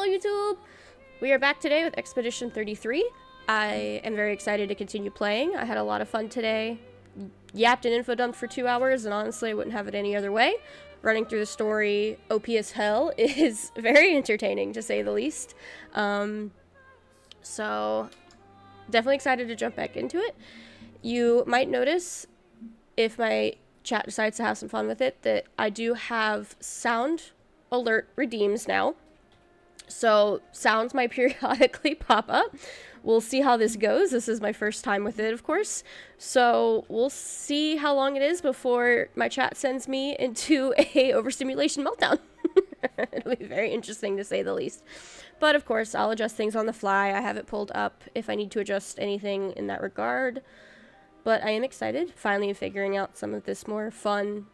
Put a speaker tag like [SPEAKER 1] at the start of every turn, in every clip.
[SPEAKER 1] YouTube! We are back today with Expedition 33. I am very excited to continue playing. I had a lot of fun today. Yapped and infodumped for 2 hours, and honestly I wouldn't have it any other way. Running through the story OP as hell is very entertaining, to say the least. So, definitely excited to jump back into it. You might notice, if my chat decides to have some fun with it, that I do have sound alert redeems now. So sounds might periodically pop up. We'll see how this goes. This is my first time with it, of course. So we'll see how long it is before my chat sends me into a overstimulation meltdown. It'll be very interesting, to say the least. But of course, I'll adjust things on the fly. I have it pulled up if I need to adjust anything in that regard. But I am excited, finally figuring out some of this more fun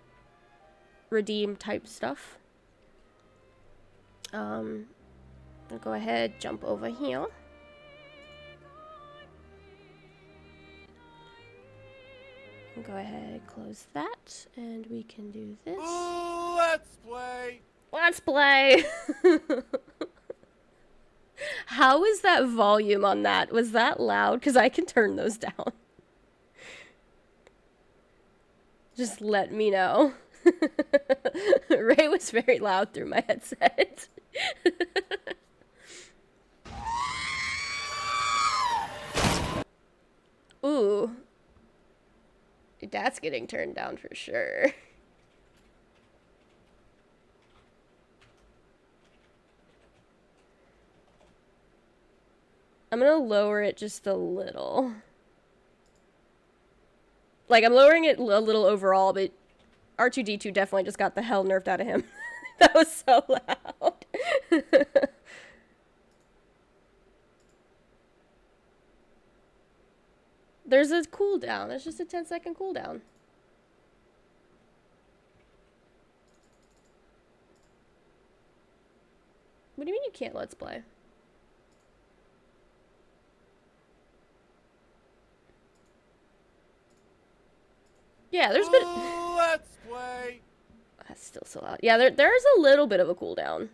[SPEAKER 1] redeem type stuff. I'll go ahead, jump over here. And go ahead, close that, and we can do this.
[SPEAKER 2] Ooh, let's play!
[SPEAKER 1] Let's play! How is that volume on that? Was that loud? Because I can turn those down. Just let me know. Ray was very loud through my headset. Ooh. That's getting turned down for sure. I'm gonna lower it just a little. Like, I'm lowering it a little overall, but R2-D2 definitely just got the hell nerfed out of him. That was so loud. There's a cooldown. It's just a 10-second cooldown. What do you mean you can't let's play? Yeah, there's been...
[SPEAKER 2] Let's play!
[SPEAKER 1] That's still so loud. Yeah, there's a little bit of a cooldown.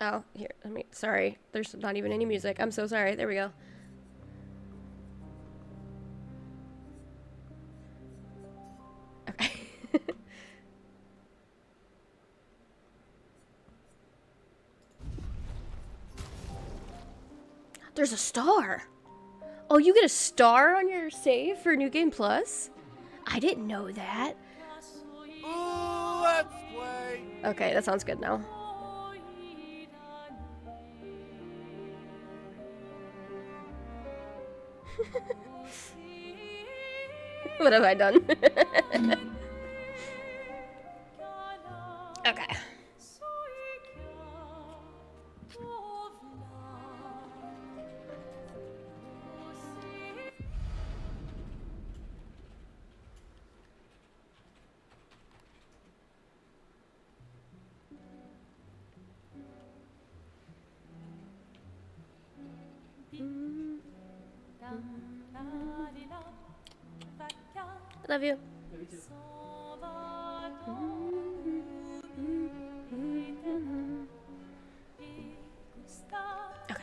[SPEAKER 1] Oh, here, sorry. There's not even any music. I'm so sorry. There we go. Okay. There's a star. Oh, you get a star on your save for New Game Plus? I didn't know that.
[SPEAKER 2] Ooh, let's play!
[SPEAKER 1] Okay, that sounds good now. What have I done? Okay. I love you. Okay.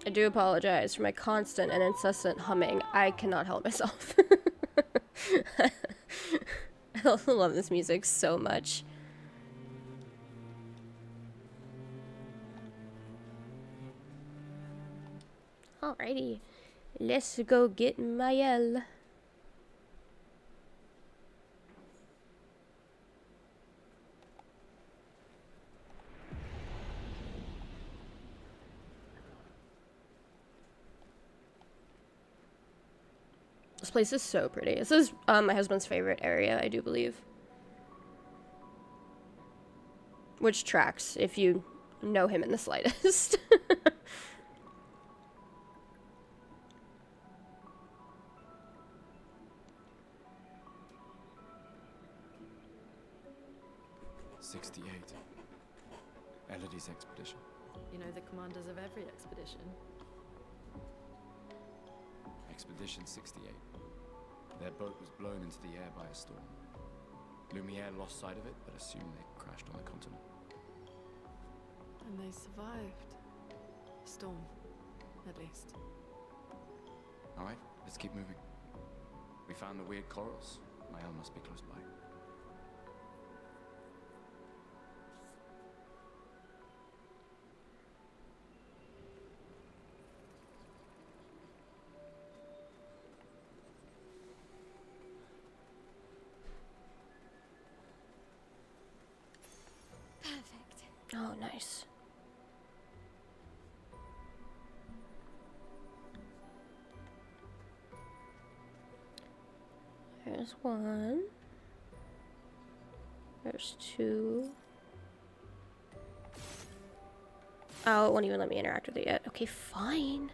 [SPEAKER 1] I do apologize for my constant and incessant humming. I cannot help myself. I love this music so much. Alrighty, let's go get Mael. This place is so pretty. This is my husband's favorite area, I do believe. Which tracks, if you know him in the slightest.
[SPEAKER 3] '68. Elodie's expedition.
[SPEAKER 4] You know the commanders of every expedition.
[SPEAKER 3] Expedition 68. Their boat was blown into the air by a storm. Lumiere lost sight of it, but assumed they crashed on the continent.
[SPEAKER 4] And they survived. Storm, at least.
[SPEAKER 3] Alright, let's keep moving. We found the weird corals. Mael must be close by.
[SPEAKER 1] Oh, nice. There's one. There's two. Oh, it won't even let me interact with it yet. Okay, fine.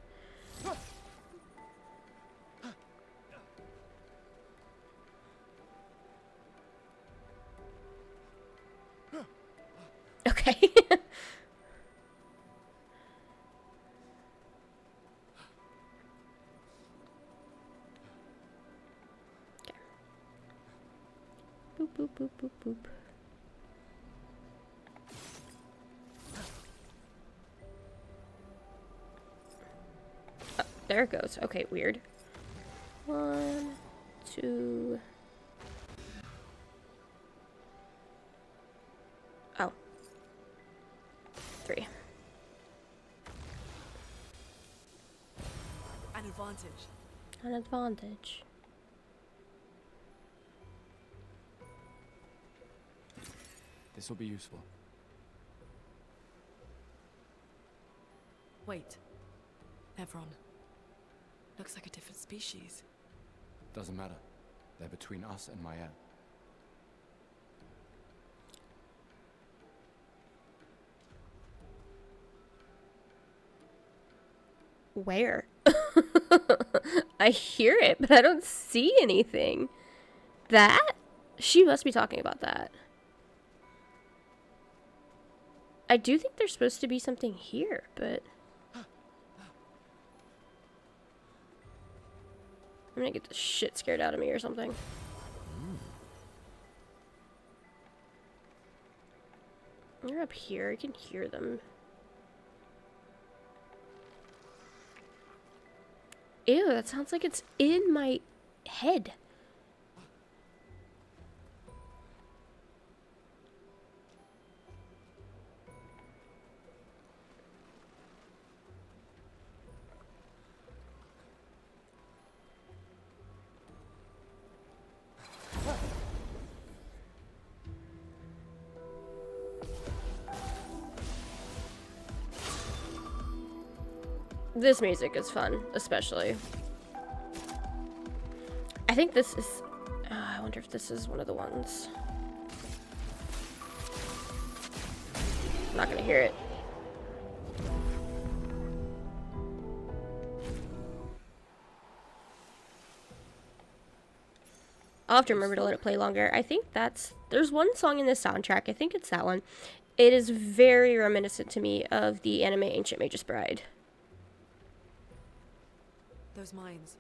[SPEAKER 1] Okay. Boop, boop, boop, boop, boop. Oh, there it goes. Okay, weird. 1, 2. Oh. 3.
[SPEAKER 4] An advantage.
[SPEAKER 1] An advantage.
[SPEAKER 3] This will be useful.
[SPEAKER 4] Wait. Evron. Looks like a different species.
[SPEAKER 3] Doesn't matter. They're between us and Mael.
[SPEAKER 1] Where? I hear it, but I don't see anything. That? She must be talking about that. I do think there's supposed to be something here, but... I'm gonna get the shit scared out of me or something. They're up here. I can hear them. Ew, that sounds like it's in my head. This music is fun, especially. I think this is... I wonder if this is one of the ones. I'm not gonna hear it. I'll have to remember to let it play longer. I think that's... There's one song in this soundtrack. I think it's that one. It is very reminiscent to me of the anime Ancient Magus Bride.
[SPEAKER 4] Those mines.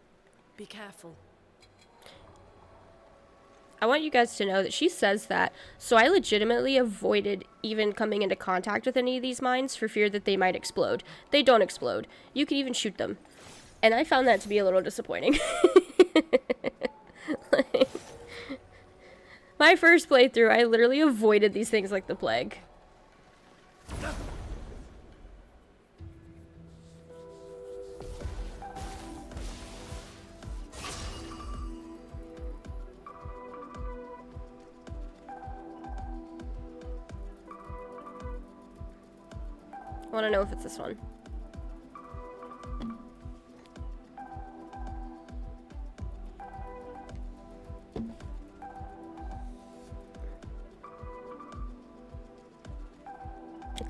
[SPEAKER 4] Be careful.
[SPEAKER 1] I want you guys to know that she says that, so I legitimately avoided even coming into contact with any of these mines for fear that they might explode. They don't explode. You can even shoot them. And I found that to be a little disappointing. Like, my first playthrough, I literally avoided these things like the plague. I want to know if it's this one.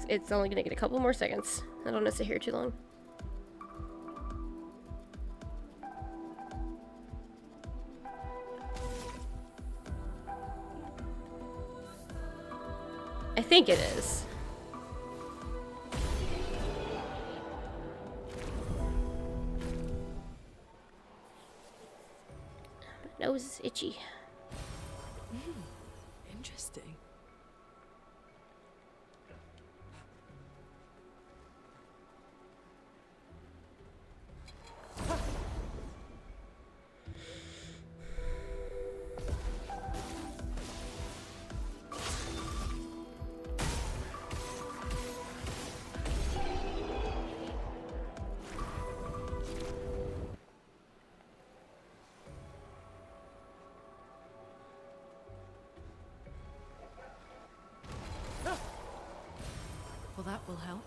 [SPEAKER 1] It's only gonna get a couple more seconds. I don't want to sit here too long. I think it is. My nose is itchy.
[SPEAKER 4] Interesting. Well, that will help.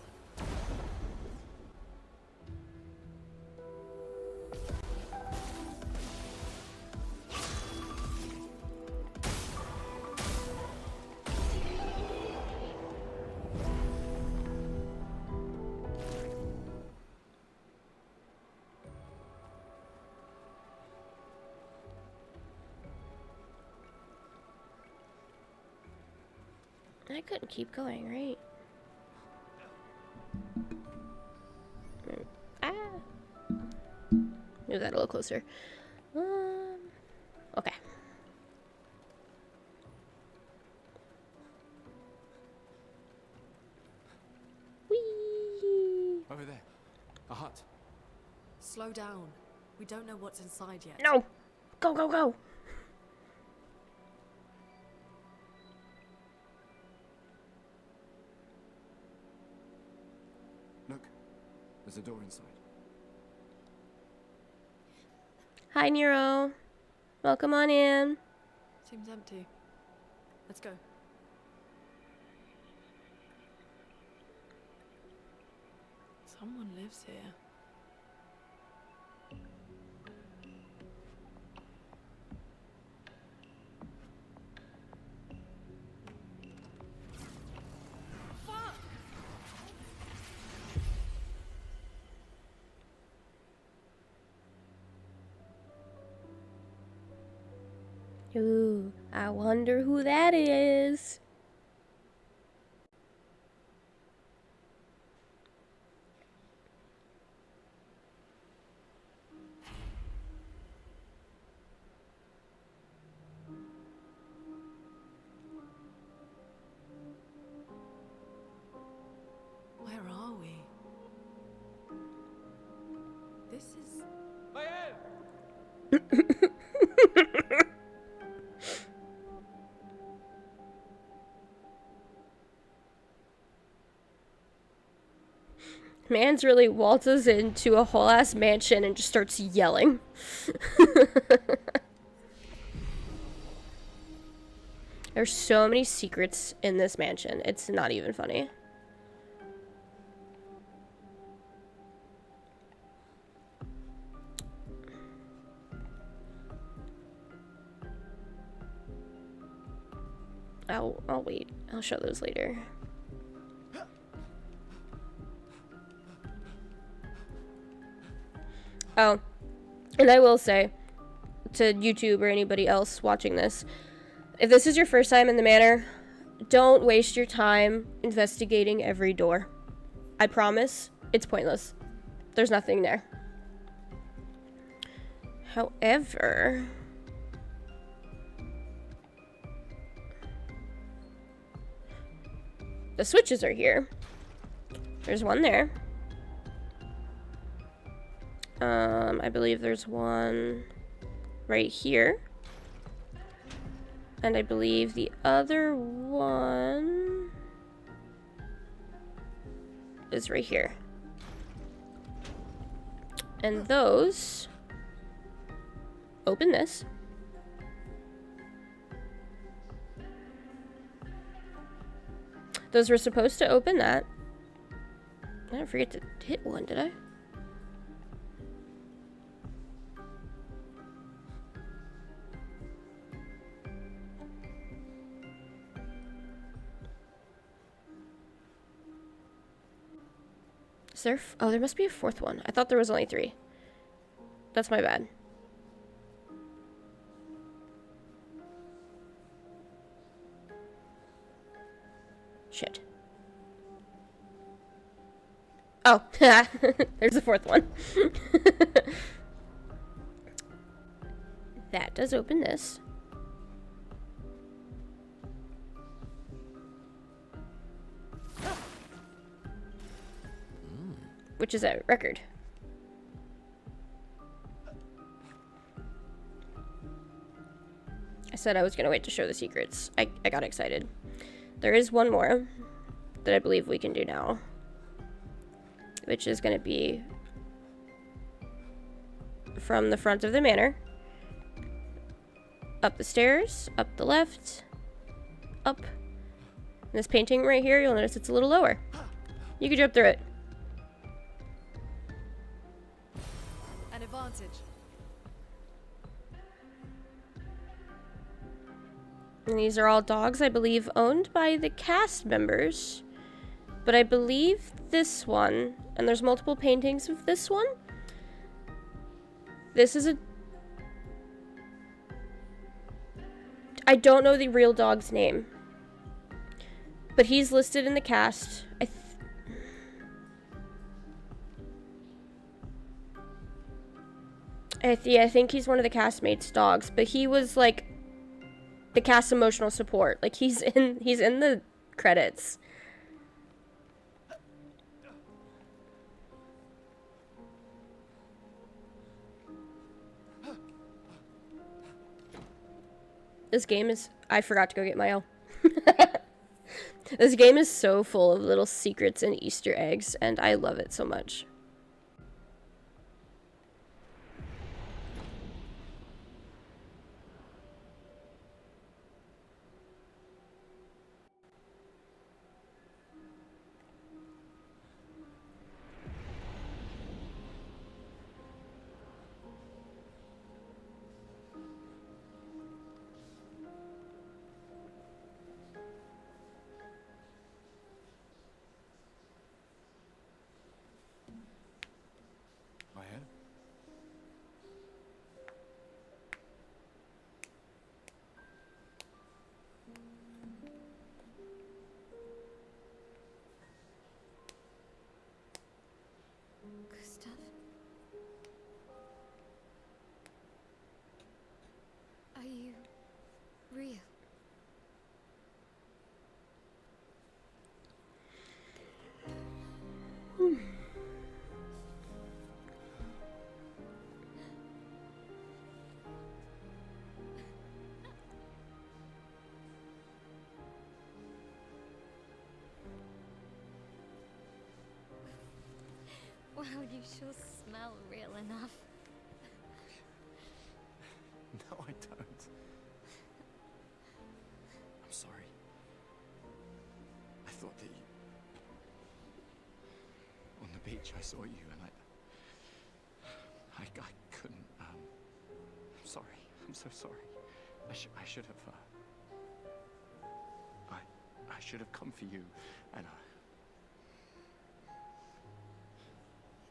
[SPEAKER 1] I couldn't keep going, right? Ah. Move that a little closer. Okay. Whee!
[SPEAKER 3] Over there. A hut.
[SPEAKER 4] Slow down. We don't know what's inside yet.
[SPEAKER 1] No! Go, go, go!
[SPEAKER 3] Look. There's a door inside.
[SPEAKER 1] Hi, Nero. Welcome on in.
[SPEAKER 4] Seems empty. Let's go. Someone lives here.
[SPEAKER 1] Ooh, I wonder who that is.
[SPEAKER 4] Where are we? This is...
[SPEAKER 1] Mans really waltzes into a whole ass mansion and just starts yelling. There's so many secrets in this mansion. It's not even funny. I'll wait. I'll show those later. Oh, and I will say to YouTube or anybody else watching this, if this is your first time in the manor, don't waste your time investigating every door. I promise, it's pointless. There's nothing there. However, the switches are here. There's one there. I believe there's one right here. And I believe the other one is right here. And those open this. Those were supposed to open that. I didn't forget to hit one, did I? Is there... Oh, there must be a fourth one. I thought there was only 3. That's my bad. Shit. Oh, there's a 4th one. That does open this. Which is a record. I said I was gonna wait to show the secrets. I got excited. There is one more that I believe we can do now, which is gonna be from the front of the manor, up the stairs, up the left, up. And this painting right here, you'll notice it's a little lower. You can jump through it.
[SPEAKER 4] An advantage.
[SPEAKER 1] And these are all dogs, I believe, owned by the cast members. But I believe this one, and there's multiple paintings of this one. This is a... I don't know the real dog's name. But he's listed in the cast. I think he's one of the castmates' dogs, but he was like the cast emotional support. Like he's in the credits. This game is... I forgot to go get my L. This game is so full of little secrets and Easter eggs, and I love it so much.
[SPEAKER 3] My head?
[SPEAKER 5] Gustav? Are you real? Wow, you sure smell real enough.
[SPEAKER 3] No, I don't. I'm sorry. I thought that you... On the beach, I saw you and I couldn't, I'm sorry. I'm so sorry. I should have, I should have come for you, and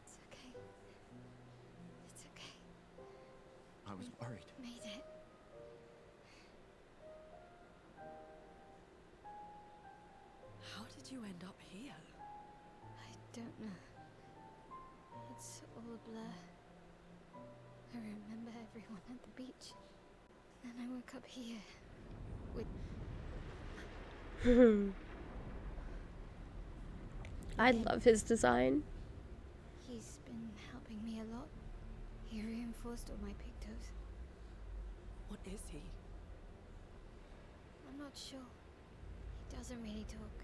[SPEAKER 5] It's okay. It's okay.
[SPEAKER 3] I was worried.
[SPEAKER 5] Made it.
[SPEAKER 4] How did you end up here?
[SPEAKER 5] I don't know. It's all a blur. I remember everyone at the beach. Then I woke up here. With...
[SPEAKER 1] I love his design.
[SPEAKER 5] He's been helping me a lot. He reinforced all my pictos.
[SPEAKER 4] What is he?
[SPEAKER 5] I'm not sure. He doesn't really talk.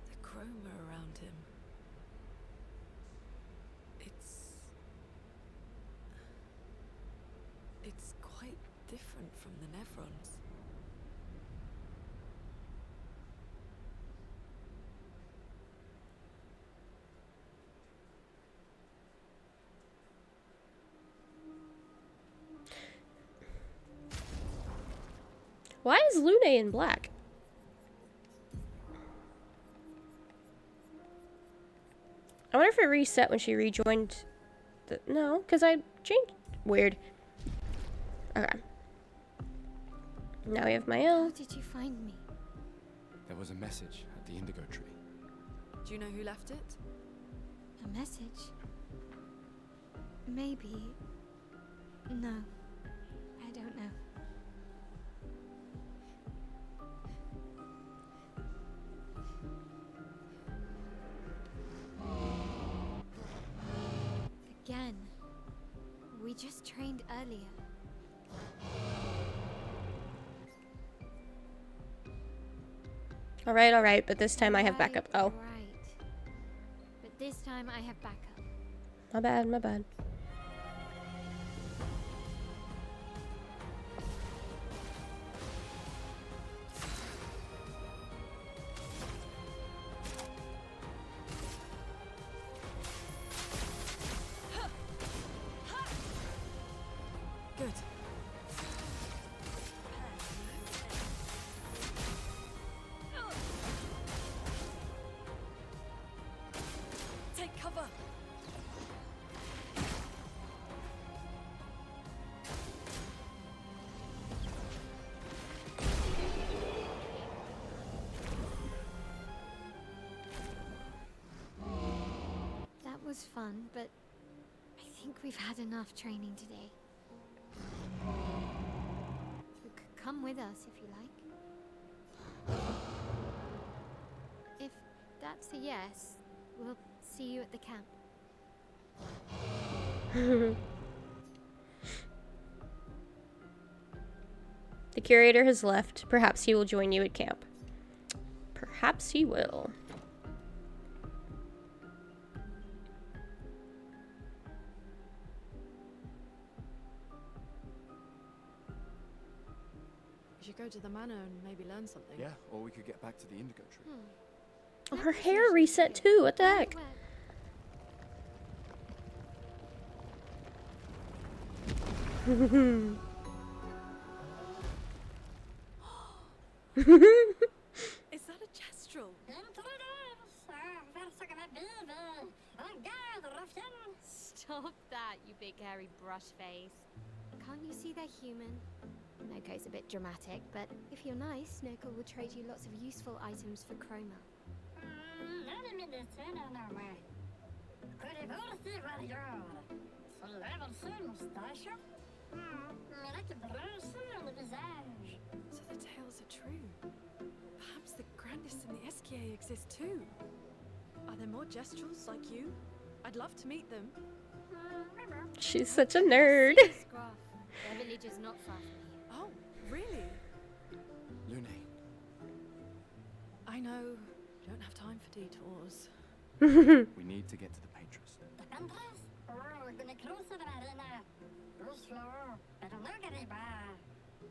[SPEAKER 4] The chroma around him. It's quite different from the Nevrons.
[SPEAKER 1] Why is Lune in black? if it reset when she rejoined the... No, because I changed... Weird. Okay. Now we have
[SPEAKER 5] How
[SPEAKER 1] Mael.
[SPEAKER 5] did you find me?
[SPEAKER 3] There was a message at the indigo tree.
[SPEAKER 4] Do you know who left it?
[SPEAKER 5] A message? Maybe. No. I don't know. Again. We just trained earlier.
[SPEAKER 1] Alright, but this time I have backup. Oh,
[SPEAKER 5] Right. But this time I have backup.
[SPEAKER 1] my bad, my bad.
[SPEAKER 4] Good. Take cover.
[SPEAKER 5] That was fun, but I think we've had enough training today. You could come with us if you like. If that's a yes, we'll see you at the camp.
[SPEAKER 1] The curator has left. Perhaps he will join you at camp. Perhaps he will.
[SPEAKER 4] We should go to the manor and maybe learn something.
[SPEAKER 3] Yeah, or we could get back to the indigo tree.
[SPEAKER 1] Oh, her hair reset too. What the heck?
[SPEAKER 4] Is that a Gestral?
[SPEAKER 5] Stop that, you big hairy brush face. Can't you see they're human? Noko's a bit dramatic, but if you're nice, Noko will trade you lots of useful items for chroma.
[SPEAKER 4] So the tales are true. Perhaps the grandest in the SKA exist too. Are there more Gestrals like you? I'd love to meet them.
[SPEAKER 1] She's such a nerd.
[SPEAKER 5] Scruff. Their village is not far from here.
[SPEAKER 4] Oh, really?
[SPEAKER 3] Lune,
[SPEAKER 4] I know. Don't have time for detours.
[SPEAKER 3] we need to get to the Patras.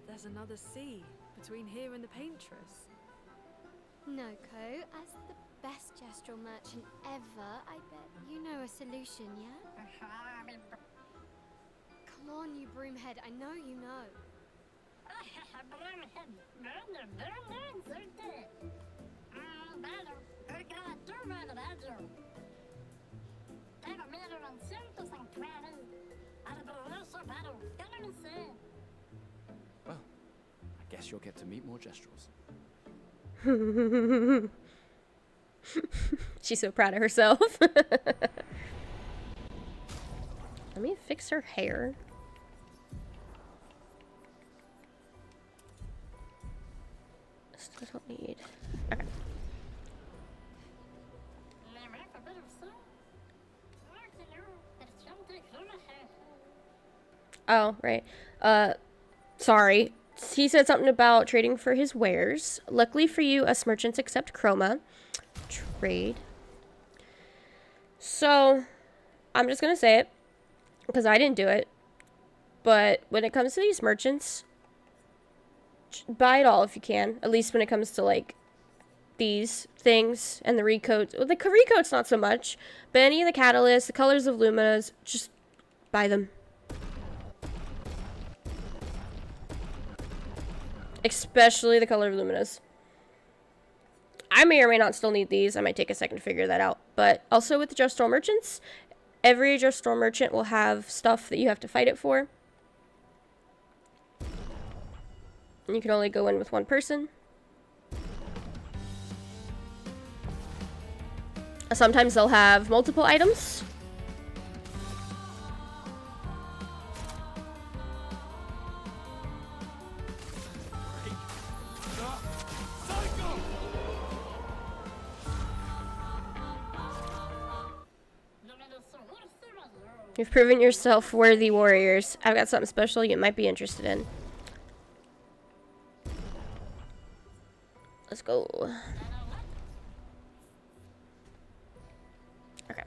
[SPEAKER 4] There's another sea between here and the Paintress.
[SPEAKER 5] Noko, as the best Gestral merchant ever, I bet you know a solution, yeah? Come on, you broomhead, I know you know.
[SPEAKER 3] Well, I guess you'll get to meet more Gestrals.
[SPEAKER 1] She's so proud of herself. Let me fix her hair. Still don't need. Okay. Oh, right. Sorry. He said something about trading for his wares. Luckily for you, us merchants accept chroma. Trade. So, I'm just gonna say it, because I didn't do it. But when it comes to these merchants, buy it all if you can. At least when it comes to, like, these things and the recoats. Well, the recoats not so much. But any of the catalysts, the colors of luminas, just buy them. Especially the color of luminas. I may or may not still need these. I might take a second to figure that out. but also with the Gestral merchants, every Gestral merchant will have stuff that you have to fight it for. And you can only go in with one person. Sometimes they'll have multiple items. You've proven yourself worthy warriors. I've got something special you might be interested in. Let's go. Okay.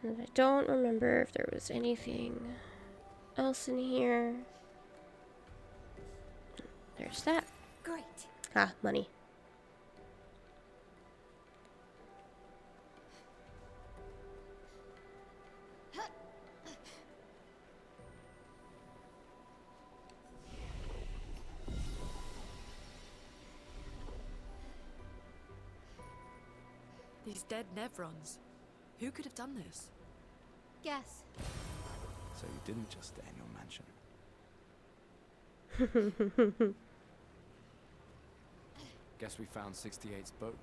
[SPEAKER 1] And I don't remember if there was anything else in here. There's that.
[SPEAKER 5] Great.
[SPEAKER 1] Ah, money.
[SPEAKER 4] These dead Nevrons. Who could have done this?
[SPEAKER 5] Guess.
[SPEAKER 3] So you didn't just stay in your mansion. Guess we found 68's boat.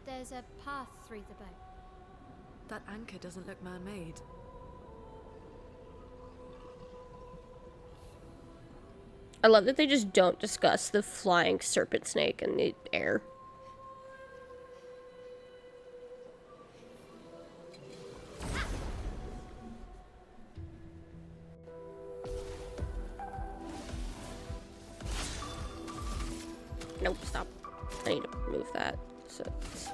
[SPEAKER 5] There's a path through the boat.
[SPEAKER 4] That anchor doesn't look man-made.
[SPEAKER 1] I love that they just don't discuss the flying serpent snake in the air. Nope, stop. I need to move that. So it's...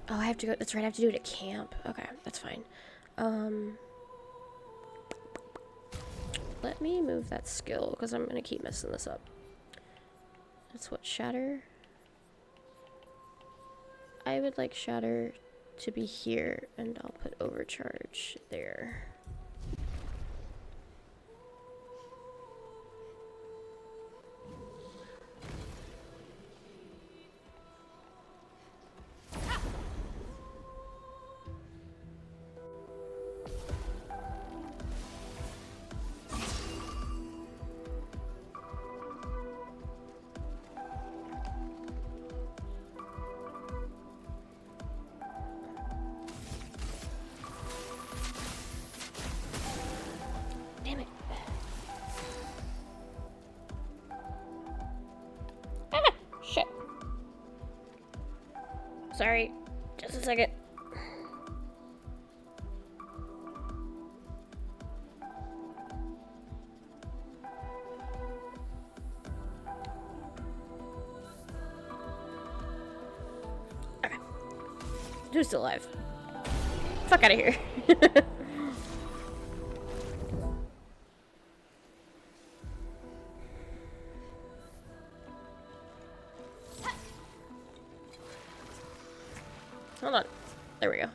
[SPEAKER 1] Oh, I have to go. That's right. I have to do it at camp. Okay, that's fine. Let me move that skill because I'm gonna keep messing this up. That's what shatter. I would like shatter to be here, and I'll put overcharge there. Damn it. Ah, shit. Sorry. Just a second. Okay. Who's still alive? Fuck out of here. Hold on. There we go.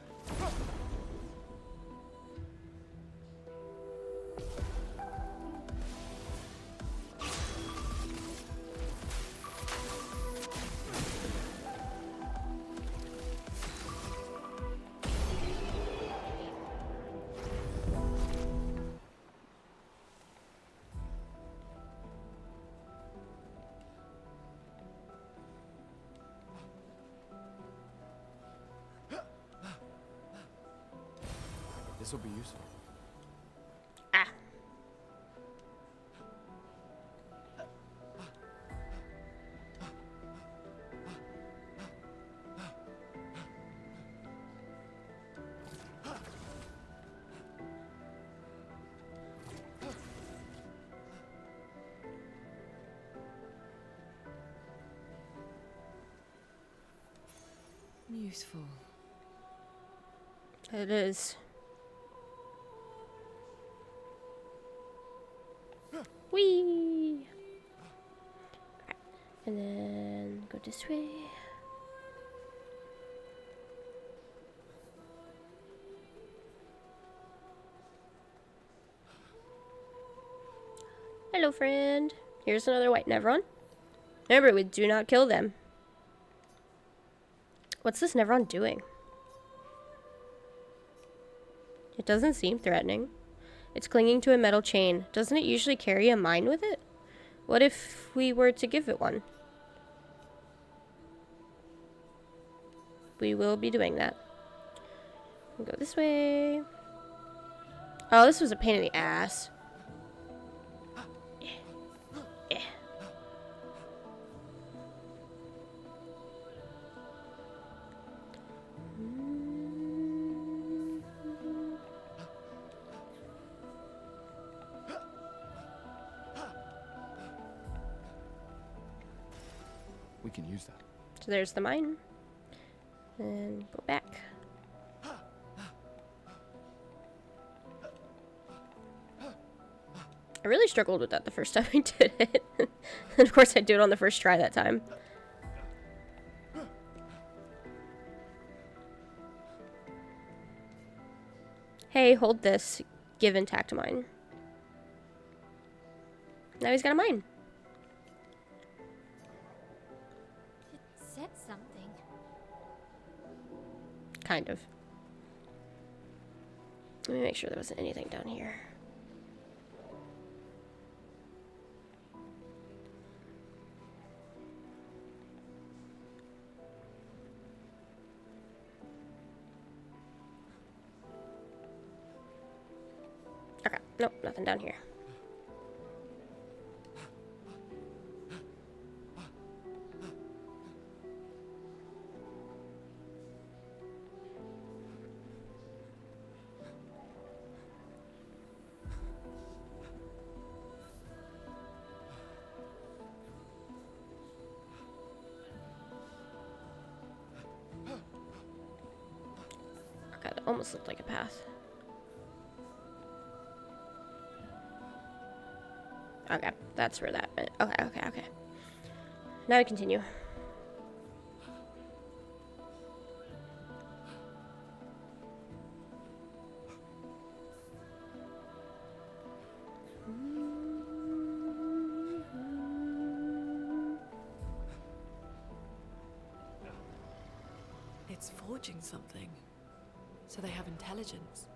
[SPEAKER 3] This will be useful.
[SPEAKER 1] Ah.
[SPEAKER 4] Useful.
[SPEAKER 1] It is. Whee! Okay. And then go this way. Hello, friend. Here's another white Nevron. Remember, we do not kill them. What's this Nevron doing? It doesn't seem threatening. It's clinging to a metal chain. Doesn't it usually carry a mine with it? What if we were to give it one? We will be doing that. We'll go this way. Oh, this was a pain in the ass. Yeah.
[SPEAKER 3] We can use that.
[SPEAKER 1] So there's the mine. And go back. I really struggled with that the first time I did it. And of course I do it on the first try that time. Hey, hold this. Give intact mine. Now he's got a mine.
[SPEAKER 5] It said something.
[SPEAKER 1] Kind of. Let me make sure there wasn't anything down here. Okay, nope, nothing down here. Okay, that almost looked like a path. Okay, that's where that went. Okay. Now we continue.
[SPEAKER 4] It's forging something. So they have intelligence.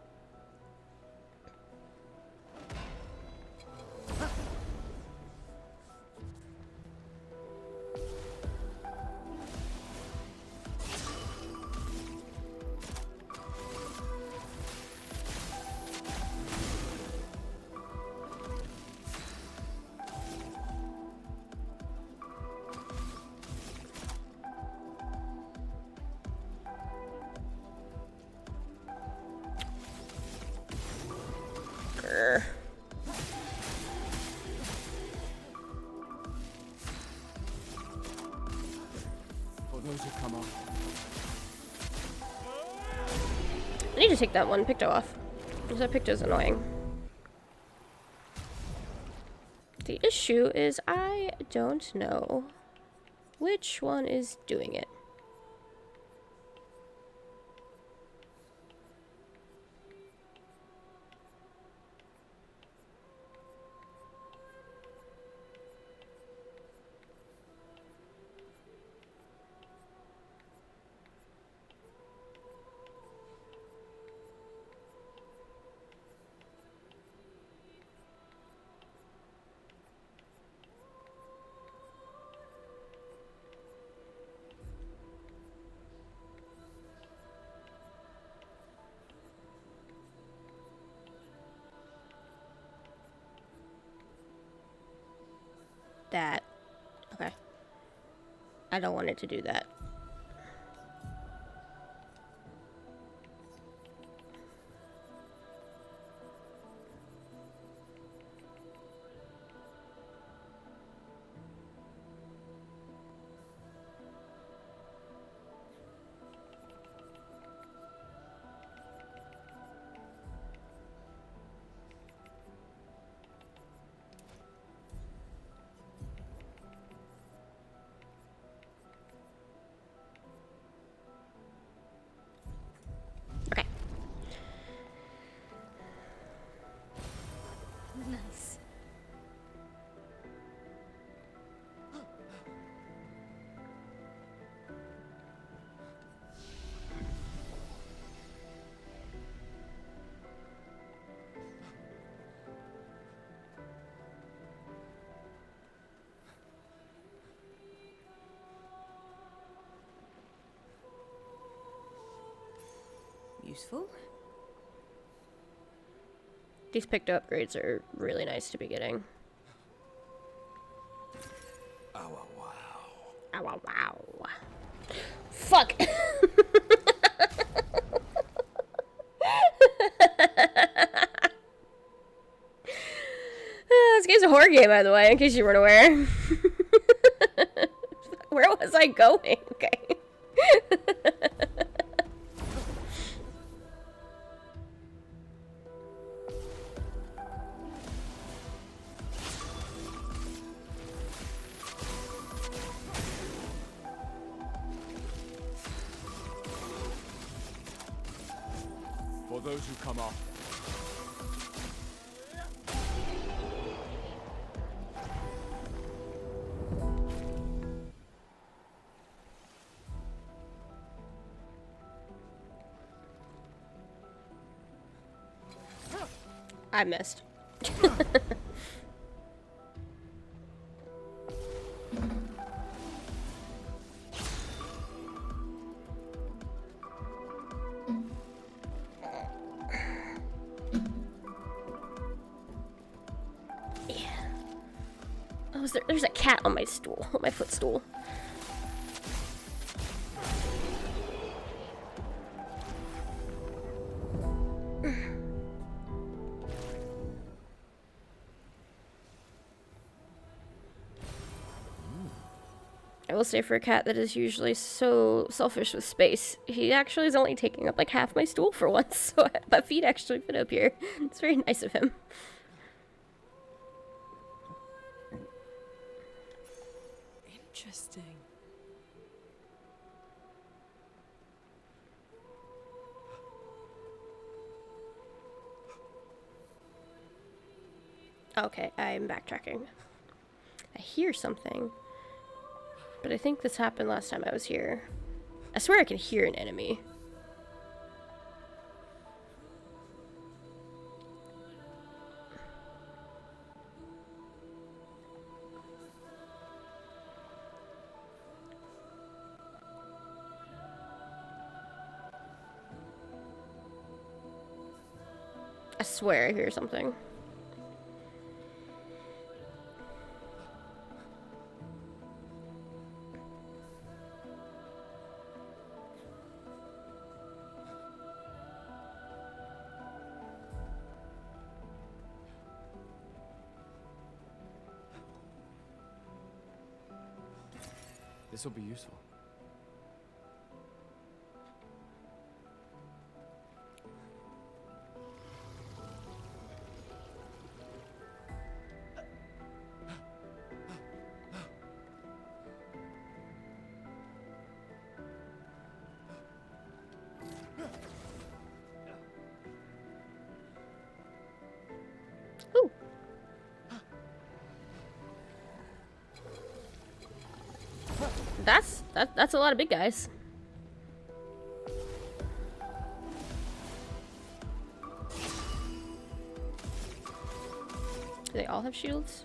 [SPEAKER 1] Grr.
[SPEAKER 3] For those who come up,
[SPEAKER 1] I need to take that one Picto off. Because that Picto's annoying. The issue is I don't know which one is doing it. That. Okay. I don't want it to do that.
[SPEAKER 6] useful.
[SPEAKER 1] These picked upgrades are really nice to be getting.
[SPEAKER 2] Oh, wow.
[SPEAKER 1] Ow, ow, wow. Fuck! This game's a horror game, by the way, in case you weren't aware. Where was I going? Okay.
[SPEAKER 3] For those who come after.
[SPEAKER 1] I missed. Oh, there's a cat on my stool, on my footstool. I will say, for a cat that is usually so selfish with space, he actually is only taking up like half my stool for once, so my feet actually fit up here. It's very nice of him.
[SPEAKER 6] Interesting.
[SPEAKER 1] Okay, I'm backtracking. I hear something, but I think this happened last time I was here. I swear I can hear an enemy. I swear I hear something.
[SPEAKER 3] This will be useful.
[SPEAKER 1] Ooh. That's a lot of big guys. Do they all have shields?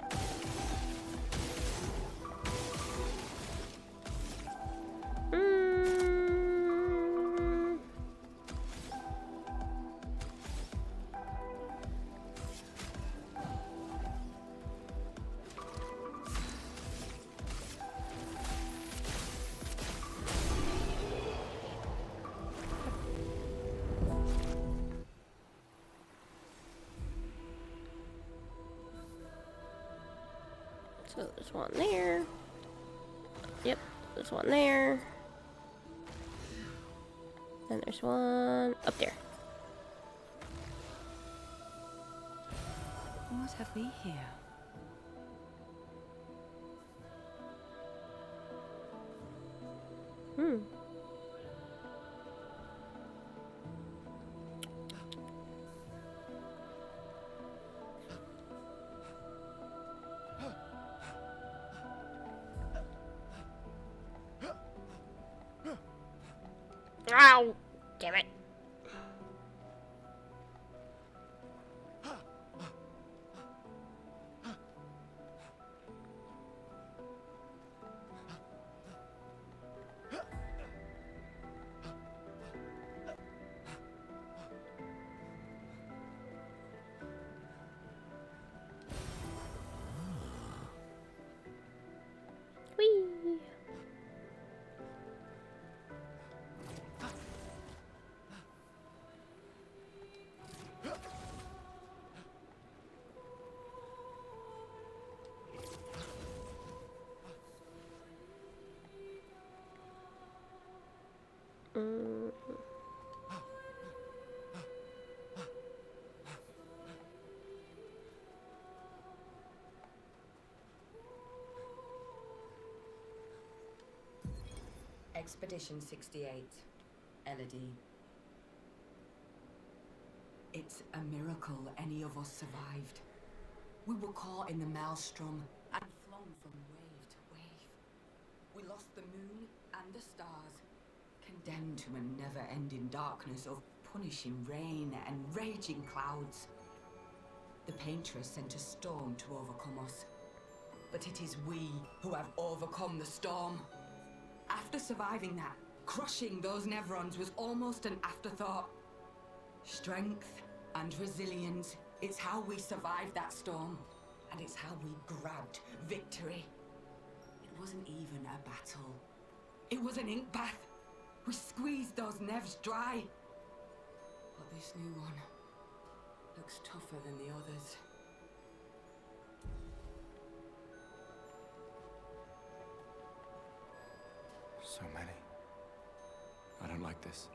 [SPEAKER 1] So there's one there. Yep, there's one there. And there's one up there.
[SPEAKER 6] What have we here?
[SPEAKER 1] Hmm. Ow! Damn it.
[SPEAKER 7] Expedition 68, Elodie. It's a miracle any of us survived. We were caught in the maelstrom and flung from wave to wave. We lost the moon and the stars, condemned to a never-ending darkness of punishing rain and raging clouds. The Paintress sent a storm to overcome us, but it is we who have overcome the storm. After surviving that, crushing those Nevrons was almost an afterthought. Strength and resilience, it's how we survived that storm, and it's how we grabbed victory. It wasn't even a battle. It was an ink bath. We squeezed those Nevs dry. But this new one looks tougher than the others.
[SPEAKER 3] So many. I don't like this.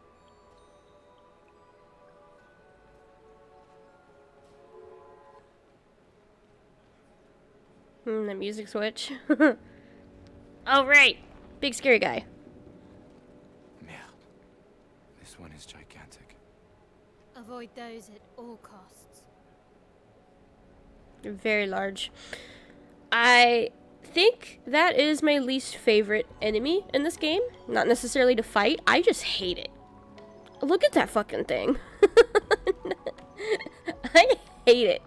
[SPEAKER 1] The music switch. Oh, right. Big scary guy.
[SPEAKER 3] Merde. This one is gigantic.
[SPEAKER 5] Avoid those at all costs.
[SPEAKER 1] They're very large. I think that is my least favorite enemy in this game. Not necessarily to fight. I just hate it. Look at that fucking thing. I hate it.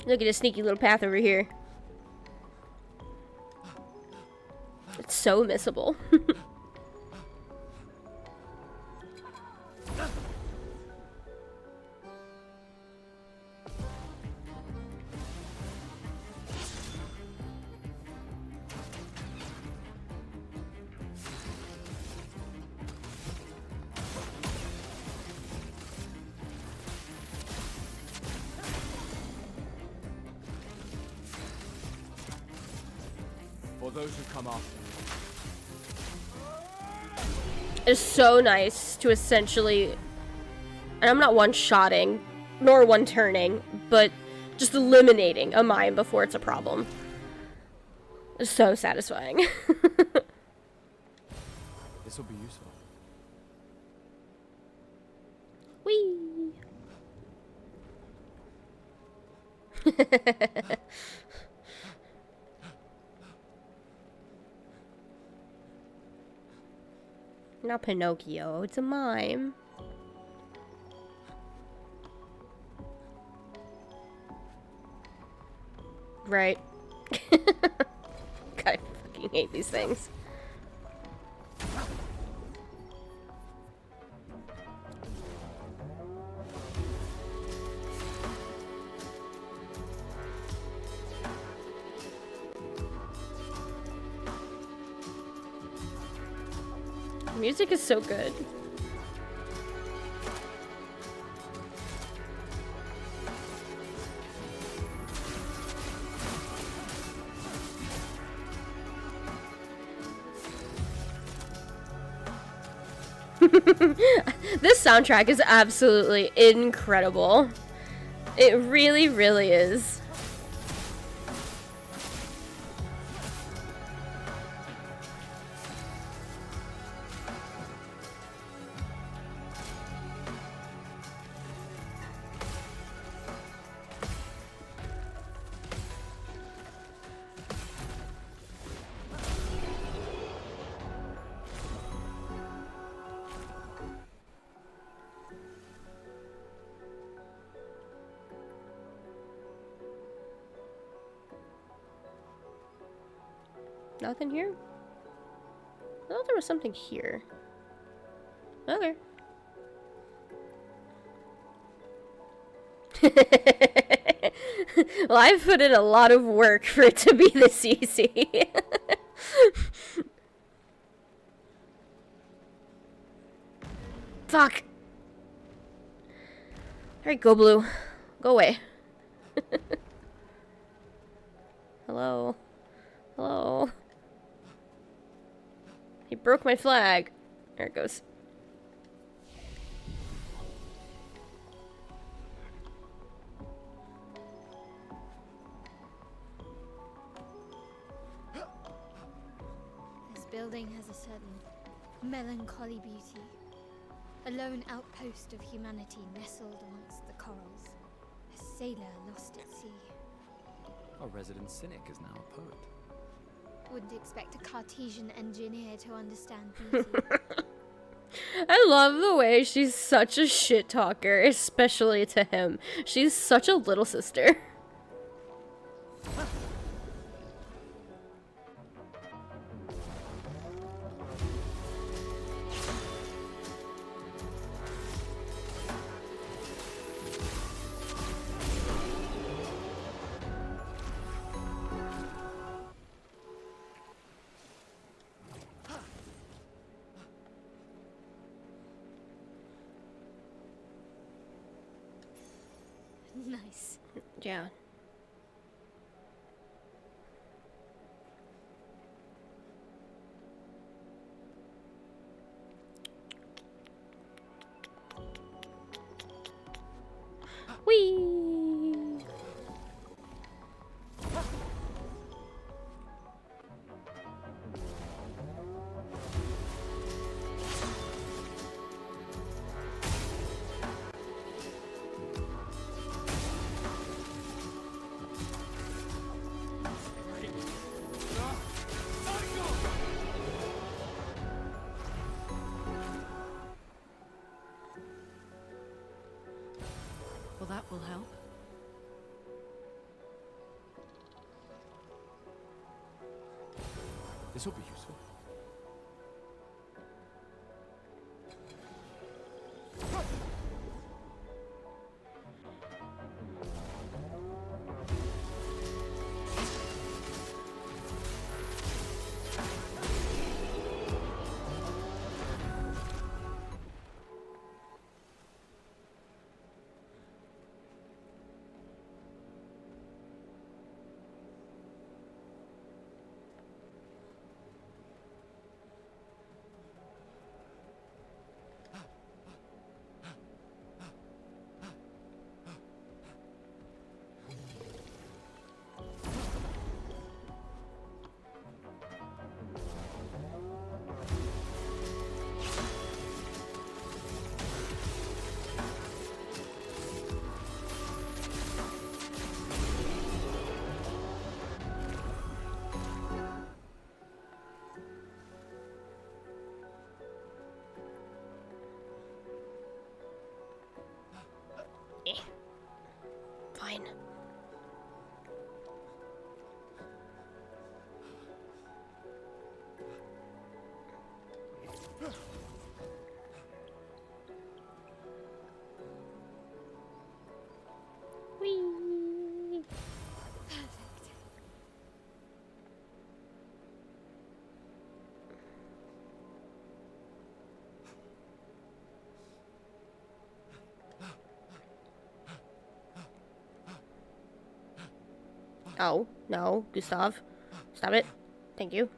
[SPEAKER 1] Look at this sneaky little path over here. It's so missable.
[SPEAKER 3] For those who come after.
[SPEAKER 1] It's so nice to essentially, and I'm not one-shotting, nor one-turning, but just eliminating a mine before it's a problem. It's so satisfying.
[SPEAKER 3] This will be useful.
[SPEAKER 1] Whee! Not Pinocchio, it's a mime. Right. God, I fucking hate these things. Music is so good. This soundtrack is absolutely incredible. It really, really is. Nothing here? I thought there was something here. Okay. Well, I've put in a lot of work for it to be this easy. Fuck. Alright, go blue. Go away. Hello. Hello. He broke my flag. There it goes.
[SPEAKER 5] building has a certain melancholy beauty. A lone outpost of humanity nestled amongst the corals. A sailor lost at sea.
[SPEAKER 3] Our resident cynic is now a poet.
[SPEAKER 5] Wouldn't expect a Cartesian engineer to understand beauty.
[SPEAKER 1] I love the way she's such a shit talker, especially to him. She's such a little sister.
[SPEAKER 5] Nice.
[SPEAKER 1] Yeah. Whee!
[SPEAKER 6] Well, that will help.
[SPEAKER 3] This will be useful.
[SPEAKER 1] Fine. Whee! Oh, no, Gustav. Stop it. Thank you.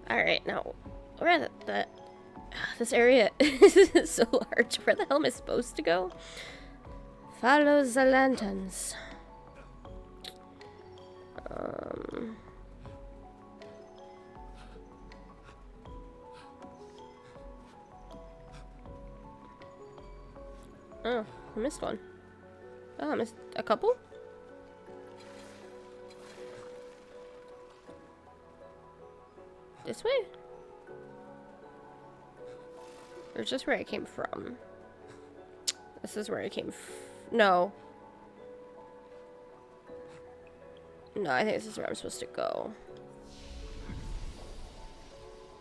[SPEAKER 1] Alright, now, where are this area is so large. Where the hell am I supposed to go? Follow the lanterns. Oh, I missed one. Oh, I missed a couple? This way? Or just where I came from? This is where I came no. No, I think this is where I'm supposed to go.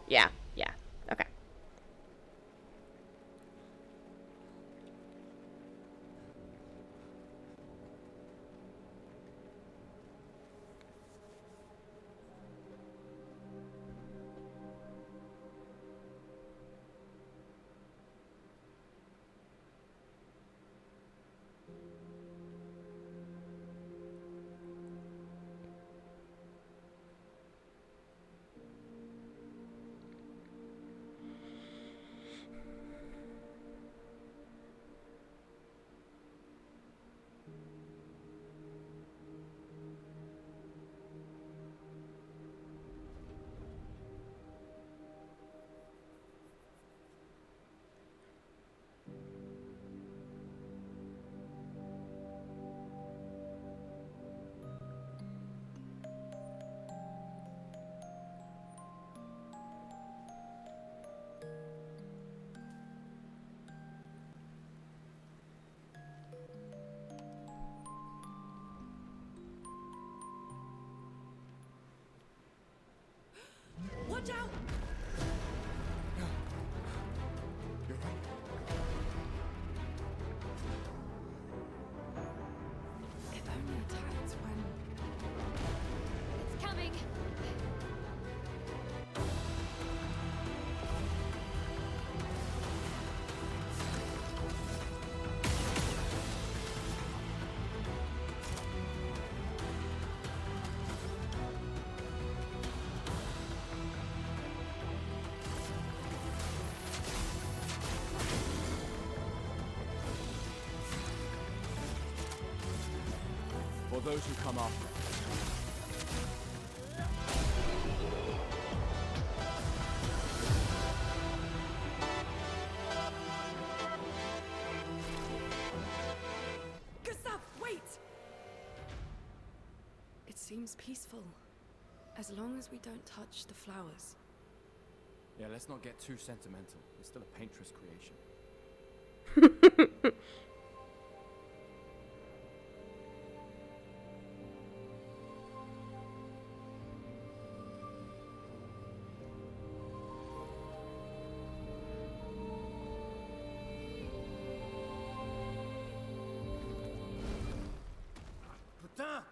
[SPEAKER 1] Yeah, yeah. Okay.
[SPEAKER 4] Watch out!
[SPEAKER 3] You're right.
[SPEAKER 4] It only attacks when...
[SPEAKER 5] It's coming.
[SPEAKER 3] For those who come after.
[SPEAKER 4] Gustav, wait! It seems peaceful. As long as we don't touch the flowers.
[SPEAKER 3] Yeah, let's not get too sentimental. It's still a painter's creation. Putain!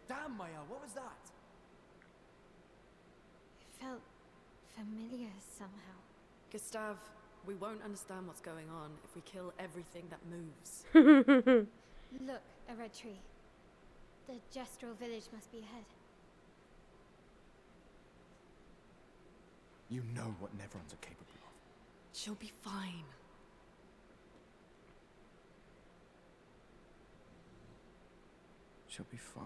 [SPEAKER 3] Damn, Maya, what was that?
[SPEAKER 5] It felt familiar somehow.
[SPEAKER 4] Gustav, we won't understand what's going on if we kill everything that moves.
[SPEAKER 5] Look, a red tree. The Gestral village must be ahead.
[SPEAKER 3] You know what Neverons are capable of.
[SPEAKER 4] She'll be fine.
[SPEAKER 3] She'll be fine.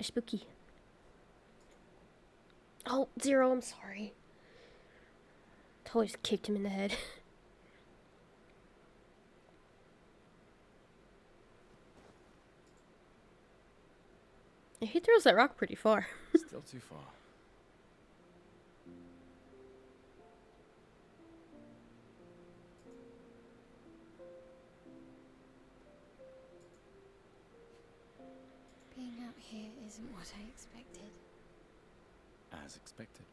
[SPEAKER 1] Spooky. Oh, Zero, I'm sorry. Totally just kicked him in the head. He throws that rock pretty far.
[SPEAKER 3] Still too far.
[SPEAKER 5] Being out here isn't what I expected.
[SPEAKER 3] As expected.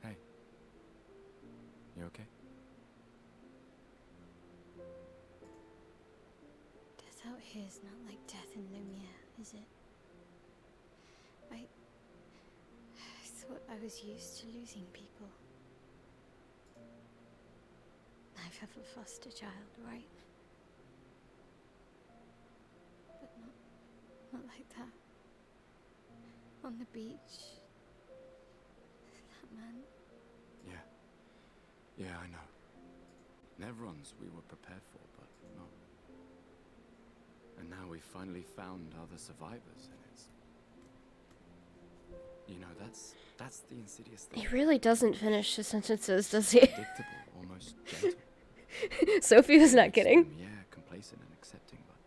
[SPEAKER 3] Hey. You okay?
[SPEAKER 5] Death out here's not like death in Lumiere, is it? I thought I was used to losing people. I've had a foster child, right? But not like that. On the beach. That man.
[SPEAKER 3] Yeah. Yeah, I know. Neverons we were prepared for, but not. And now we've finally found other survivors, and it's... You know, that's the insidious thing.
[SPEAKER 1] He really doesn't finish his sentences, does he?
[SPEAKER 3] Predictable, almost gentle.
[SPEAKER 1] Sophie was not kidding.
[SPEAKER 3] Yeah, complacent and accepting, but...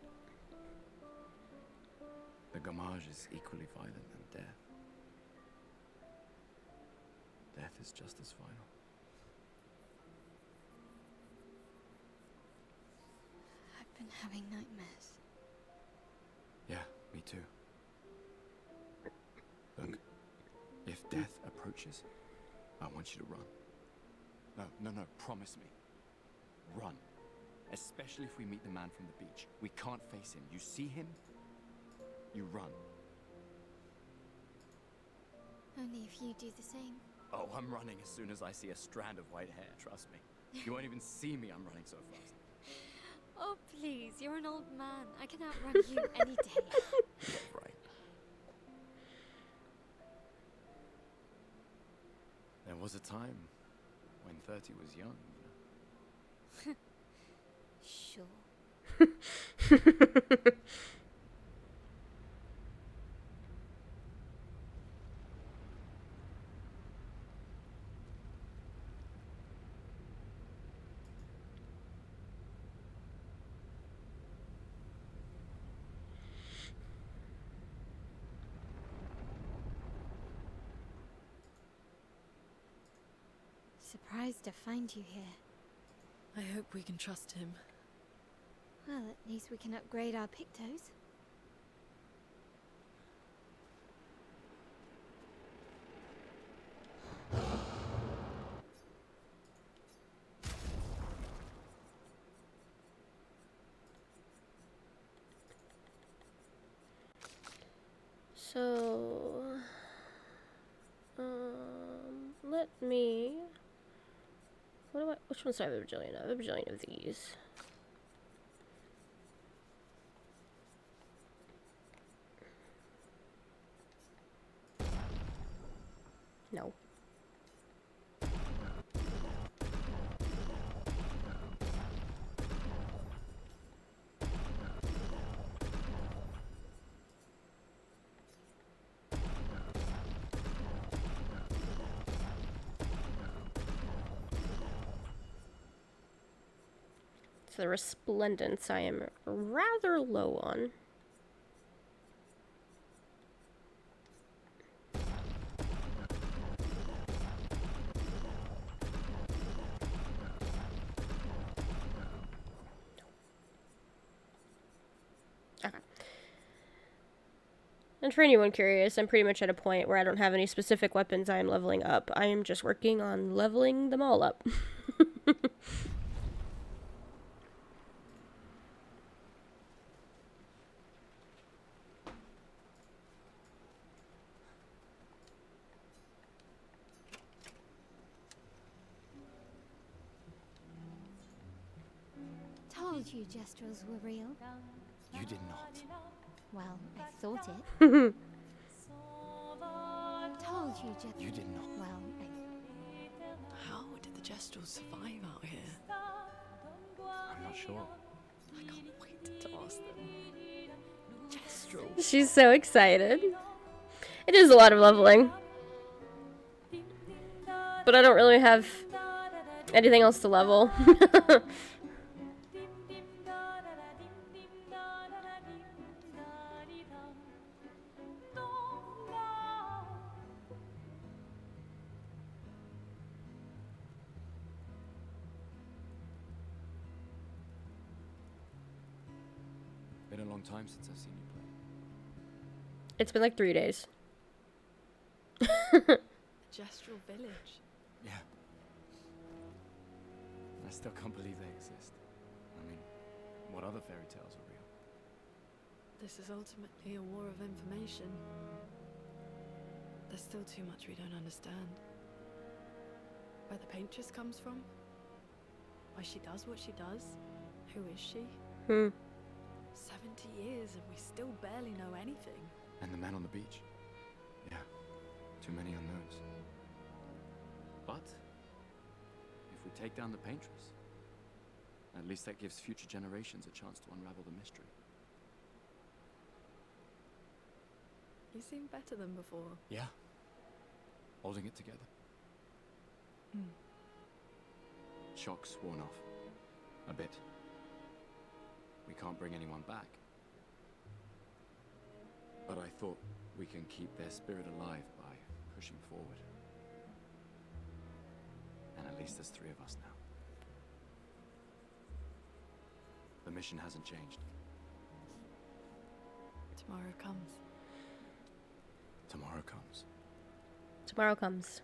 [SPEAKER 3] The Gamage is equally violent than death. Death is just as final.
[SPEAKER 5] I've been having nightmares.
[SPEAKER 3] Yeah, me too. Look, if death approaches, I want you to run. No, promise me. Run. Especially if we meet the man from the beach. We can't face him. You see him, you run.
[SPEAKER 5] Only if you do the same.
[SPEAKER 3] Oh, I'm running as soon as I see a strand of white hair, trust me. You won't even see me, I'm running so fast.
[SPEAKER 5] Oh, please, you're an old man. I can outrun you any day.
[SPEAKER 3] Right. There was a time when 30 was young, you know.
[SPEAKER 5] Sure. Surprised to find you here.
[SPEAKER 6] I hope we can trust him.
[SPEAKER 5] Well, at least we can upgrade our Pictos.
[SPEAKER 1] So, let me. Which ones do I have a bajillion of? I have a bajillion of these. No. So the resplendence I am rather low on. Okay. And for anyone curious, I'm pretty much at a point where I don't have any specific weapons I am leveling up. I am just working on leveling them all up.
[SPEAKER 5] Told you Gestrals were real.
[SPEAKER 3] You did not.
[SPEAKER 5] Well, I thought it. Told you Gestrals.
[SPEAKER 3] You did not.
[SPEAKER 5] Well,
[SPEAKER 6] How did the Gestrals survive out here?
[SPEAKER 3] I'm not sure.
[SPEAKER 6] I can't wait to ask them. Gestral.
[SPEAKER 1] She's so excited. It is a lot of leveling. But I don't really have anything else to level.
[SPEAKER 3] Been a long time since I've seen you play.
[SPEAKER 1] It's been like 3 days.
[SPEAKER 6] Gestral village.
[SPEAKER 3] Yeah. I still can't believe they exist. I mean, what other fairy tales are real?
[SPEAKER 6] This is ultimately a war of information. There's still too much we don't understand. Where the paintress comes from? Why she does what she does? Who is she? 70 years and we still barely know anything.
[SPEAKER 3] And the man on the beach. Yeah, too many unknowns. But if we take down the paintress, at least that gives future generations a chance to unravel the mystery.
[SPEAKER 6] You seem better than before.
[SPEAKER 3] Yeah. Holding it together. Shock's worn off. A bit. We can't bring anyone back. But I thought we can keep their spirit alive by pushing forward. And at least there's 3 of us now. The mission hasn't changed.
[SPEAKER 6] Tomorrow comes.
[SPEAKER 3] Tomorrow comes.
[SPEAKER 1] Tomorrow comes.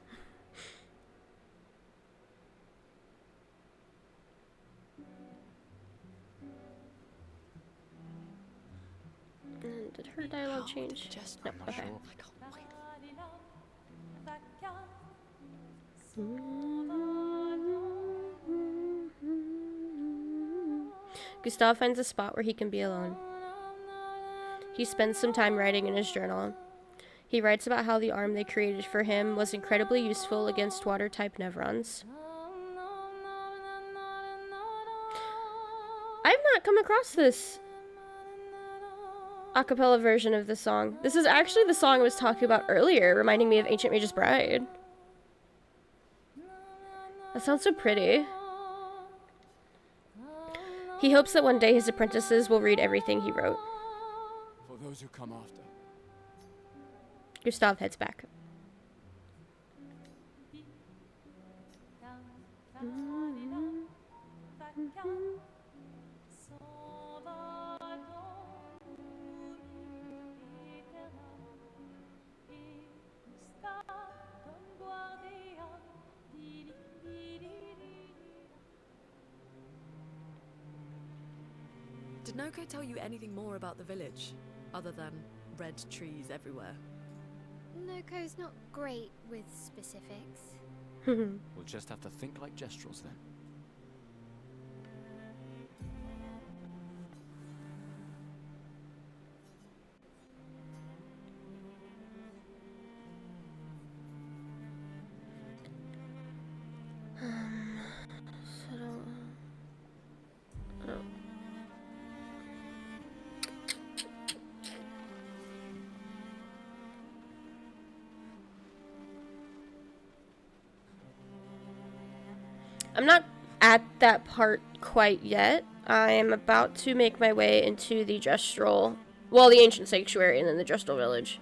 [SPEAKER 1] And did her dialogue change? No,
[SPEAKER 3] I'm not
[SPEAKER 1] okay.
[SPEAKER 3] sure.
[SPEAKER 6] I can't wait.
[SPEAKER 1] Gustav finds a spot where he can be alone. He spends some time writing in his journal. He writes about how the arm they created for him was incredibly useful against water-type Nevrons. I've not come across this a cappella version of the song. This is actually the song I was talking about earlier, reminding me of Ancient Mage's Bride. That sounds so pretty. He hopes that one day his apprentices will read everything he wrote.
[SPEAKER 3] For those who come after.
[SPEAKER 1] Gustav heads back.
[SPEAKER 6] Did Noko tell you anything more about the village, other than red trees everywhere?
[SPEAKER 5] Noko's not great with specifics.
[SPEAKER 3] We'll just have to think like Gestrals then.
[SPEAKER 1] I'm not at that part quite yet. I am about to make my way into the Gestral, well, the ancient sanctuary and then the Gestral village.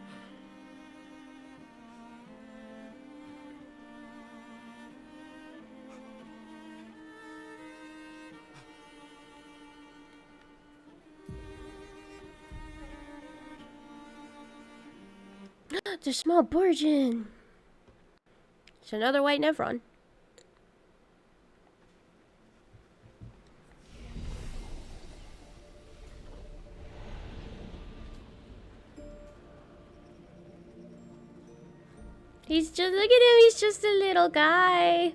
[SPEAKER 1] It's a small Borgian. It's another white Nevron. He's just, look at him, he's just a little guy.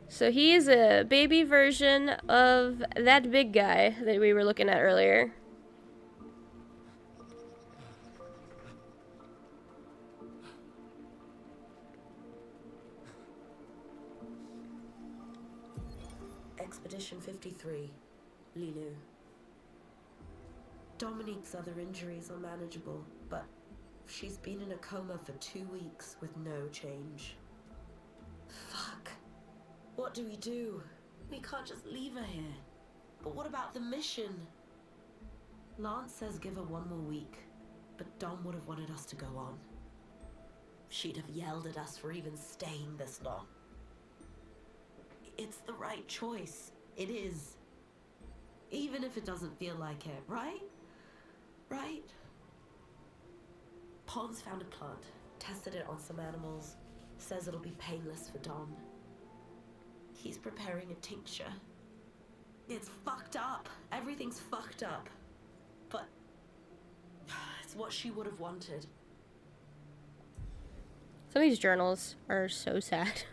[SPEAKER 1] So he is a baby version of that big guy that we were looking at earlier.
[SPEAKER 8] Expedition 53, Lilu. Dominique's other injuries are manageable, but she's been in a coma for 2 weeks with no change. Fuck. What do we do? We can't just leave her here. But what about the mission? Lance says give her 1 more week, but Dom would have wanted us to go on. She'd have yelled at us for even staying this long. It's the right choice. It is. Even if it doesn't feel like it, right? Right? Pons found a plant, tested it on some animals, says it'll be painless for Dom. He's preparing a tincture. It's fucked up. Everything's fucked up. But it's what she would have wanted.
[SPEAKER 1] Some of these journals are so sad.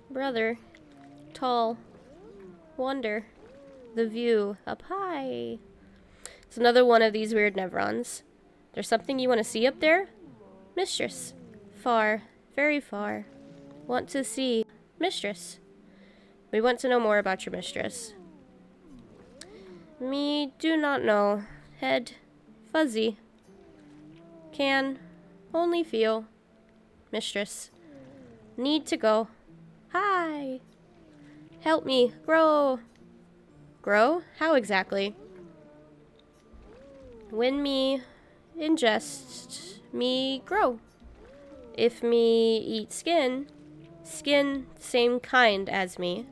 [SPEAKER 1] Brother, tall, wonder, the view up high. It's another one of these weird Nevrons. There's something you want to see up there? Mistress. Far, very far. Want to see mistress. We want to know more about your mistress. Me do not know. Head fuzzy. Can only feel mistress. Need to go. Hi. Help me grow. Grow? How exactly? When me ingest, me grow. If me eat skin, skin same kind as me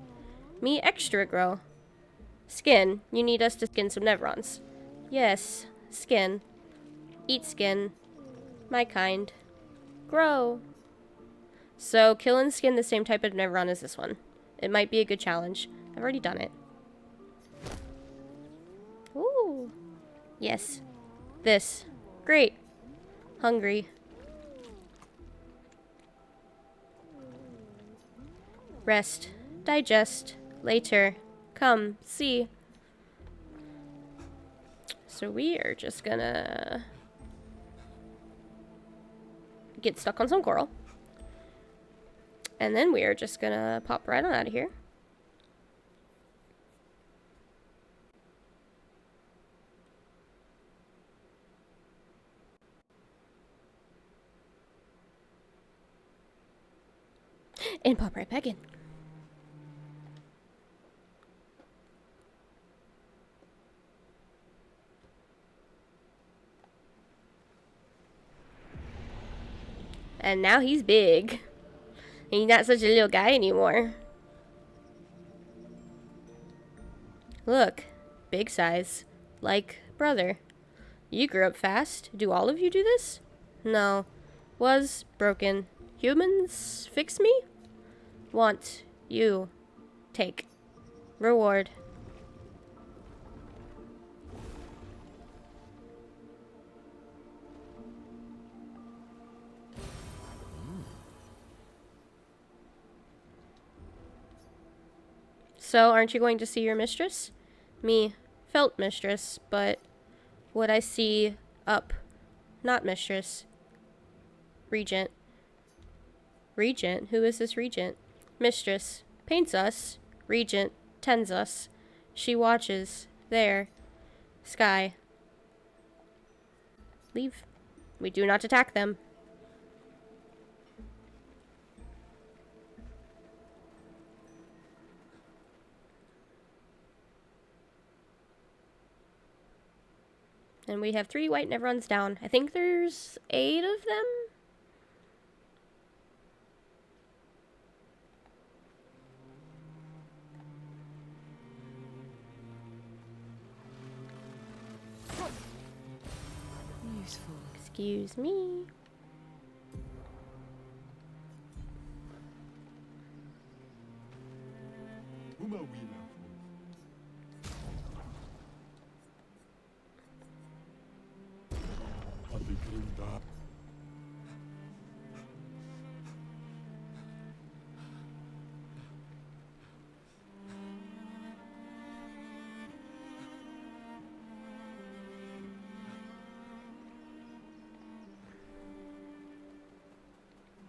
[SPEAKER 1] extra grow. Skin, you need us to skin some Nevrons. Yes, skin. Eat skin. My kind. Grow. So, kill and skin the same type of Nevron as this one. It might be a good challenge. I've already done it. Ooh. Yes. This. Great. Hungry. Rest. Digest. Later. Come. See. So we are just gonna get stuck on some coral. And then we are just gonna pop right on out of here. And pop right back in. And now he's big. He's not such a little guy anymore. Look, big size. Like brother. You grew up fast. Do all of you do this? No. Was broken. Humans fix me? Want. You. Take. Reward. So, aren't you going to see your mistress? Me. Felt mistress, but would I see up? Not mistress. Regent. Regent? Who is this regent? Mistress. Paints us. Regent. Tends us. She watches. There. Sky. Leave. We do not attack them. And we have 3 white Nevrons down. I think there's 8 of them?
[SPEAKER 6] Useful.
[SPEAKER 1] Excuse me.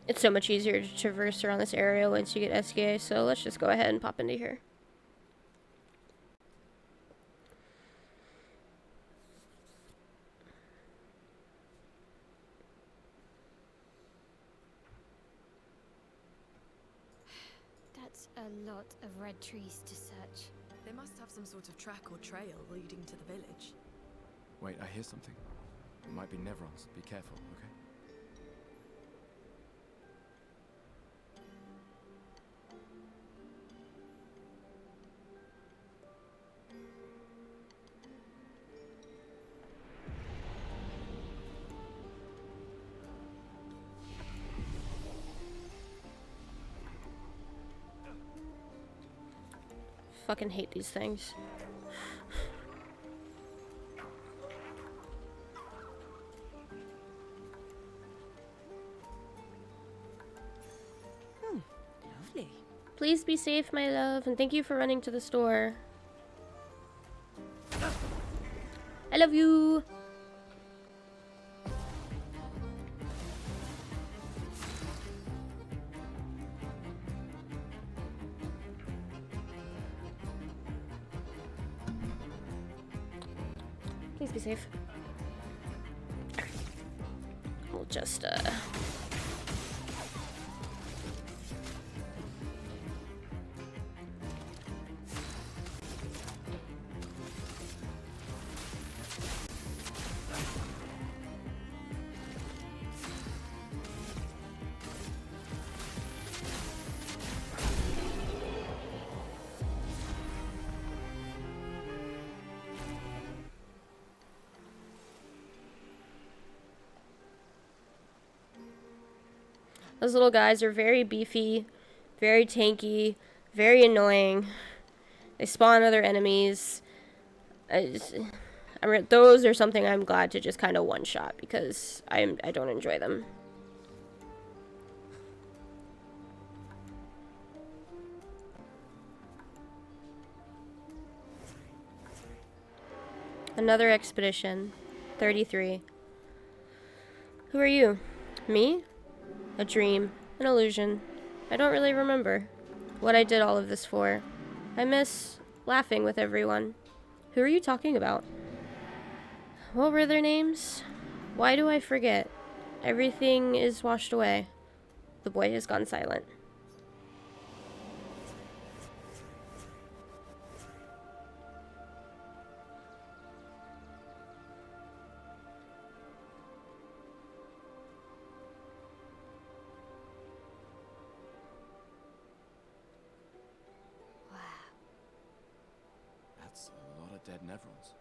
[SPEAKER 1] It's so much easier to traverse around this area once you get SKA, so let's just go ahead and pop into here.
[SPEAKER 5] That's a lot of red trees to search.
[SPEAKER 6] They must have some sort of track or trail leading to the village.
[SPEAKER 3] Wait, I hear something. It might be Nevrons. Be careful, okay?
[SPEAKER 1] Fucking hate these things.
[SPEAKER 6] Lovely.
[SPEAKER 1] Please be safe, my love, and thank you for running to the store. I love you. Please be safe. We'll just, Those little guys are very beefy, very tanky, very annoying. They spawn other enemies. Those are something I'm glad to just kind of one-shot because I don't enjoy them. Another expedition. 33. Who are you? Me? A dream. An illusion. I don't really remember what I did all of this for. I miss laughing with everyone. Who are you talking about? What were their names? Why do I forget? Everything is washed away. The boy has gone silent.
[SPEAKER 3] That's a lot of dead Nevrons.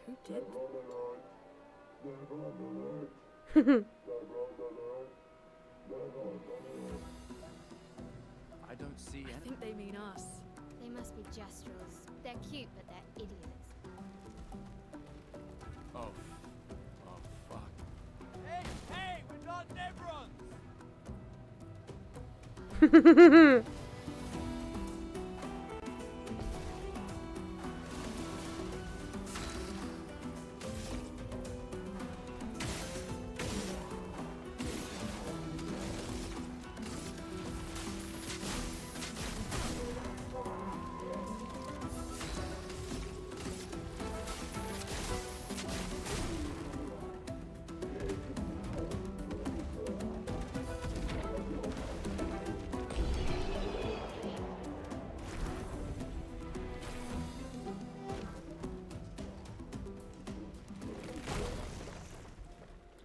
[SPEAKER 6] Who did?
[SPEAKER 3] I don't see
[SPEAKER 6] I
[SPEAKER 3] any.
[SPEAKER 6] think they mean us.
[SPEAKER 5] They must be Gestrals. They're cute, but they're idiots.
[SPEAKER 3] Oh. Oh, fuck.
[SPEAKER 2] Hey, we're not Nevrons!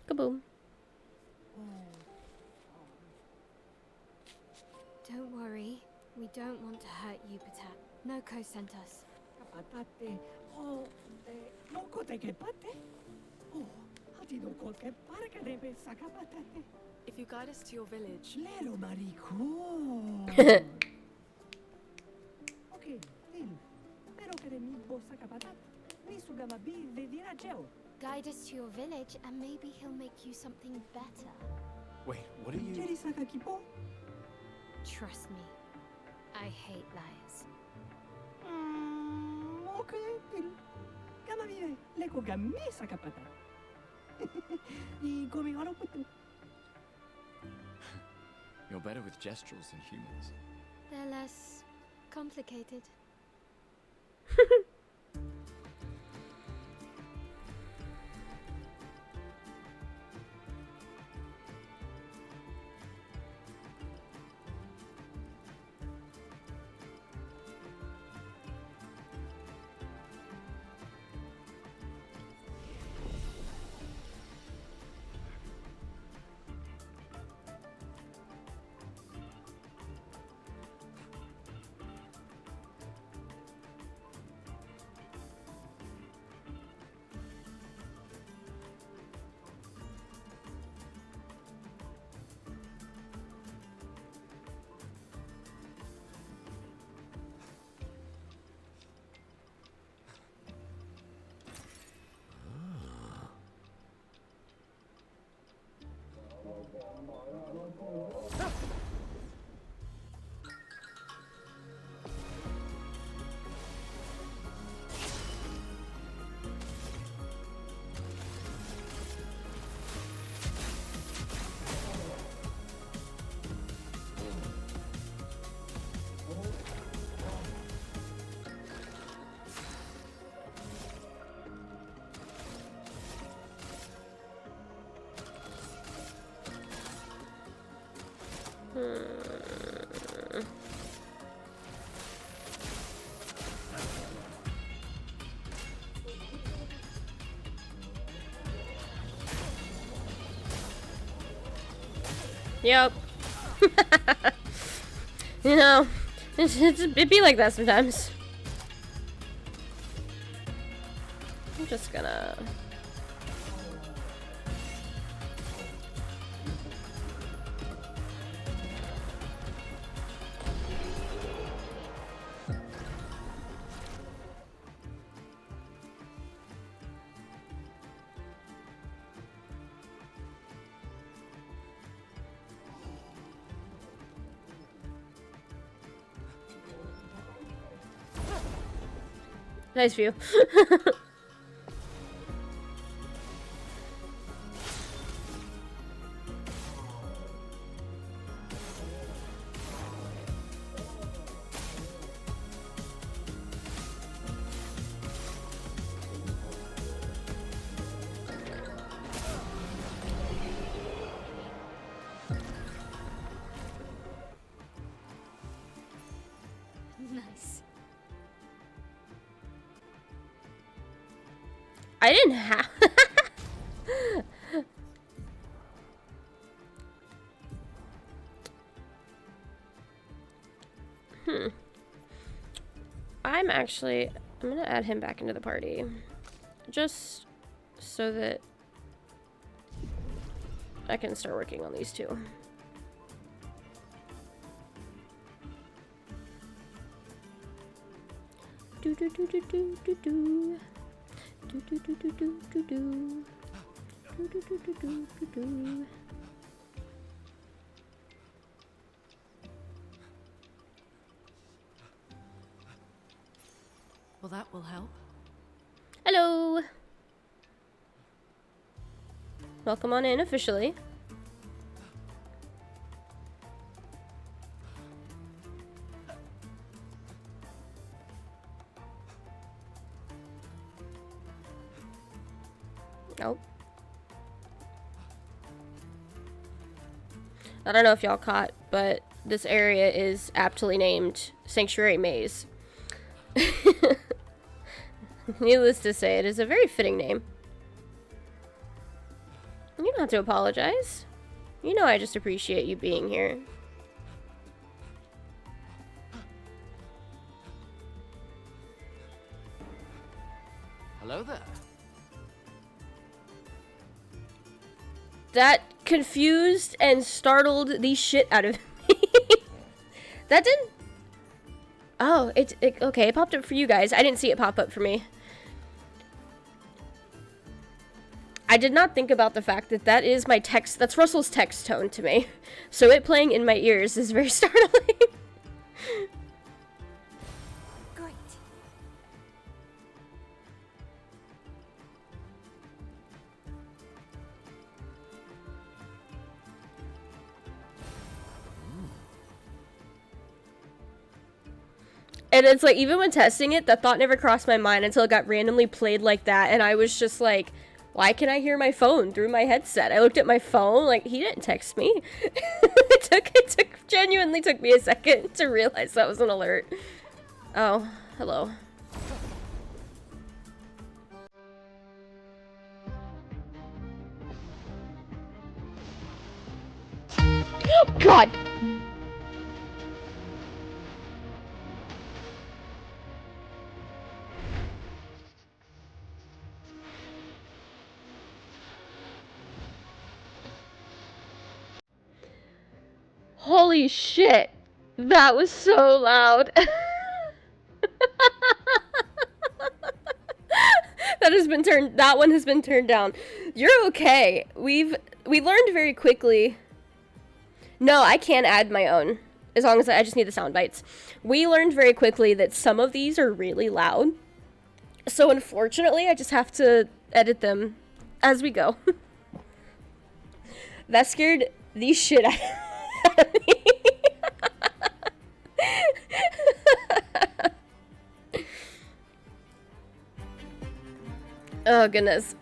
[SPEAKER 1] Kaboom.
[SPEAKER 5] Don't worry. We don't want to hurt you, Patat. Noko sent us.
[SPEAKER 9] Patate. Oh, noko te ke pate. Oh, hati no ko ke parka debe sakapatate.
[SPEAKER 6] If you guide us to your village,
[SPEAKER 9] Lero marico. Okay, Lil. Pero que de mi bo sakapatat. Risugama bi de dirajeo.
[SPEAKER 5] Guide us to your village and maybe he'll make you something better.
[SPEAKER 3] Wait, what are you...
[SPEAKER 9] Keri sakakipo?
[SPEAKER 5] Trust me. I hate liars.
[SPEAKER 9] Okay, Lil. Kama vive, leko gami sakapata. Y komi haro putu.
[SPEAKER 3] You're better with Gestrals than humans.
[SPEAKER 5] They're less complicated.
[SPEAKER 1] Yep. You know, it'd be like that sometimes. I'm just gonna... Nice view.
[SPEAKER 5] Nice.
[SPEAKER 1] I didn't have. I'm gonna add him back into the party. Just so that I can start working on these two. Do do do do do do do. Do do do do do do do. Do do do do do do do.
[SPEAKER 6] Well, that will help.
[SPEAKER 1] Hello. Welcome on in officially. Nope. I don't know if y'all caught, but this area is aptly named Sanctuary Maze. Needless to say, it is a very fitting name. You don't have to apologize. You know I just appreciate you being here.
[SPEAKER 2] Hello there.
[SPEAKER 1] That confused and startled the shit out of me. That didn't... Oh, okay, it popped up for you guys. I didn't see it pop up for me. I did not think about the fact that that is my text. That's Russell's text tone to me. So it playing in my ears is very startling.
[SPEAKER 5] Great.
[SPEAKER 1] And it's like, even when testing it, that thought never crossed my mind until it got randomly played like that. And I was just like, why can I hear my phone through my headset? I looked at my phone, like, he didn't text me. It genuinely took me a second to realize that was an alert. Oh, hello. God! Holy shit! That was so loud. That one has been turned down. You're okay. We learned very quickly. No, I can add my own. As long as I just need the sound bites. We learned very quickly that some of these are really loud. So unfortunately, I just have to edit them as we go. That scared the shit out of me. Oh, goodness.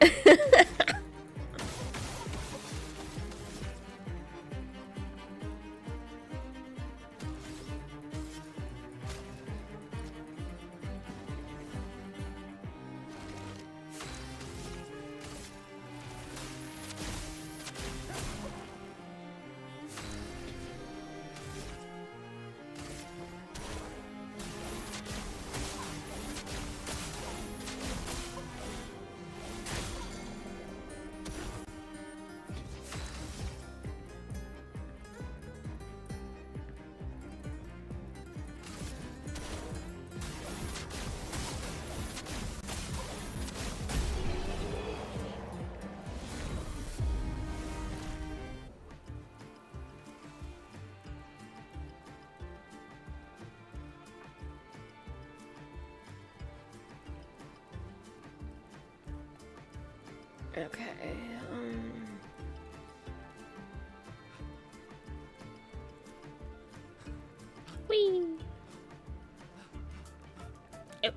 [SPEAKER 1] Okay. Whee! Oh.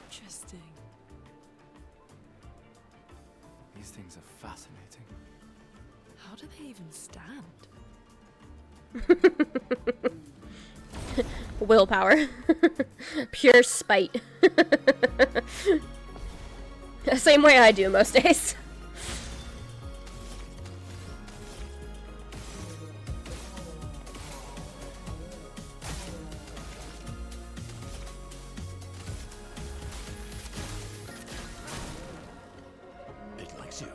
[SPEAKER 6] Interesting.
[SPEAKER 3] These things are fascinating.
[SPEAKER 6] How do they even stand?
[SPEAKER 1] Willpower. Pure spite. Same way I do most days.
[SPEAKER 3] It likes you.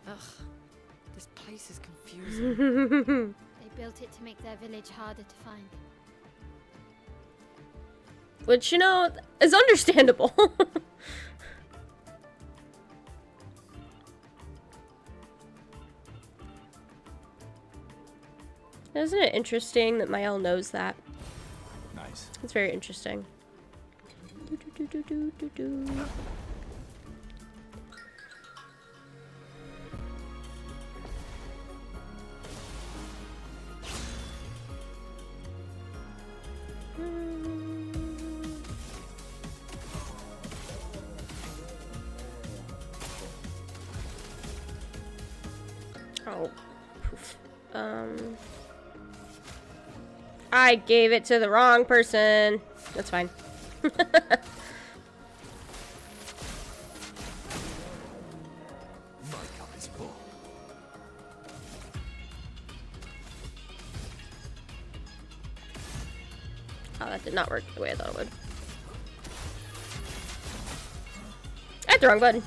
[SPEAKER 6] Ugh, this place is confusing.
[SPEAKER 5] They built it to make their village harder to find.
[SPEAKER 1] Which, you know, is understandable. Isn't it interesting that Mael knows that?
[SPEAKER 3] Nice.
[SPEAKER 1] It's very interesting. Oh, poof. I gave it to the wrong person. That's fine.
[SPEAKER 3] My cup is full.
[SPEAKER 1] Oh, that did not work the way I thought it would. I hit the wrong button.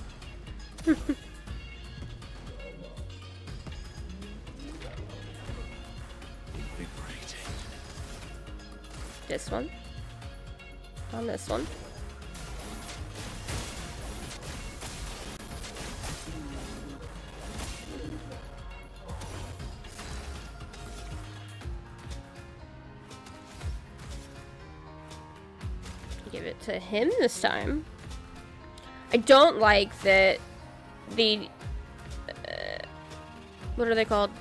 [SPEAKER 1] This one. On this one. Give it to him this time. I don't like that the... what are they called?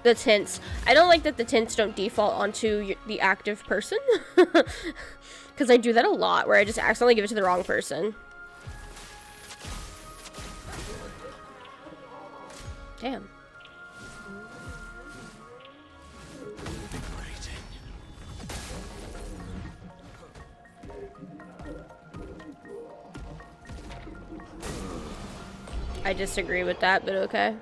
[SPEAKER 1] The tints. I don't like that the tints don't default onto the active person. Because I do that a lot, where I just accidentally give it to the wrong person. Damn. I disagree with that, but okay.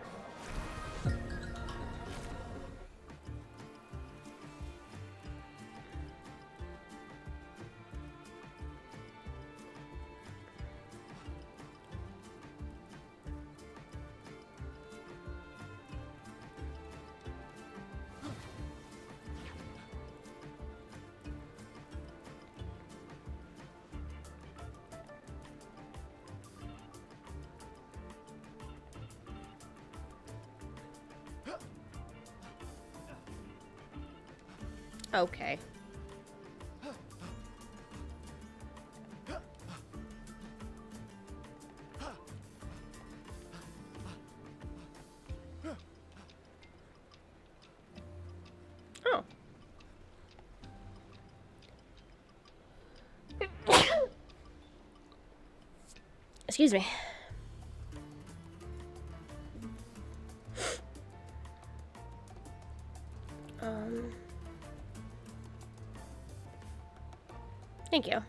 [SPEAKER 1] Okay. Oh. Excuse me. Thank you.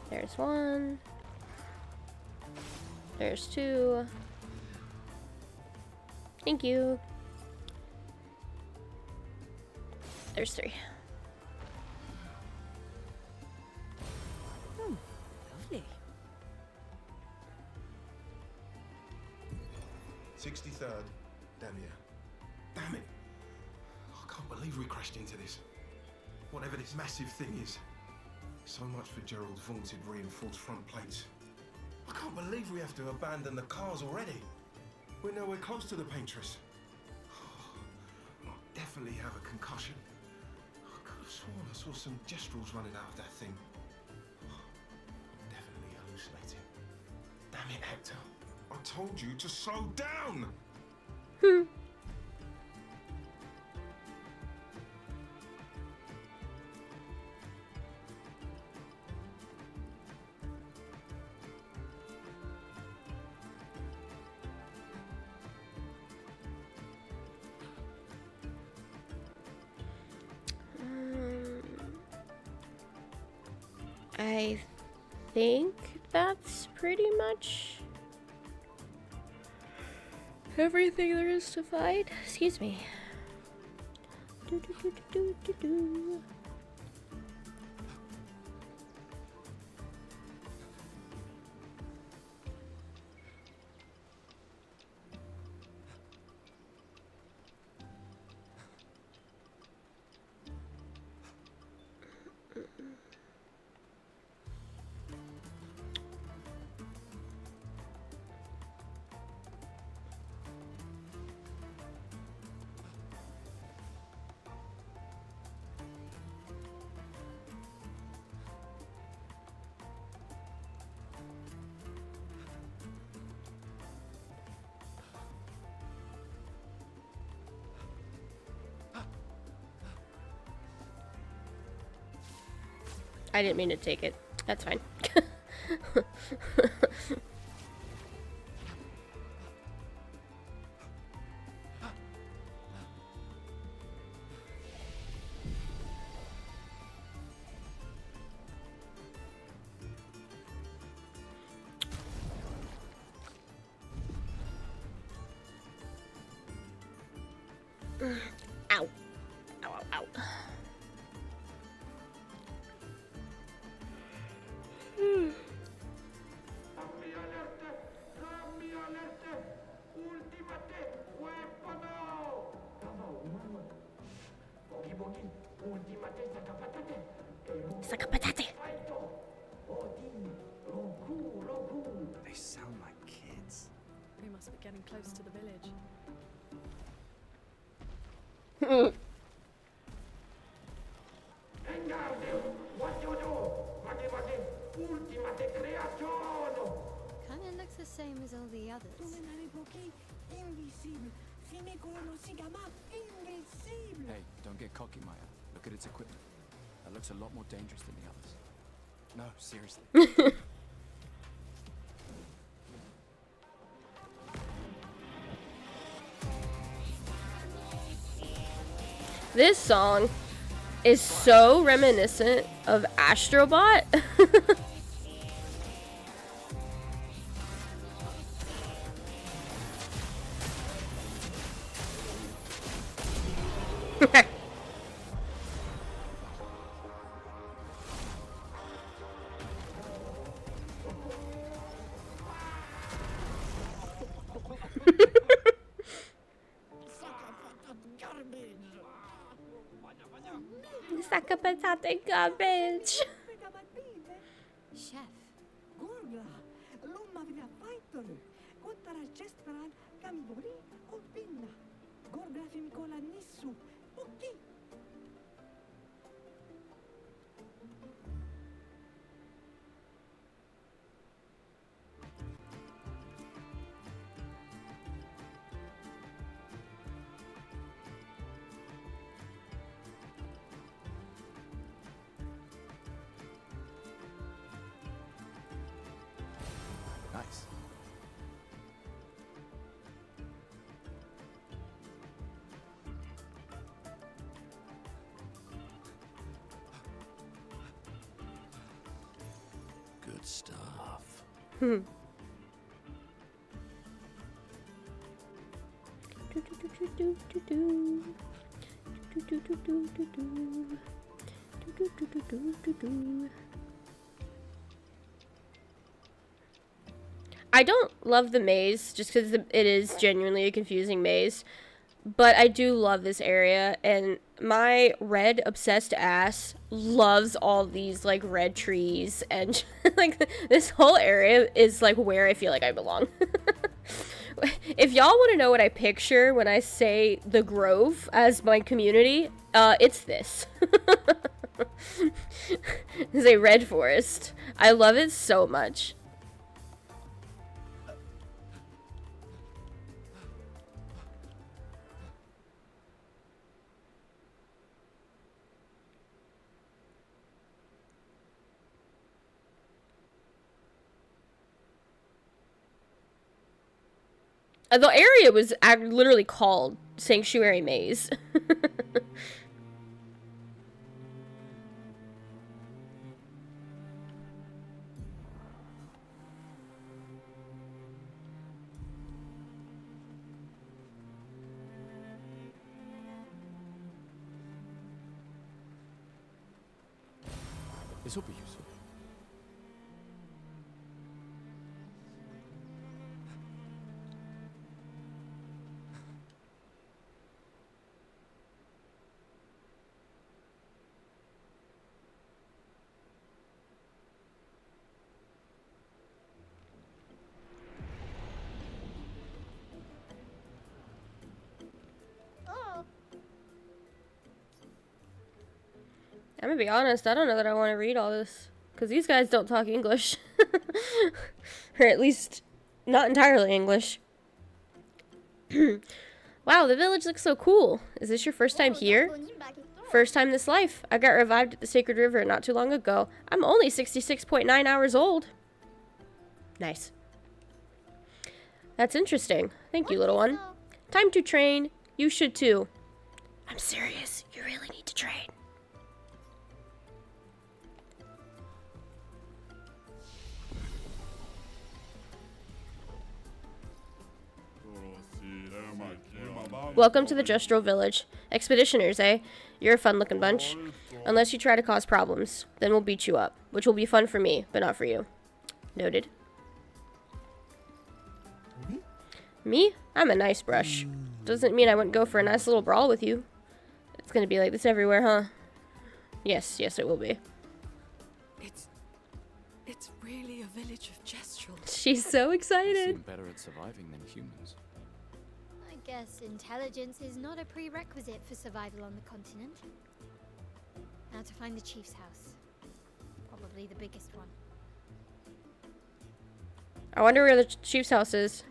[SPEAKER 1] There's one. There's two. Thank you. There's three.
[SPEAKER 6] Oh, lovely.
[SPEAKER 10] 63rd, Damien. Damn it. I can't believe we crashed into this. Whatever this massive thing is. So much for Gerald's vaunted reinforced front plates. I can't believe we have to abandon the cars already. We're nowhere close to the paintress. I'll definitely have a concussion. I could have sworn I saw some gestrals running out of that thing. Definitely hallucinating. Damn it, Hector. I told you to slow down!
[SPEAKER 1] I think that's pretty much everything there is to find. Excuse me. Do. I didn't mean to take it. That's fine. Ow. Ow, ow, ow. Saka patate.
[SPEAKER 3] They sound like kids.
[SPEAKER 6] We must be getting close to the village.
[SPEAKER 5] Kinda looks the same as all the others.
[SPEAKER 3] Hey, don't get cocky, Maya. Look at its equipment. That looks a lot more dangerous than the others. No, seriously.
[SPEAKER 1] This song is so reminiscent of Astrobot. Saka patate garbage.
[SPEAKER 5] Chef,
[SPEAKER 9] Gorga, lumma via faittolu. Kottara Gestral, kamibori, kolpinna. Gorga fimikola nissu. Pukki.
[SPEAKER 3] Nice. Good stuff.
[SPEAKER 1] I don't love the maze just because it is genuinely a confusing maze, but I do love this area, and my red obsessed ass loves all these like red trees, and like this whole area is like where I feel like I belong. If y'all want to know what I picture when I say the Grove as my community, it's this. It's a red forest. I love it so much. The area was literally called Sanctuary Maze.
[SPEAKER 3] This will be useful.
[SPEAKER 1] I'm gonna be honest, I don't know that I want to read all this. Because these guys don't talk English. Or at least, not entirely English. Wow, the village looks so cool. Is this your first time here? First time this life. I got revived at the Sacred River not too long ago. I'm only 66.9 hours old. Nice. That's interesting. Thank you, little one. Time to train. You should too. I'm serious. You really need to train. Welcome to the Gestral village. Expeditioners, eh? You're a fun-looking bunch. Unless you try to cause problems, then we'll beat you up, which will be fun for me, but not for you. Noted. Me? I'm a nice brush. Doesn't mean I wouldn't go for a nice little brawl with you. It's gonna be like this everywhere, huh? Yes, it will be.
[SPEAKER 6] It's really a village of Gestral.
[SPEAKER 1] She's so
[SPEAKER 3] They
[SPEAKER 1] excited.
[SPEAKER 3] seem better at surviving than humans.
[SPEAKER 5] I guess intelligence is not a prerequisite for survival on the continent. Now to find the chief's house. Probably the biggest one.
[SPEAKER 1] I wonder where the chief's house is.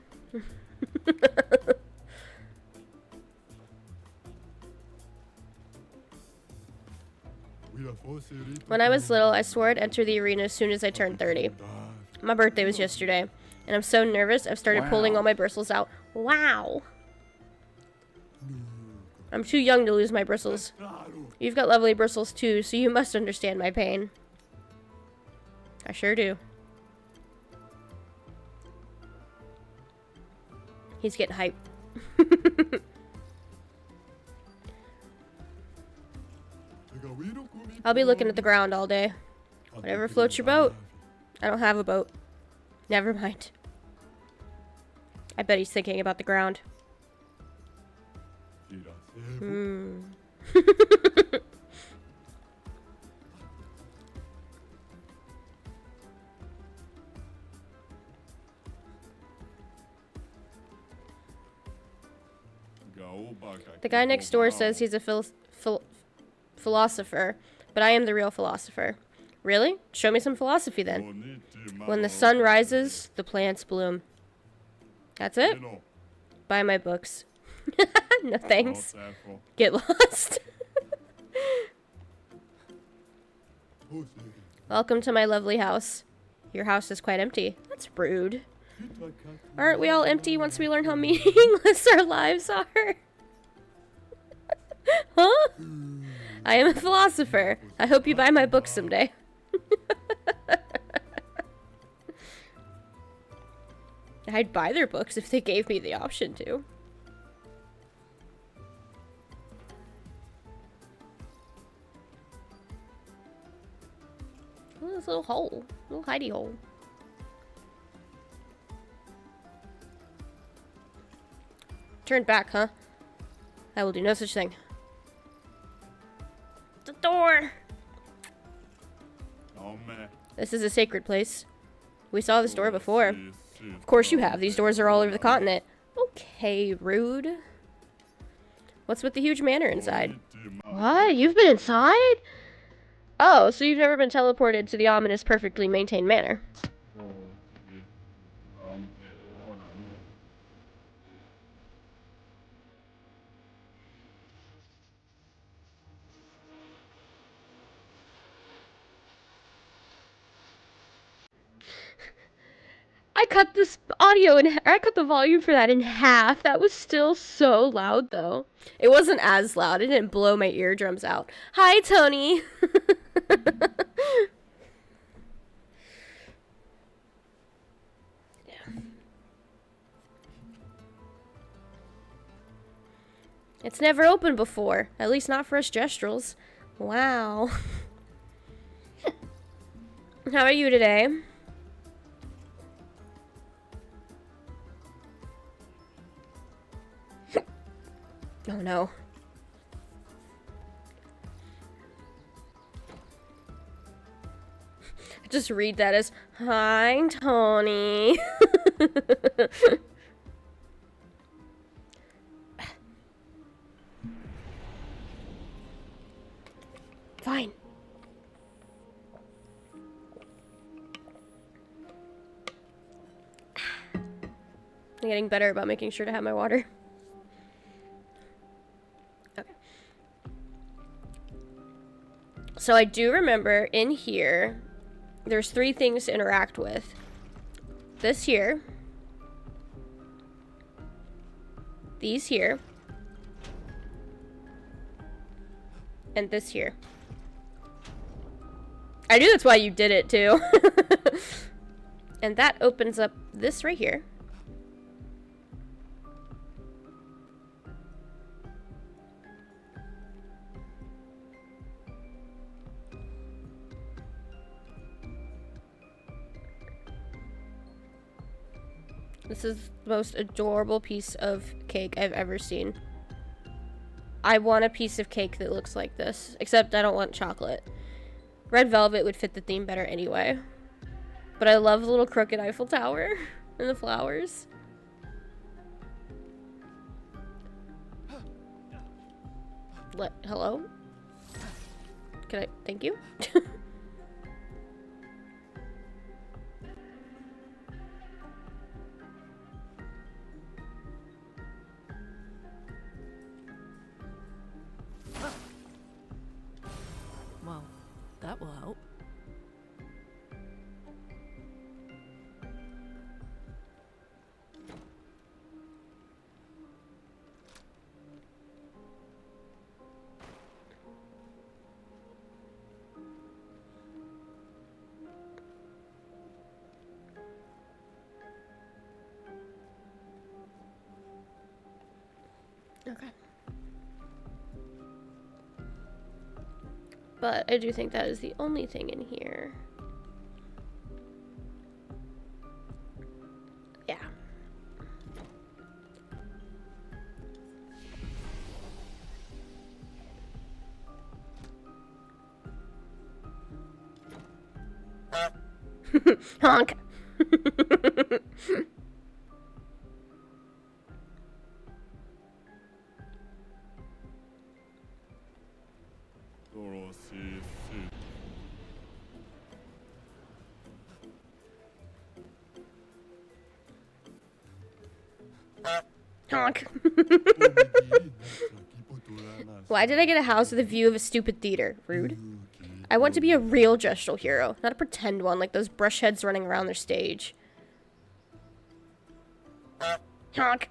[SPEAKER 1] When I was little, I swore I'd enter the arena as soon as I turned 30. My birthday was yesterday, and I'm so nervous I've started pulling all my bristles out. Wow. I'm too young to lose my bristles. You've got lovely bristles too, so you must understand my pain. I sure do. He's getting hyped. I'll be looking at the ground all day. Whatever floats your boat. I don't have a boat. Never mind. I bet he's thinking about the ground. The guy next door says he's a philosopher, but I am the real philosopher. Really? Show me some philosophy then. When the sun rises, the plants bloom. That's it? Buy my books. No thanks. Get lost. Welcome to my lovely house. Your house is quite empty. That's rude. Aren't we all empty once we learn how meaningless our lives are? Huh? I am a philosopher. I hope you buy my books someday. I'd buy their books if they gave me the option to. Oh, this little hole. Little hidey hole. Turn back, huh? I will do no such thing. door! This is a sacred place. We saw this door before. Of course you have. These doors are all over the continent. Okay, rude. What's with the huge manor inside? What? You've been inside? Oh, so you've never been teleported to the ominous, perfectly maintained manor. I cut this audio I cut the volume for that in half. That was still so loud, though. It wasn't as loud. It didn't blow my eardrums out. Hi, Tony. Yeah. It's never opened before. At least not for us Gestrals. Wow. How are you today? Oh no. I just read that as, hi, Tony. Fine. I'm getting better about making sure to have my water. Okay. So I do remember in here, there's 3 things to interact with. This here. These here. And this here. I knew that's why you did it too. And that opens up this right here. This is the most adorable piece of cake I've ever seen. I want a piece of cake that looks like this, except I don't want chocolate. Red velvet would fit the theme better anyway. But I love the little crooked Eiffel Tower and the flowers. Hello? Can I? Thank you.
[SPEAKER 6] Well, that will help.
[SPEAKER 1] Okay. But I do think that is the only thing in here. Yeah. Honk. Honk. Why did I get a house with a view of a stupid theater? Rude. I want to be a real Gestral hero, not a pretend one like those brush heads running around their stage. Honk.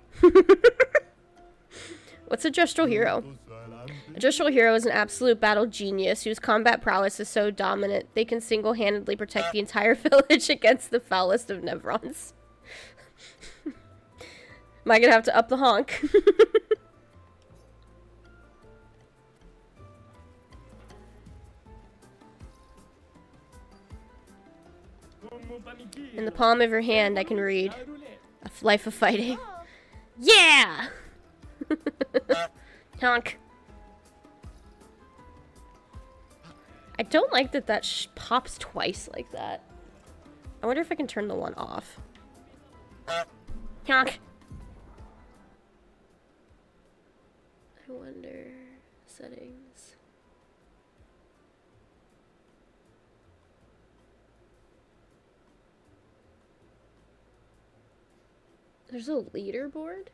[SPEAKER 1] What's a Gestral hero? A Gestral hero is an absolute battle genius whose combat prowess is so dominant they can single-handedly protect the entire village against the foulest of Nevrons. Am I gonna have to up the honk? In the palm of your hand, I can read A Life of Fighting. Yeah! Honk. I don't like that that pops twice like that. I wonder if I can turn the one off. Honk. I wonder. Settings. There's a leaderboard?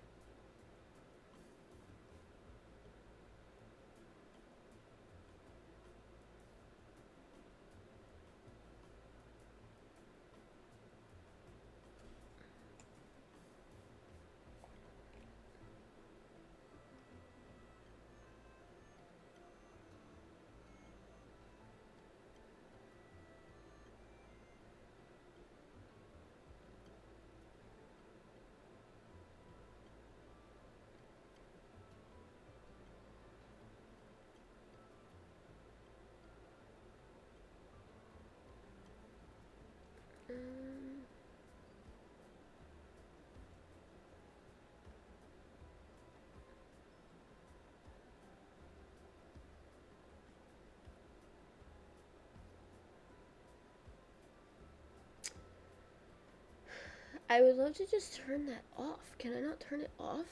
[SPEAKER 1] I would love to just turn that off. Can I not turn it off?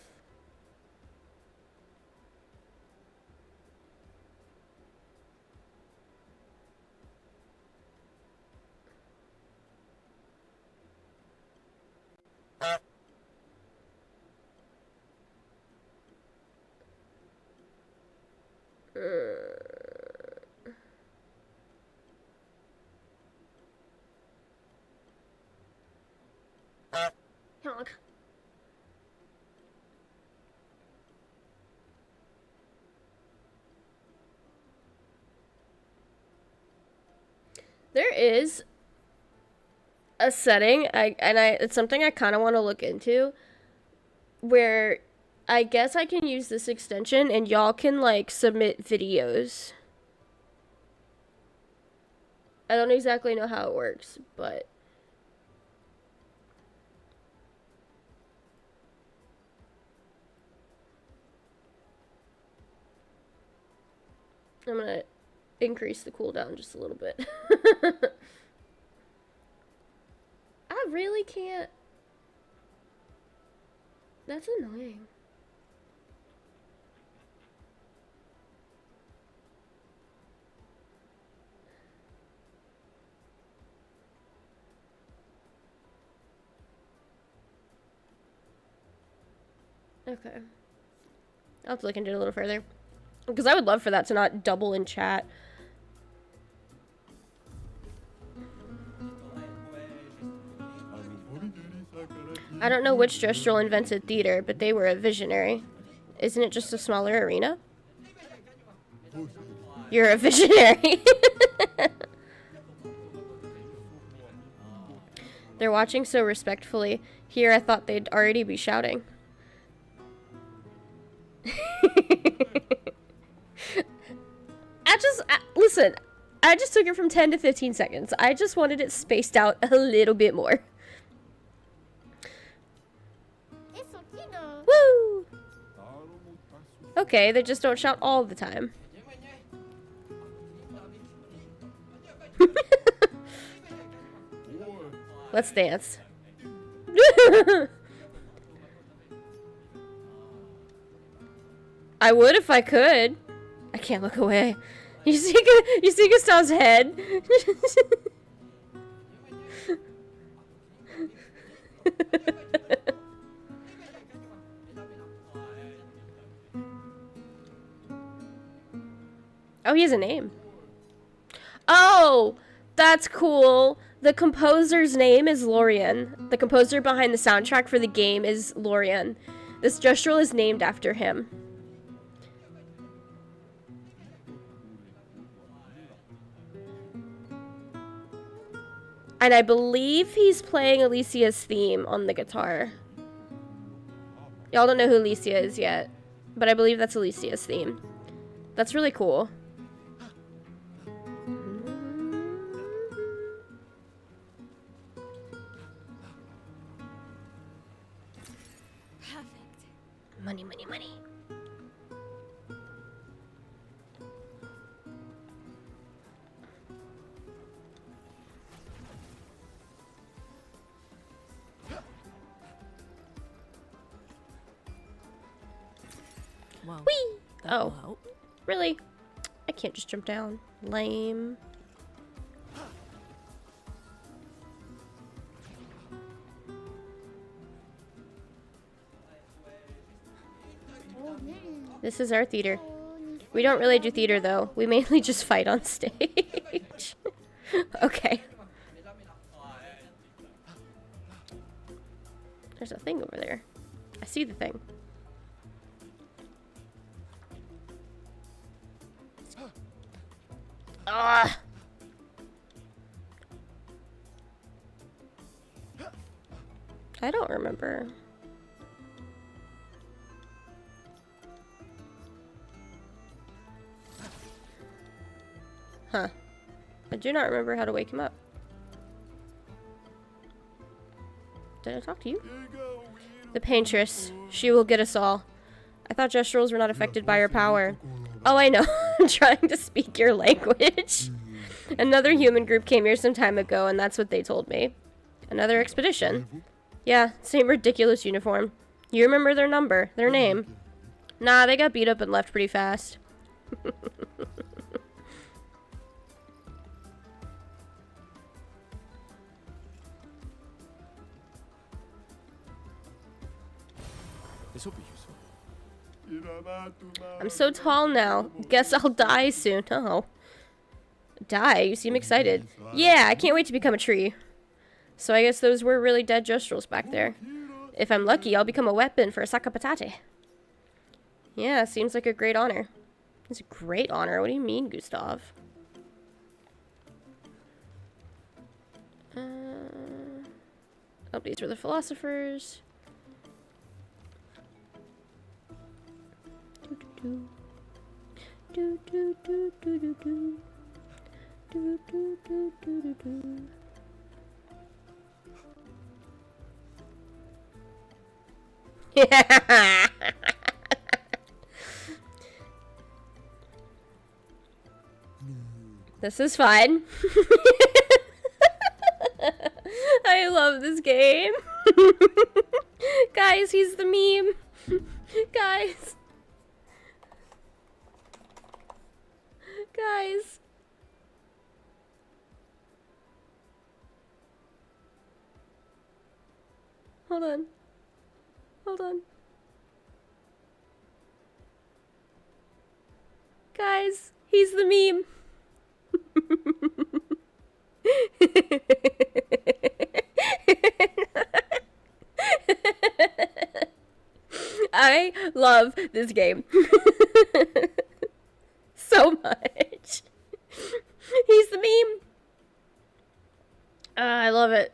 [SPEAKER 1] Honk. There is a setting, it's something I kind of want to look into, where I guess I can use this extension and y'all can like submit videos. I don't exactly know how it works, but I'm gonna increase the cooldown just a little bit. I really can't. That's annoying. Okay. I'll have to look into it a little further. Because I would love for that to not double in chat. I don't know which Gestral invented theater, but they were a visionary. Isn't it just a smaller arena? You're a visionary. They're watching so respectfully. Here I thought they'd already be shouting. Listen, I just took it from 10 to 15 seconds. I just wanted it spaced out a little bit more. Woo! Okay, they just don't shout all the time. Let's dance. I would if I could. I can't look away. You see Gustav's head? Oh, he has a name. Oh, that's cool. The composer's name is Lorian. The composer behind the soundtrack for the game is Lorian. This Gestral is named after him. And I believe he's playing Alicia's theme on the guitar. Y'all don't know who Alicia is yet, but I believe that's Alicia's theme. That's really cool.
[SPEAKER 5] Perfect.
[SPEAKER 1] Money, money, money.
[SPEAKER 6] Well,
[SPEAKER 1] Whee!
[SPEAKER 6] that will
[SPEAKER 1] Oh,
[SPEAKER 6] help.
[SPEAKER 1] really? I can't just jump down. Lame. This is our theater. We don't really do theater, though. We mainly just fight on stage. Okay. There's a thing over there. I see the thing. Ah! I don't remember. Huh. I do not remember how to wake him up. Did I talk to you? The Paintress. She will get us all. I thought Gestrals were not affected by her power. Oh, I know. I'm trying to speak your language. Another human group came here some time ago, and that's what they told me. Another expedition? Yeah, same ridiculous uniform. You remember their number, their name? Nah, they got beat up and left pretty fast.
[SPEAKER 3] This will be useful.
[SPEAKER 1] I'm so tall now. Guess I'll die soon. Oh. Die? You seem excited. Yeah, I can't wait to become a tree. So I guess those were really dead Gestrals back there. If I'm lucky, I'll become a weapon for a Sakapatate. Yeah, seems like a great honor. It's a great honor. What do you mean, Gustav? Oh, these were the philosophers. Do do do do do do do do do do do do do. Yeah. This is fun. I love this game. Guys, he's the meme. Guys. Guys. Hold on. Hold on. Guys, he's the meme. I love this game. So much. He's the meme. I love it.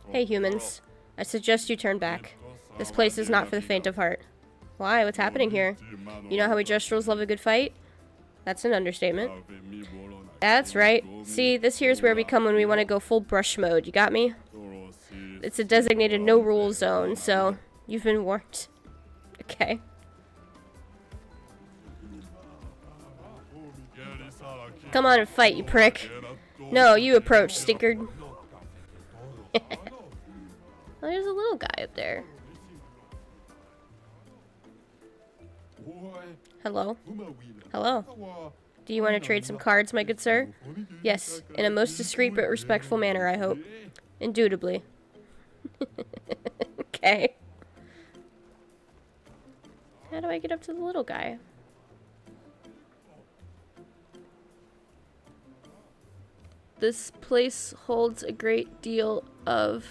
[SPEAKER 1] Hey humans, I suggest you turn back. This place is not for the faint of heart. Why? What's happening here? You know how we Gestrals love a good fight? That's an understatement. That's right. See, this here's where we come when we want to go full brush mode. You got me? It's a designated no-rule zone, so you've been warned. Okay. Come on and fight, you prick. No, you approach, stinkard. Oh, there's a little guy up there. Hello? Hello? Do you want to trade some cards, my good sir? Yes, in a most discreet but respectful manner, I hope. Indubitably. Okay. How do I get up to the little guy? This place holds a great deal of...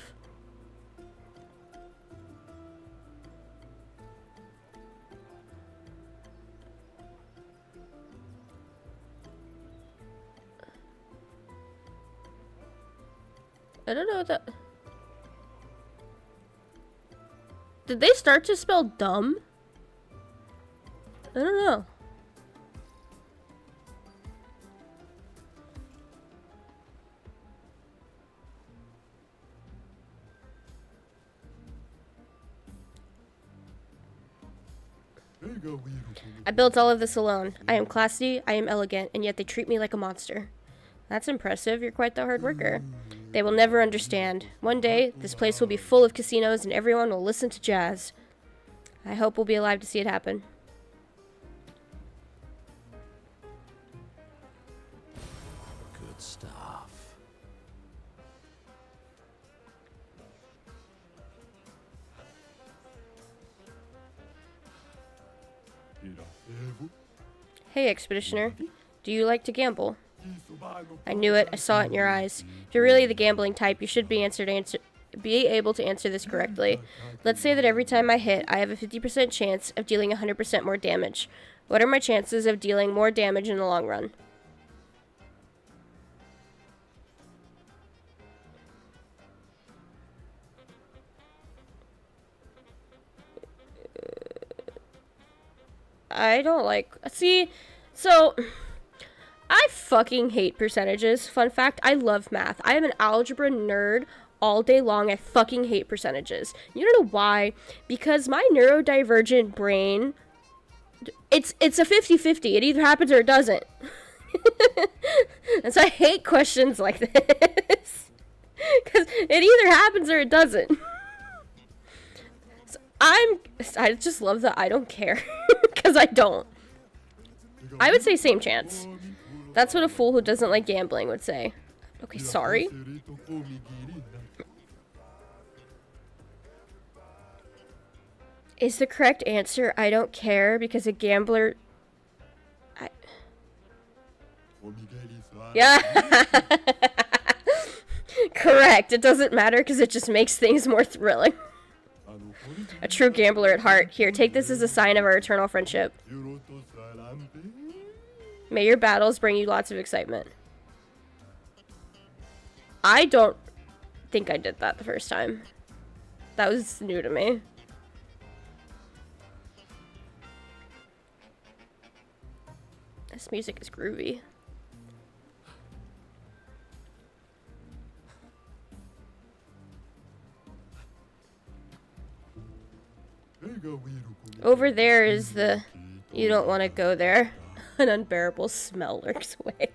[SPEAKER 1] I don't know what that... Did they start to spell dumb? I don't know. I built all of this alone. I am classy, I am elegant, and yet they treat me like a monster. That's impressive. You're quite the hard worker. They will never understand. One day, this place will be full of casinos and everyone will listen to jazz. I hope we'll be alive to see it happen.
[SPEAKER 2] Good stuff.
[SPEAKER 1] Hey, Expeditioner. Do you like to gamble? I knew it. I saw it in your eyes. If you're really the gambling type, you should be able to answer this correctly. Let's say that every time I hit, I have a 50% chance of dealing 100% more damage. What are my chances of dealing more damage in the long run? I don't like... See, so... I fucking hate percentages. Fun fact, I love math. I am an algebra nerd all day long. I fucking hate percentages. You don't know why? Because my neurodivergent brain... It's a 50-50. It either happens or it doesn't. And so I hate questions like this. Because it either happens or it doesn't. So I just love that I don't care. Because I don't. I would say same chance. That's what a fool who doesn't like gambling would say. Okay, sorry. Is the correct answer, I don't care, because a gambler... Yeah! Correct. It doesn't matter because it just makes things more thrilling. A true gambler at heart. Here, take this as a sign of our eternal friendship. May your battles bring you lots of excitement. I don't think I did that the first time. That was new to me. This music is groovy. Over there is the... You don't want to go there. An unbearable smell lurks away.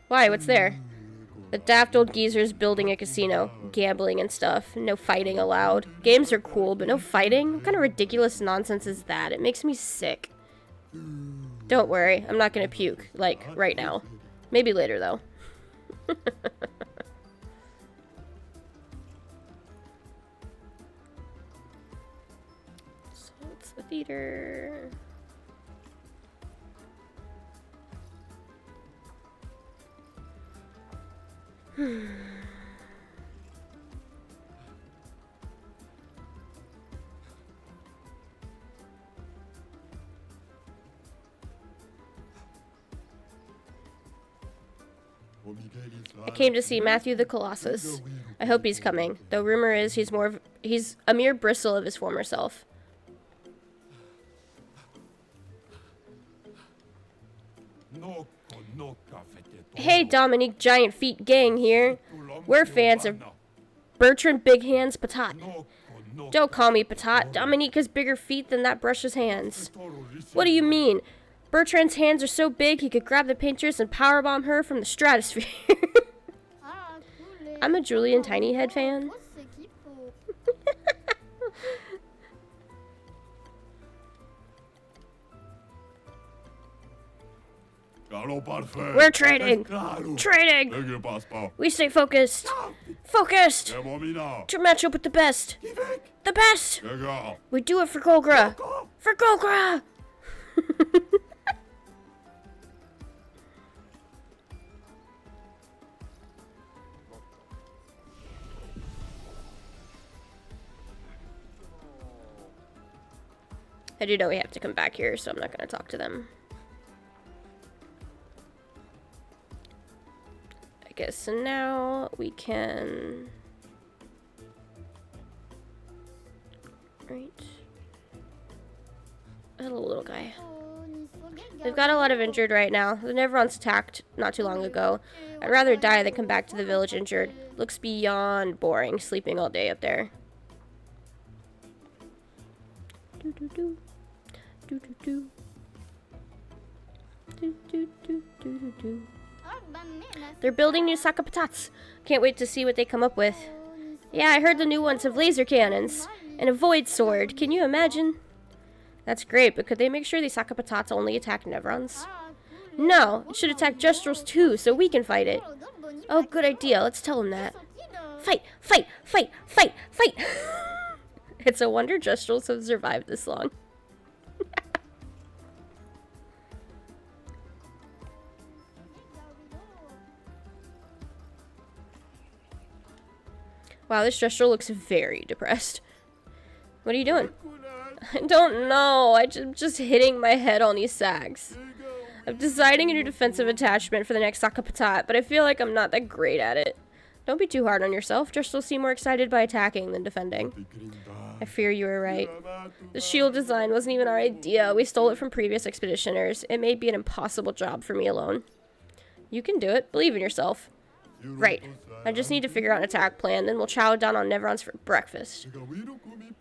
[SPEAKER 1] Why? What's there? The daft old geezer's building a casino. Gambling and stuff. No fighting allowed. Games are cool, but no fighting? What kind of ridiculous nonsense is that? It makes me sick. Don't worry. I'm not gonna puke. Like, right now. Maybe later, though. So it's the theater. I came to see Matthew the Colossus. I hope he's coming, though rumor is he's a mere bristle of his former self. Hey, Dominique Giant Feet Gang here. We're fans of Bertrand Big Hands Patat. Don't call me Patat. Dominique has bigger feet than that brush's hands. What do you mean? Bertrand's hands are so big he could grab the painters and powerbomb her from the stratosphere. I'm a Julian Tiny Head fan. We're trading! Trading! We stay focused! Focused! To match up with the best! The best! We do it for Gogra! For Gogra! I do know we have to come back here, so I'm not going to talk to them. I guess so now we can... Right. Hello, little guy. We've got a lot of injured right now. The Neveron's attacked not too long ago. I'd rather die than come back to the village injured. Looks beyond boring, sleeping all day up there. do. Do, do, do, do, do, do. They're building new soccer patats. Can't wait to see what they come up with. Yeah, I heard the new ones have laser cannons and a void sword. Can you imagine? That's great, but could they make sure these soccer patats only attack Nevrons? No, it should attack Gestrals too, so we can fight it. Oh, good idea. Let's tell them that. Fight! Fight! Fight! Fight! Fight! It's a wonder Gestrals have survived this long. Wow, this Gestral looks very depressed. What are you doing? I don't know. I'm just hitting my head on these sags. I'm deciding a new defensive attachment for the next Sokka Patat, but I feel like I'm not that great at it. Don't be too hard on yourself. Gestrals seem more excited by attacking than defending. I fear you were right. The shield design wasn't even our idea. We stole it from previous expeditioners. It may be an impossible job for me alone. You can do it. Believe in yourself. Right. I just need to figure out an attack plan, then we'll chow down on Nevrons for breakfast.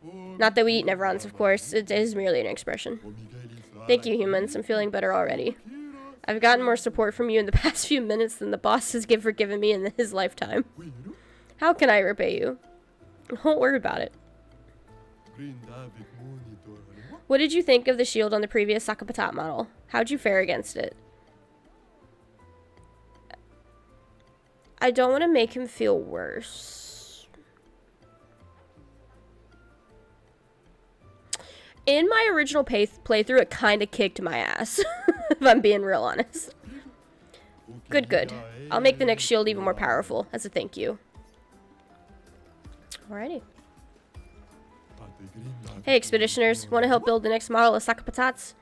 [SPEAKER 1] Not that we eat Nevrons, of course. It is merely an expression. Thank you, humans. I'm feeling better already. I've gotten more support from you in the past few minutes than the boss has forgiven me in his lifetime. How can I repay you? Don't worry about it. What did you think of the shield on the previous Sokka Patat model? How'd you fare against it? I don't want to make him feel worse. In my original playthrough, it kind of kicked my ass, if I'm being real honest. Good, good. I'll make the next shield even more powerful, as a thank you. Alrighty. Hey, expeditioners. Want to help build the next model of Sokka Patats?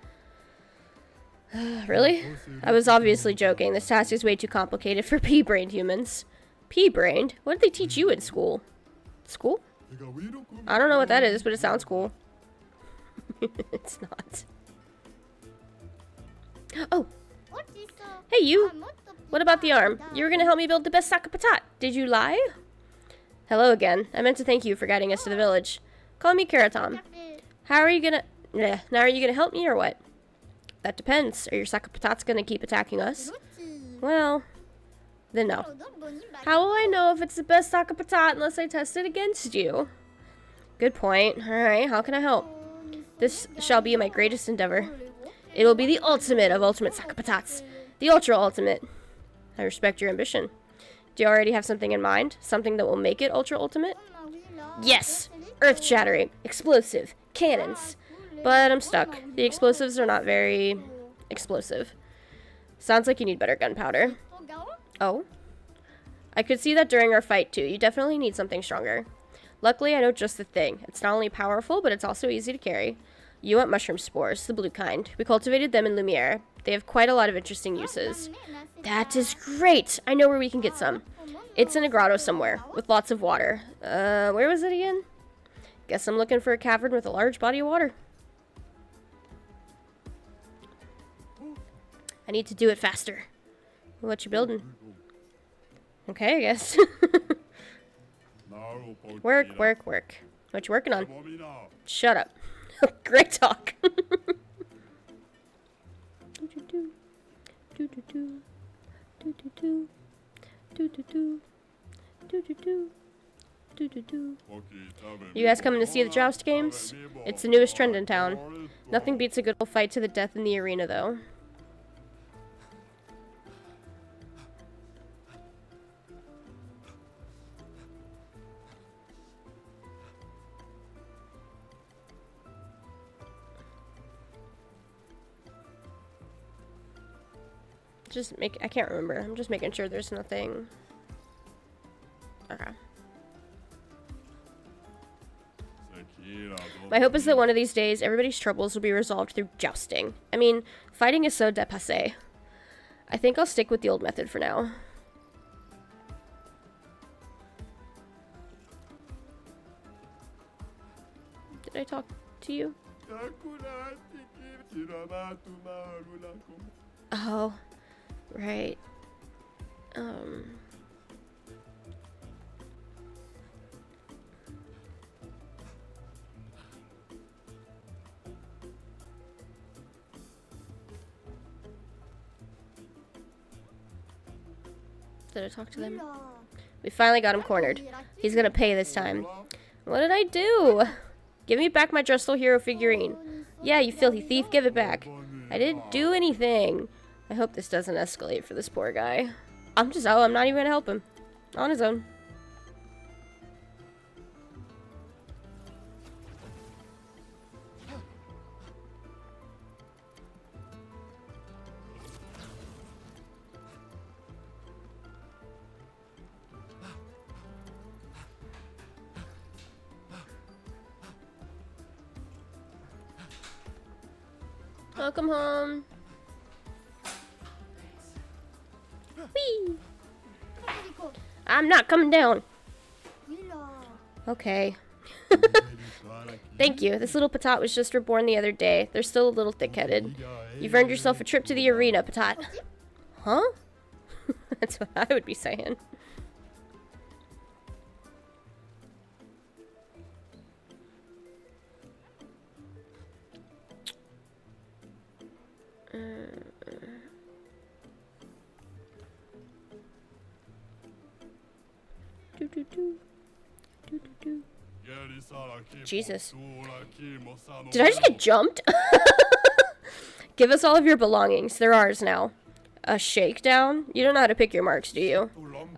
[SPEAKER 1] Really? I was obviously joking. This task is way too complicated for pea-brained humans. Pea-brained? What did they teach you in school? School? I don't know what that is, but it sounds cool. It's not. Oh! Hey, you! What about the arm? You were gonna help me build the best Sokka Patat. Did you lie? Hello again. I meant to thank you for guiding us to the village. Call me Keratom. How are you gonna... Now are you gonna help me or what? That depends. Are your Sokka Patats gonna keep attacking us? Well, then no. How will I know if it's the best Sokka Patat unless I test it against you? Good point. Alright, how can I help? This shall be my greatest endeavor. It will be the ultimate of ultimate Sokka Patats. The ultra ultimate. I respect your ambition. Do you already have something in mind? Something that will make it ultra ultimate? Yes! Earth-shattering, explosive, cannons. But I'm stuck. The explosives are not very explosive. Sounds like you need better gunpowder. Oh? I could see that during our fight, too. You definitely need something stronger. Luckily, I know just the thing. It's not only powerful, but it's also easy to carry. You want mushroom spores, the blue kind. We cultivated them in Lumiere. They have quite a lot of interesting uses. That is great! I know where we can get some. It's in a grotto somewhere, with lots of water. Where was it again? Guess I'm looking for a cavern with a large body of water. I need to do it faster. What you building? Okay, I guess. Work, work, work. What you working on? Shut up. Great talk. You guys coming to see the Joust games? It's the newest trend in town. Nothing beats a good old fight to the death in the arena, though. I can't remember. I'm just making sure there's nothing. Okay. My hope is that one of these days, everybody's troubles will be resolved through jousting. I mean, fighting is so dépassé. I think I'll stick with the old method for now. Did I talk to you? Oh. Right. Did I talk to them? We finally got him cornered. He's gonna pay this time. What did I do? Give me back my Gestral hero figurine. Yeah, you filthy thief, give it back. I didn't do anything. I hope this doesn't escalate for this poor guy. I'm not even gonna help him. On his own. Welcome home. Whee! I'm not coming down. Okay. Thank you. This little Patat was just reborn the other day. They're still a little thick-headed. You've earned yourself a trip to the arena, Patat. Huh? That's what I would be saying. Jesus. Did I just get jumped? Give us all of your belongings. They're ours now. A shakedown? You don't know how to pick your marks, do you?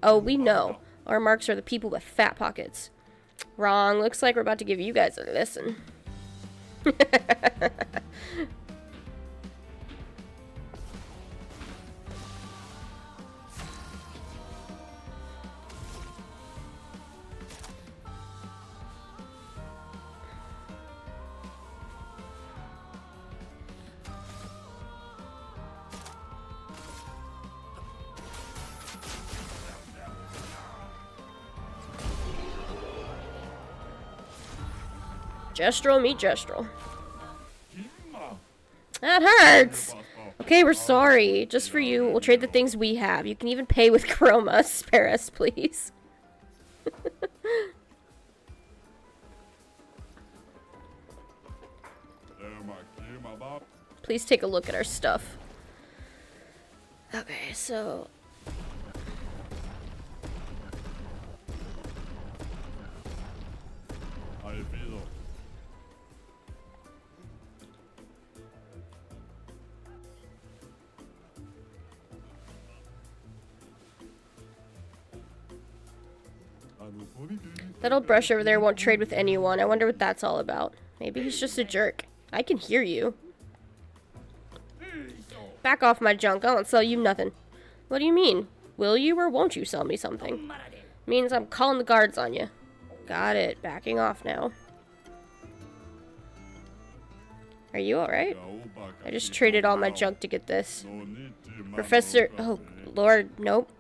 [SPEAKER 1] Oh, we know. Our marks are the people with fat pockets. Wrong. Looks like we're about to give you guys a lesson. Gestral, meet Gestral. That hurts! Okay, we're sorry. Just for you, we'll trade the things we have. You can even pay with Chroma. Spare us, please. Please take a look at our stuff. Okay, so... That old brush over there won't trade with anyone. I wonder what that's all about. Maybe he's just a jerk. I can hear you. Back off my junk. I won't sell you nothing. What do you mean? Will you or won't you sell me something? Means I'm calling the guards on you. Got it. Backing off now. Are you alright? I just traded all my junk to get this. Professor... Oh, Lord. Nope.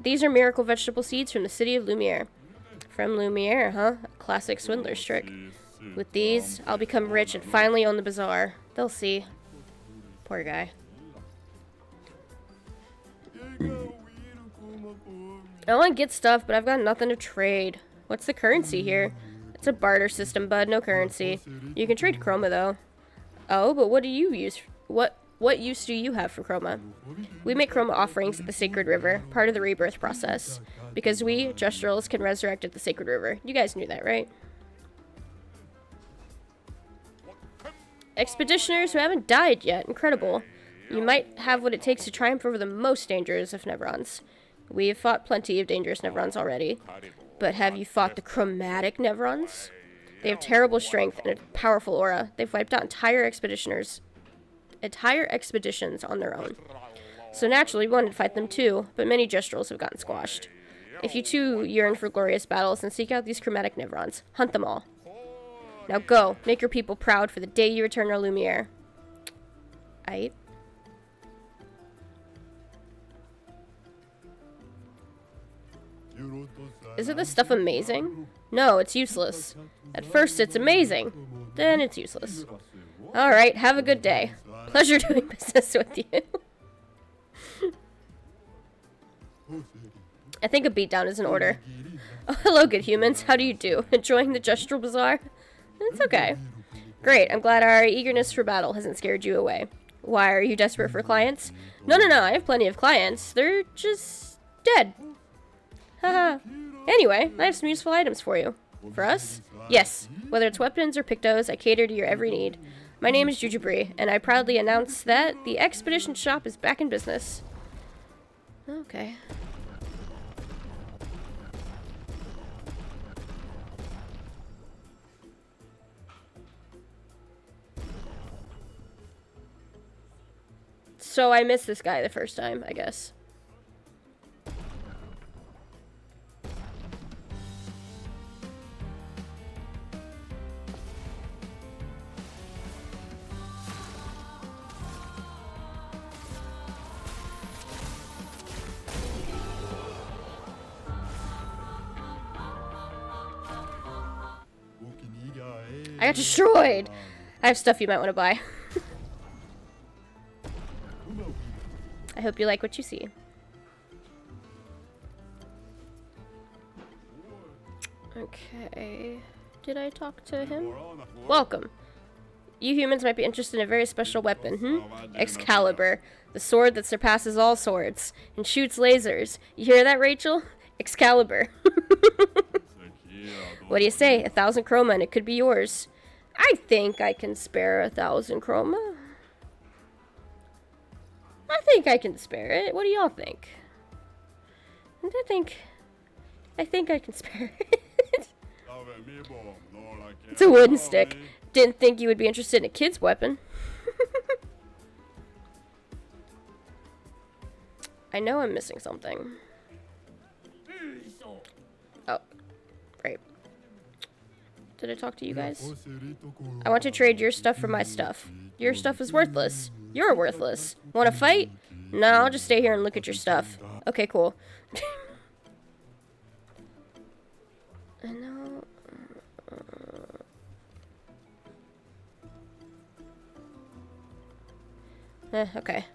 [SPEAKER 1] These are miracle vegetable seeds from the city of Lumiere. From Lumiere, huh? A classic swindler's trick. With these, I'll become rich and finally own the bazaar. They'll see. Poor guy. I want to get stuff, but I've got nothing to trade. What's the currency here? It's a barter system, bud. No currency. You can trade Chroma, though. Oh, but what do you use? What use do you have for Chroma? We make Chroma offerings at the Sacred River, part of the rebirth process. Because we, Gestrals, can resurrect at the Sacred River. You guys knew that, right? Expeditioners who haven't died yet. Incredible. You might have what it takes to triumph over the most dangerous of Nevrons. We have fought plenty of dangerous Nevrons already. But have you fought the chromatic Nevrons? They have terrible strength and a powerful aura. They've wiped out entire expeditions on their own. So naturally, we wanted to fight them too, but many Gestrals have gotten squashed. If you too yearn for glorious battles, then seek out these chromatic Nevrons. Hunt them all. Now go, make your people proud for the day you return our Lumiere. Aight. Isn't this stuff amazing? No, it's useless. At first it's amazing, then it's useless. Alright, have a good day. Pleasure doing business with you. I think a beatdown is in order. Oh, hello, good humans. How do you do? Enjoying the Gestral Bazaar? It's okay. Great, I'm glad our eagerness for battle hasn't scared you away. Why, are you desperate for clients? No, I have plenty of clients. They're just Dead. Haha. Anyway, I have some useful items for you. For us? Yes. Whether it's weapons or pictos, I cater to your every need. My name is Jujubri, and I proudly announce that the Expedition Shop is back in business. Okay. So I missed this guy the first time, I guess. I got destroyed! I have stuff you might want to buy. I hope you like what you see. Okay. Did I talk to him? Welcome. You humans might be interested in a very special weapon, Excalibur. The sword that surpasses all swords and shoots lasers. You hear that, Rachel? Excalibur. What do you say? 1,000 chroma and it could be yours. I think I can spare 1,000 chroma. I think I can spare it. What do y'all think? I think I can spare it. It's a wooden stick. Didn't think you would be interested in a kid's weapon. I know I'm missing something. Oh, great. Did I talk to you guys? I want to trade your stuff for my stuff. Your stuff is worthless. You're worthless. Want to fight? No, I'll just stay here and look at your stuff. Okay, cool. I know. Okay.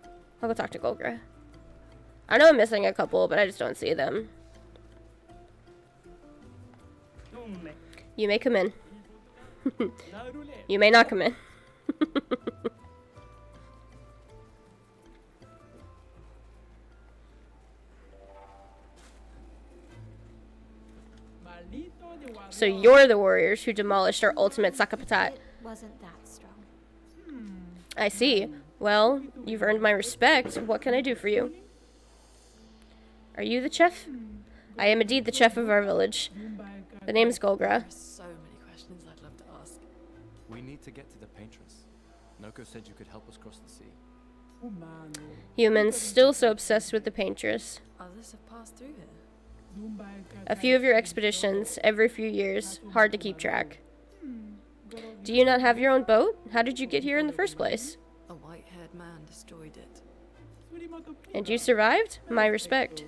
[SPEAKER 1] I'll go talk to Golgra. I know I'm missing a couple, but I just don't see them. You may come in. You may not come in. So you're the warriors who demolished our ultimate Sakapatat.
[SPEAKER 5] It wasn't that strong.
[SPEAKER 1] I see. Well, you've earned my respect. What can I do for you? Are you the chef? I am indeed the chef of our village. The name is Golgra.
[SPEAKER 6] There are so many questions I'd love to ask.
[SPEAKER 3] We need to get to the paintress. Noko said you could help us cross the sea.
[SPEAKER 1] Humans still so obsessed with the paintress.
[SPEAKER 6] Others have passed through here.
[SPEAKER 1] A few of your expeditions, every few years. Hard to keep track. Do you not have your own boat? How did you get here in the first place?
[SPEAKER 6] A white-haired man destroyed it.
[SPEAKER 1] And you survived? My respect.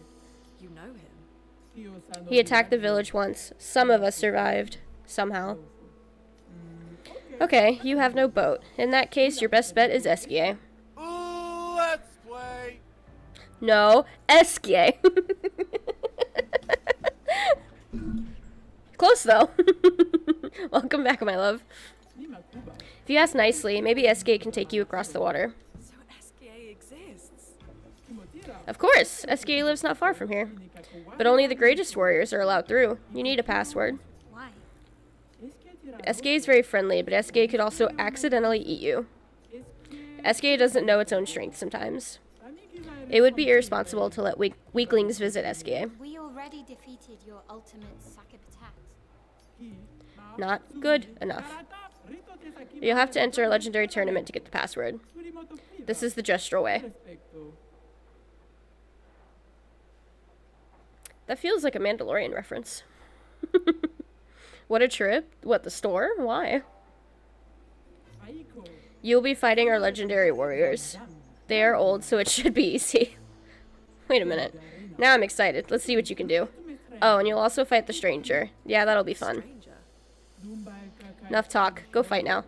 [SPEAKER 6] You know him?
[SPEAKER 1] He attacked the village once. Some of us survived. Somehow. Okay, you have no boat. In that case, your best bet is Eskie.
[SPEAKER 2] Let's play.
[SPEAKER 1] No, Eskie. Close, though. Welcome back, my love. If you ask nicely, maybe Eskie can take you across the water.
[SPEAKER 6] So SKA exists?
[SPEAKER 1] Of course, Eskie lives not far from here. But only the greatest warriors are allowed through. You need a password.
[SPEAKER 5] Why?
[SPEAKER 1] Eskie is very friendly, but Eskie could also accidentally eat you. Eskie doesn't know its own strength sometimes. It would be irresponsible to let weaklings visit Eskie.
[SPEAKER 5] We already defeated your ultimate Sakapatat.
[SPEAKER 1] Not good enough. You'll have to enter a legendary tournament to get the password. This is the Gestral way. That feels like a Mandalorian reference. What a trip. What, the store? Why? You'll be fighting our legendary warriors. They are old, so it should be easy. Wait a minute. Now I'm excited. Let's see what you can do. Oh, and you'll also fight the stranger. Yeah, that'll be fun. Enough talk. Go fight now.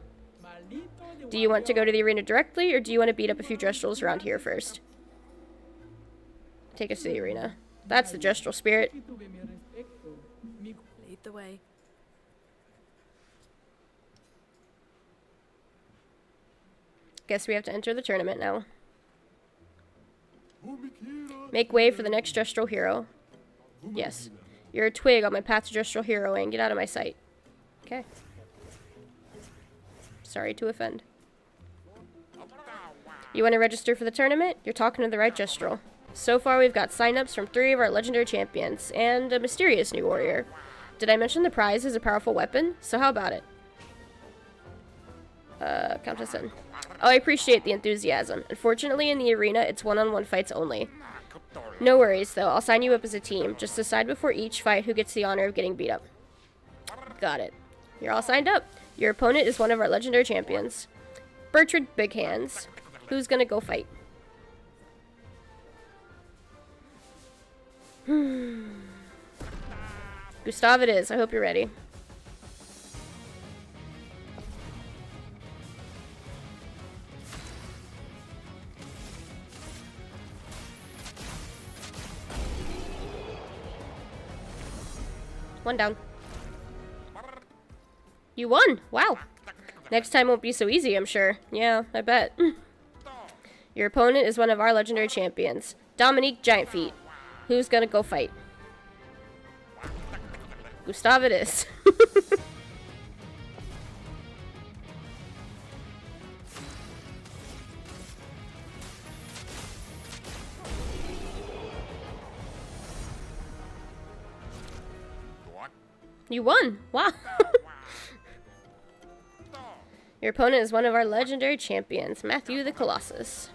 [SPEAKER 1] Do you want to go to the arena directly, or do you want to beat up a few Gestrals around here first? Take us to the arena. That's the Gestral spirit.
[SPEAKER 6] Lead the way.
[SPEAKER 1] Guess we have to enter the tournament now. Make way for the next Gestral hero. Yes. You're a twig on my path to Gestral heroing. Get out of my sight. Okay. Sorry to offend. You want to register for the tournament? You're talking to the right Gestral. So far, we've got signups from 3 of our legendary champions, and a mysterious new warrior. Did I mention the prize is a powerful weapon? So how about it? Countess in. Oh, I appreciate the enthusiasm. Unfortunately, in the arena, it's one-on-one fights only. No worries, though. I'll sign you up as a team. Just decide before each fight who gets the honor of getting beat up. Got it. You're all signed up. Your opponent is one of our legendary champions. Bertrand Big Hands. Who's gonna go fight? Gustav it is. I hope you're ready. One down. You won! Wow. Next time won't be so easy, I'm sure. Yeah, I bet. Your opponent is one of our legendary champions. Dominique Giant Feet. Who's gonna go fight? Gustav it is. You won! Wow! Your opponent is one of our legendary champions, Matthew the Colossus.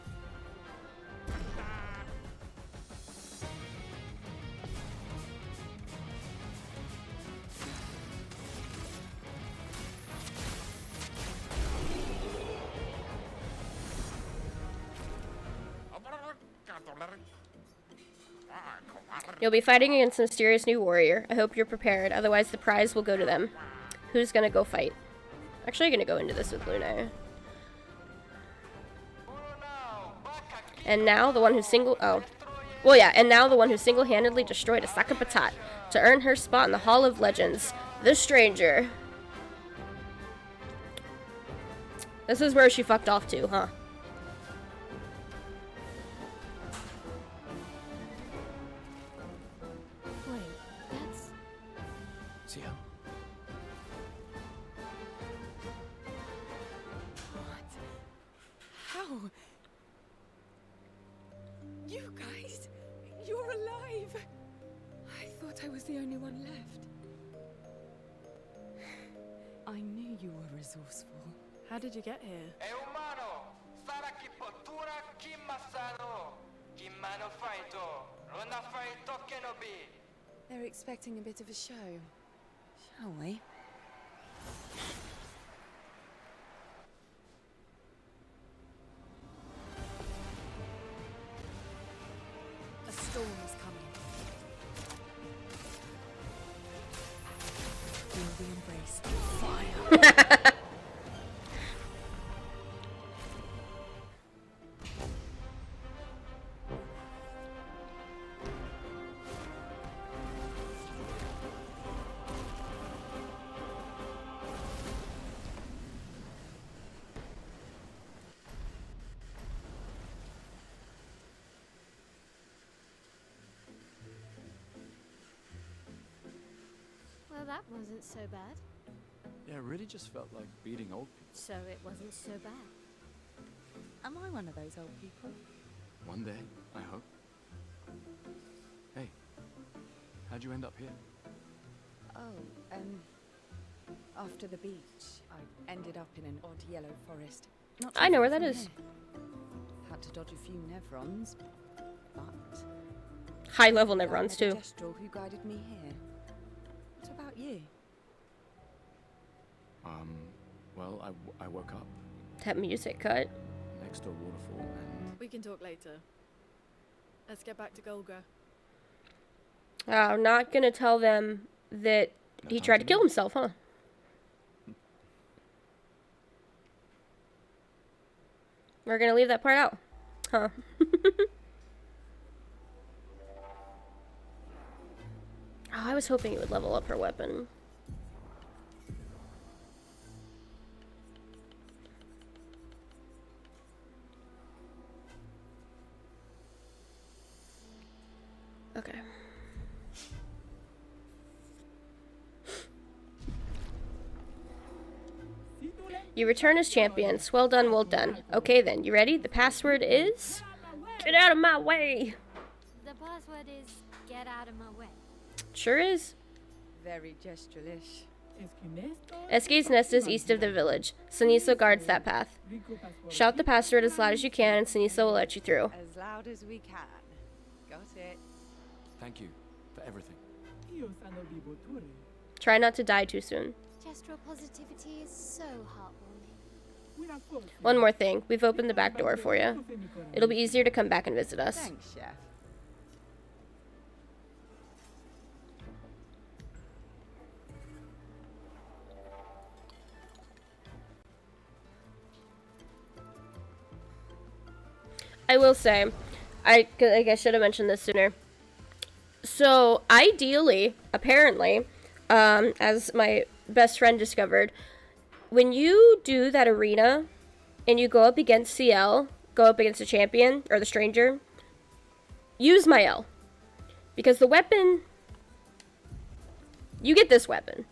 [SPEAKER 1] You'll be fighting against a mysterious new warrior. I hope you're prepared, otherwise the prize will go to them. Who's gonna go fight? Actually, I'm gonna go into this with Luna. And now the one who single-handedly destroyed a Saka Patat to earn her spot in the Hall of Legends, the Stranger. This is where she fucked off to, huh?
[SPEAKER 6] You guys, you're alive. I thought I was the only one left. I knew you were resourceful. How did you get here? They're expecting a bit of a show. Shall we? A storm is coming. Feel the embrace of fire.
[SPEAKER 5] Well, that wasn't so bad.
[SPEAKER 3] Yeah, it really just felt like beating old people.
[SPEAKER 5] So it wasn't so bad.
[SPEAKER 6] Am I one of those old people?
[SPEAKER 3] One day, I hope. Hey, how'd you end up here?
[SPEAKER 6] Oh, after the beach, I ended up in an odd yellow forest. Not
[SPEAKER 1] I know where
[SPEAKER 6] far
[SPEAKER 1] that
[SPEAKER 6] from
[SPEAKER 1] is.
[SPEAKER 6] here. Had to dodge a few Nevrons, but
[SPEAKER 1] High level
[SPEAKER 6] I
[SPEAKER 1] Nevrons,
[SPEAKER 6] met a
[SPEAKER 1] too.
[SPEAKER 6] Gestral who guided me here. What about you?
[SPEAKER 3] Well, I woke up
[SPEAKER 1] That music cut.
[SPEAKER 3] next to a waterfall and...
[SPEAKER 4] We can talk later. Let's get back to Golga.
[SPEAKER 1] I'm not gonna tell them that he tried to kill himself, huh? We're gonna leave that part out. Huh. Oh, I was hoping it would level up her weapon. You return as champions. Well done, well done. Okay then, you ready? The password is... Get out of my way!
[SPEAKER 5] The password is get out of my way.
[SPEAKER 1] Sure is.
[SPEAKER 11] Very gestralish.
[SPEAKER 1] Eske's nest is east of the village. Saniso guards that path. Shout the password as loud as you can, and Saniso will let you through.
[SPEAKER 11] As loud as we can. Got it.
[SPEAKER 3] Thank you for everything.
[SPEAKER 1] Try not to die too soon.
[SPEAKER 5] Gestral positivity is so heartwarming.
[SPEAKER 1] One more thing. We've opened the back door for you. It'll be easier to come back and visit us.
[SPEAKER 11] Thanks, Chef.
[SPEAKER 1] I will say, I should have mentioned this sooner. So, ideally, apparently, as my best friend discovered, when you do that arena and you go up against CL, go up against the champion or the stranger, use my L. Because the weapon, you get this weapon.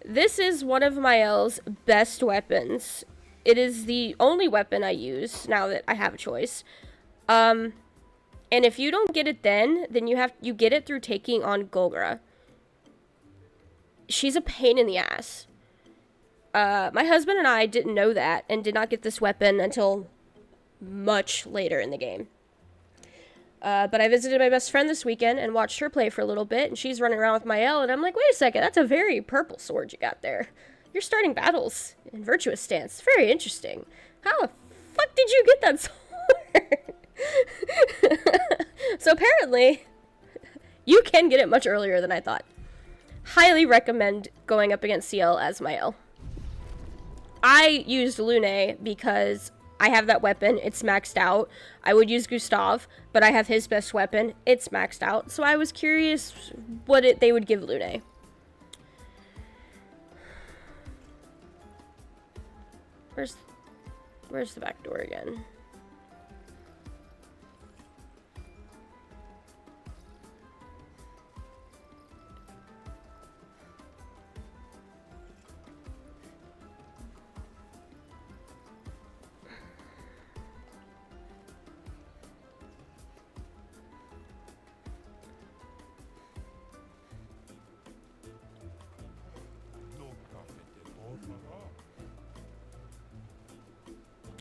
[SPEAKER 1] This is one of my L's best weapons. It is the only weapon I use now that I have a choice. And if you don't get it then you get it through taking on Golgra. She's a pain in the ass. My husband and I didn't know that and did not get this weapon until much later in the game. But I visited my best friend this weekend and watched her play for a little bit, and she's running around with my L, and I'm like, wait a second, that's a very purple sword you got there. You're starting battles in virtuous stance. Very interesting. How the fuck did you get that sword? So apparently, you can get it much earlier than I thought. Highly recommend going up against CL as my L. I used Lune because I have that weapon. It's maxed out. I would use Gustav, but I have his best weapon. It's maxed out. So I was curious what they would give Lune. Where's the back door again?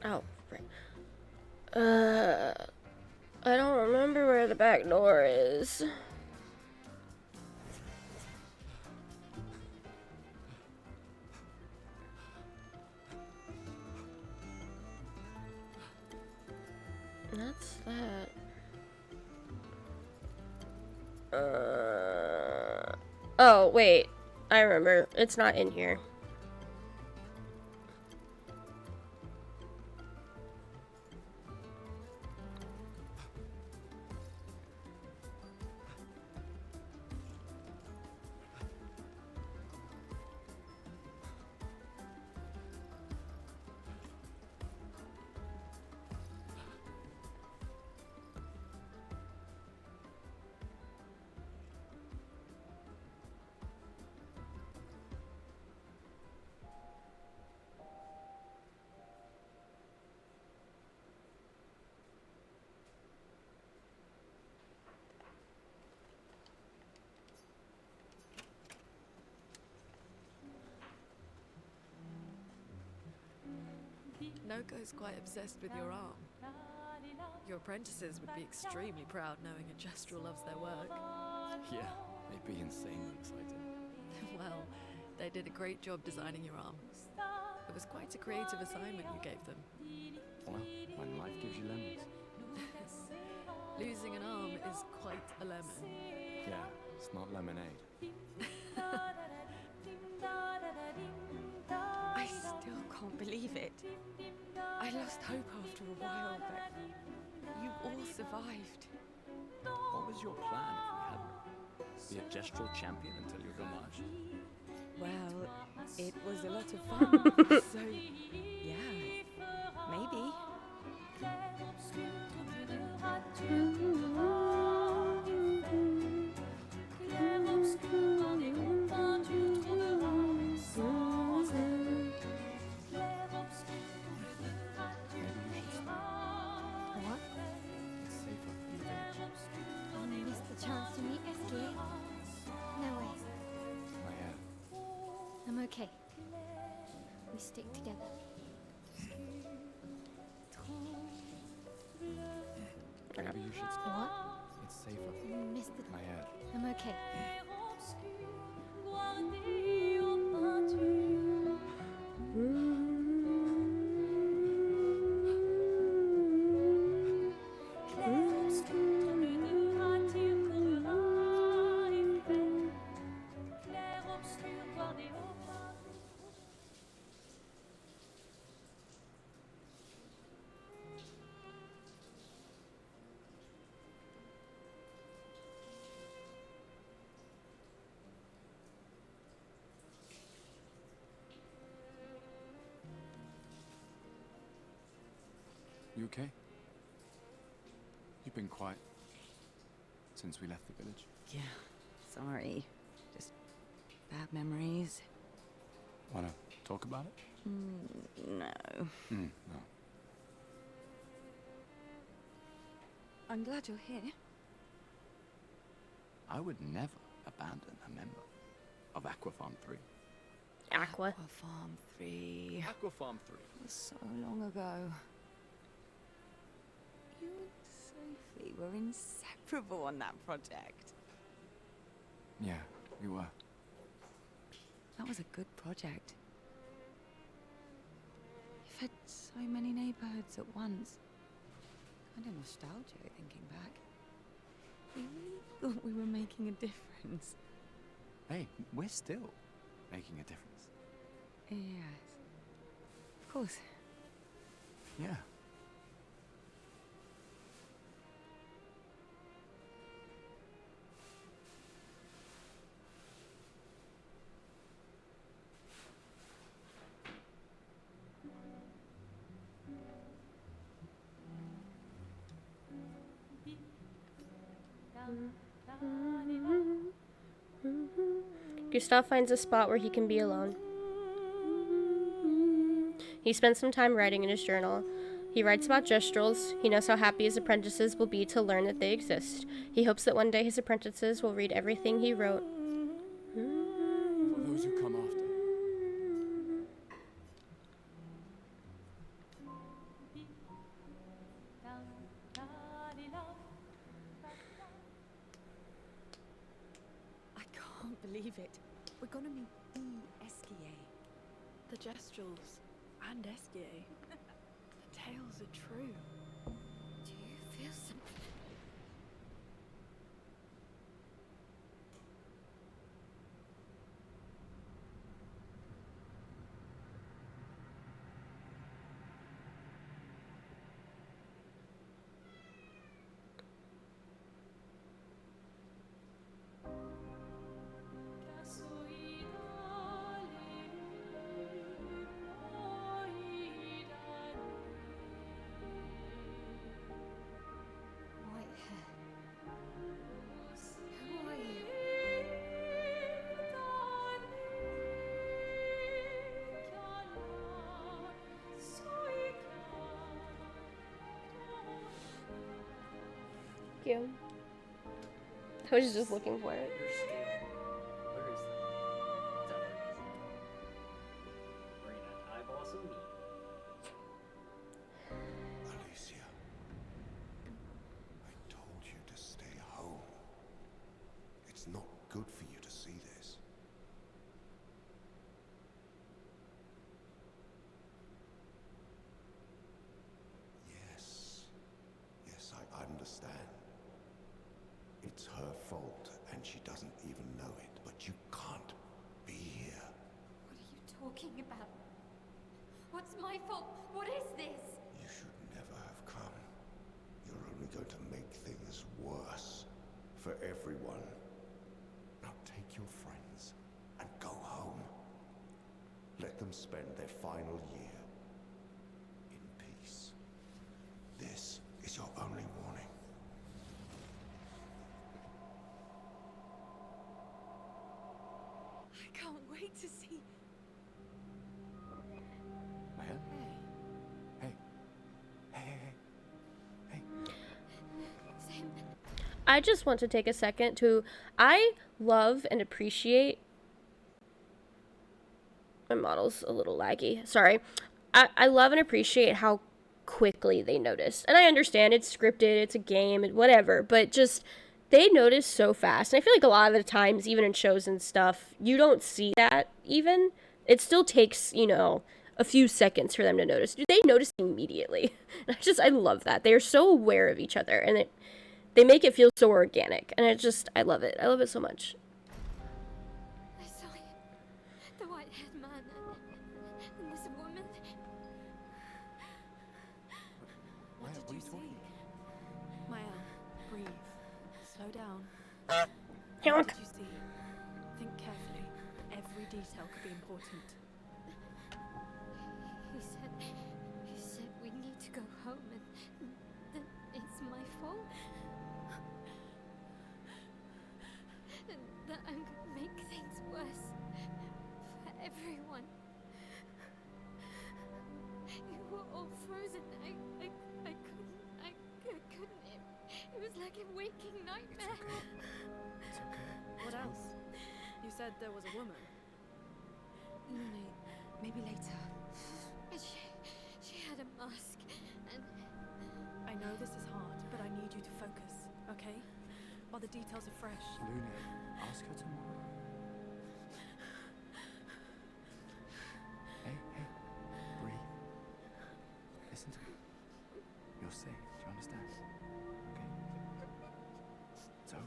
[SPEAKER 1] Oh, right. I don't remember where the back door is. That's that. Oh, wait. I remember. It's not in here.
[SPEAKER 6] Noko's quite obsessed with your arm. Your apprentices would be extremely proud knowing a Gestral loves their work.
[SPEAKER 3] Yeah, they'd be insanely excited.
[SPEAKER 6] Well, they did a great job designing your arm. It was quite a creative assignment you gave them.
[SPEAKER 3] Well, when life gives you lemons.
[SPEAKER 6] Losing an arm is quite a lemon.
[SPEAKER 3] Yeah, it's not lemonade.
[SPEAKER 11] I still can't believe it. I lost hope after a while, but you all survived.
[SPEAKER 3] What was your plan if we hadn't? Be a Gestral champion until your Gamage?
[SPEAKER 11] Well, it was a lot of fun, so yeah, maybe.
[SPEAKER 5] stick together.
[SPEAKER 3] Maybe you should stay.
[SPEAKER 5] What?
[SPEAKER 3] It's safer.
[SPEAKER 5] Missed the...
[SPEAKER 3] My head.
[SPEAKER 5] I'm okay.
[SPEAKER 3] You okay? You've been quiet since we left the village.
[SPEAKER 11] Yeah, sorry. Just bad memories.
[SPEAKER 3] Wanna talk about it?
[SPEAKER 11] No.
[SPEAKER 3] No.
[SPEAKER 11] I'm glad you're here.
[SPEAKER 3] I would never abandon a member of Aqua Farm 3.
[SPEAKER 1] Aqua.
[SPEAKER 11] Farm 3.
[SPEAKER 3] Aqua Farm 3.
[SPEAKER 11] It was so long ago. You and Sophie were inseparable on that project.
[SPEAKER 3] Yeah, we were.
[SPEAKER 11] That was a good project. You've had so many neighborhoods at once. Kind of nostalgic thinking back. We really thought we were making a difference.
[SPEAKER 3] Hey, we're still making a difference.
[SPEAKER 11] Yes. Of course.
[SPEAKER 3] Yeah.
[SPEAKER 1] Gustav finds a spot where he can be alone. He spends some time writing in his journal. He writes about Gestrals. He knows how happy his apprentices will be to learn that they exist. He hopes that one day his apprentices will read everything he wrote.
[SPEAKER 3] For those who come after.
[SPEAKER 6] I can't believe it. We're gonna meet the Esquier. The Gestrals and Esquier. The tales are true.
[SPEAKER 5] Do you feel something? White hair. Who are you?
[SPEAKER 1] Thank you. I was just looking for it.
[SPEAKER 12] Where is that? Bring that eyeball some meat.
[SPEAKER 10] Alicia, I told you to stay home. It's not good for you to see this. Yes, I understand. It's her fault, and she doesn't even know it. But you can't be here.
[SPEAKER 5] What are you talking about? What's my fault? What is this?
[SPEAKER 10] You should never have come. You're only going to make things worse for everyone. Now take your friends and go home. Let them spend their final year in peace. This is your only warning.
[SPEAKER 6] I can't wait to see.
[SPEAKER 3] My head? Hey.
[SPEAKER 5] Same.
[SPEAKER 1] I just want to take a second to... I love and appreciate My model's a little laggy. Sorry. I love and appreciate how quickly they notice. And I understand it's scripted, it's a game, and whatever, but just they notice so fast. And I feel like a lot of the times, even in shows and stuff, you don't see that even. It still takes, you know, a few seconds for them to notice. They notice immediately. I love that. They are so aware of each other, and they make it feel so organic. And I love it. I love it so much.
[SPEAKER 5] I saw him. The white-haired man and this woman.
[SPEAKER 6] What did you see? Maya, breathe. Slow down. What did you see? Think carefully. Every detail could be important.
[SPEAKER 5] He said we need to go home and that it's my fault. And that I'm gonna make things worse for everyone. You were all frozen. I couldn't. It was like a waking nightmare.
[SPEAKER 3] It's okay.
[SPEAKER 6] What else? You said there was a woman.
[SPEAKER 11] Maybe later.
[SPEAKER 5] She had a mask and...
[SPEAKER 6] I know this is hard, but I need you to focus, okay? While the details are fresh.
[SPEAKER 3] Luna, ask her tomorrow. Hey, breathe. Listen to me. You're safe. Do you understand? Okay. It's over.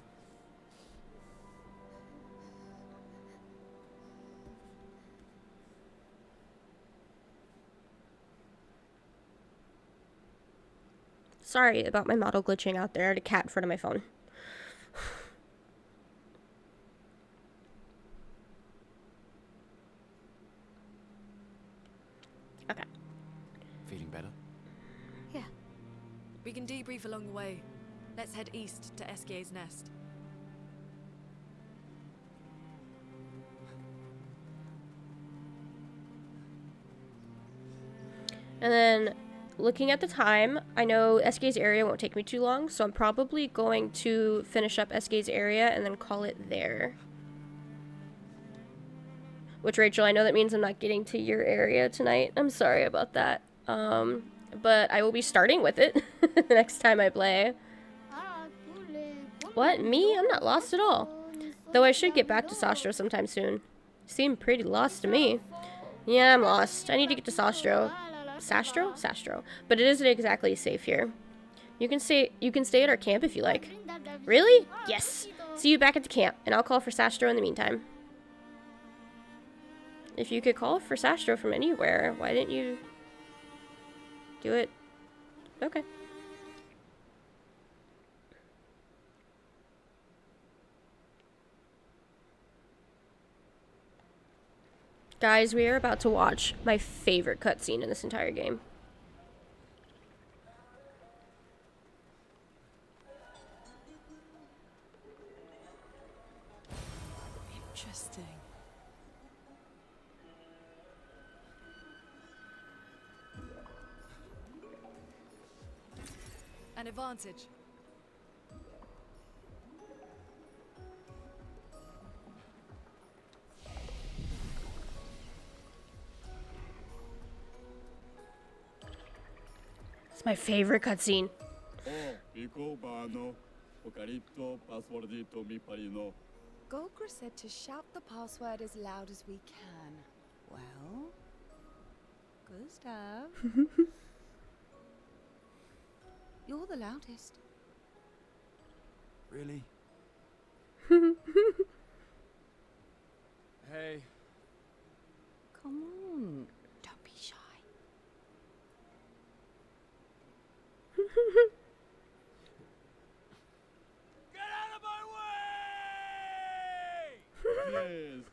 [SPEAKER 1] Sorry about my model glitching out there. I had a cat in front of my phone. Okay.
[SPEAKER 3] Feeling better?
[SPEAKER 5] Yeah.
[SPEAKER 6] We can debrief along the way. Let's head east to Eskier's nest.
[SPEAKER 1] And then, looking at the time, I know SK's area won't take me too long, so I'm probably going to finish up SK's area and then call it there. Which, Rachel, I know that means I'm not getting to your area tonight. I'm sorry about that. But I will be starting with it next time I play. What? Me? I'm not lost at all. Though I should get back to Sastro sometime soon. Seem pretty lost to me. Yeah, I'm lost. I need to get to Sastro. Sastro? But it isn't exactly safe here. You can stay at our camp if you like. Really? Yes. See you back at the camp, and I'll call for Sastro in the meantime. If you could call for Sastro from anywhere, why didn't you do it? Okay. Guys, we are about to watch my favorite cutscene in this entire game.
[SPEAKER 6] Interesting. An advantage.
[SPEAKER 1] It's my favorite cutscene.
[SPEAKER 11] Golgra said to shout the password as loud as we can. Well, Gustav, you're the loudest.
[SPEAKER 3] Really? Hey.
[SPEAKER 11] Come on, don't be shy.
[SPEAKER 2] Get out of my way!
[SPEAKER 3] Yes.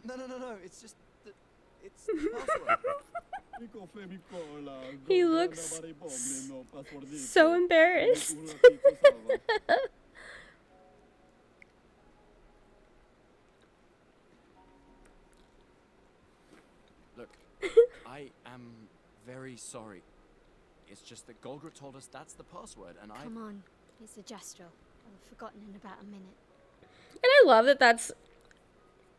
[SPEAKER 3] No. It's just that it's the password.
[SPEAKER 1] He looks so embarrassed.
[SPEAKER 3] Look, I am very sorry. It's just that Golgra told us that's the password, and
[SPEAKER 5] Come on, it's a Gestral. I'll have forgotten in about a minute.
[SPEAKER 1] And I love that that's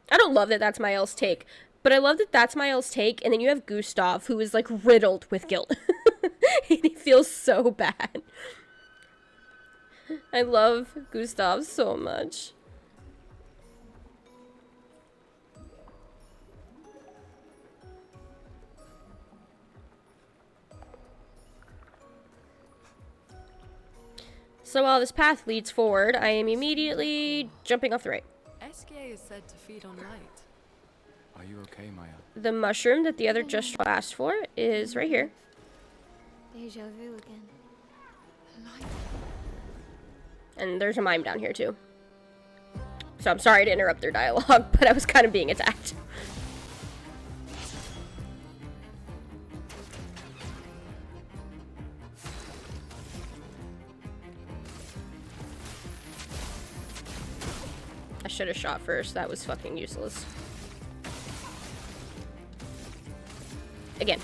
[SPEAKER 1] I don't love that that's Mael's take, but I love that that's Mael's take, and then you have Gustav, who is, like, riddled with guilt. He feels so bad. I love Gustav so much. So while this path leads forward, I am immediately jumping off the right.
[SPEAKER 6] SKA is said to feed on light.
[SPEAKER 3] Are you okay, Maya?
[SPEAKER 1] The mushroom that the other Gestral asked for is right here.
[SPEAKER 5] Deja vu again.
[SPEAKER 1] And there's a mime down here too. So I'm sorry to interrupt their dialogue, but I was kind of being attacked. I should have shot first. That was fucking useless. Again.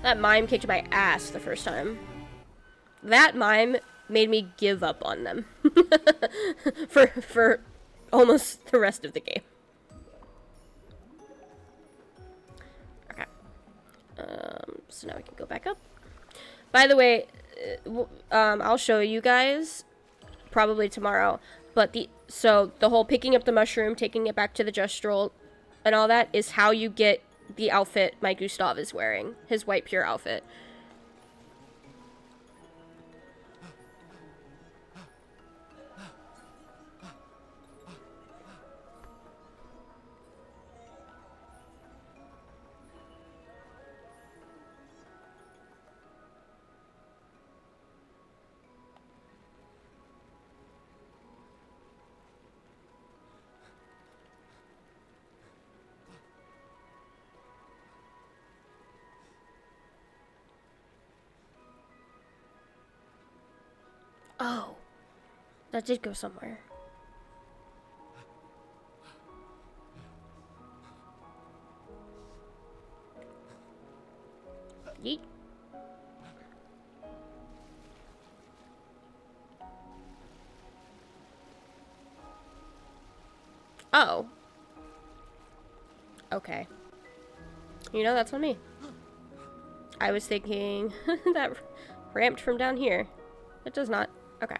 [SPEAKER 1] That mime kicked my ass the first time. That mime made me give up on them. for almost the rest of the game. Okay. So now we can go back up. By the way, I'll show you guys probably tomorrow. But the whole picking up the mushroom, taking it back to the Gestral, and all that is how you get the outfit my Gustav is wearing. His white pure outfit. Oh, that did go somewhere. Yeet. Oh. Okay. You know, that's on me. I was thinking that ramped from down here. It does not. Okay.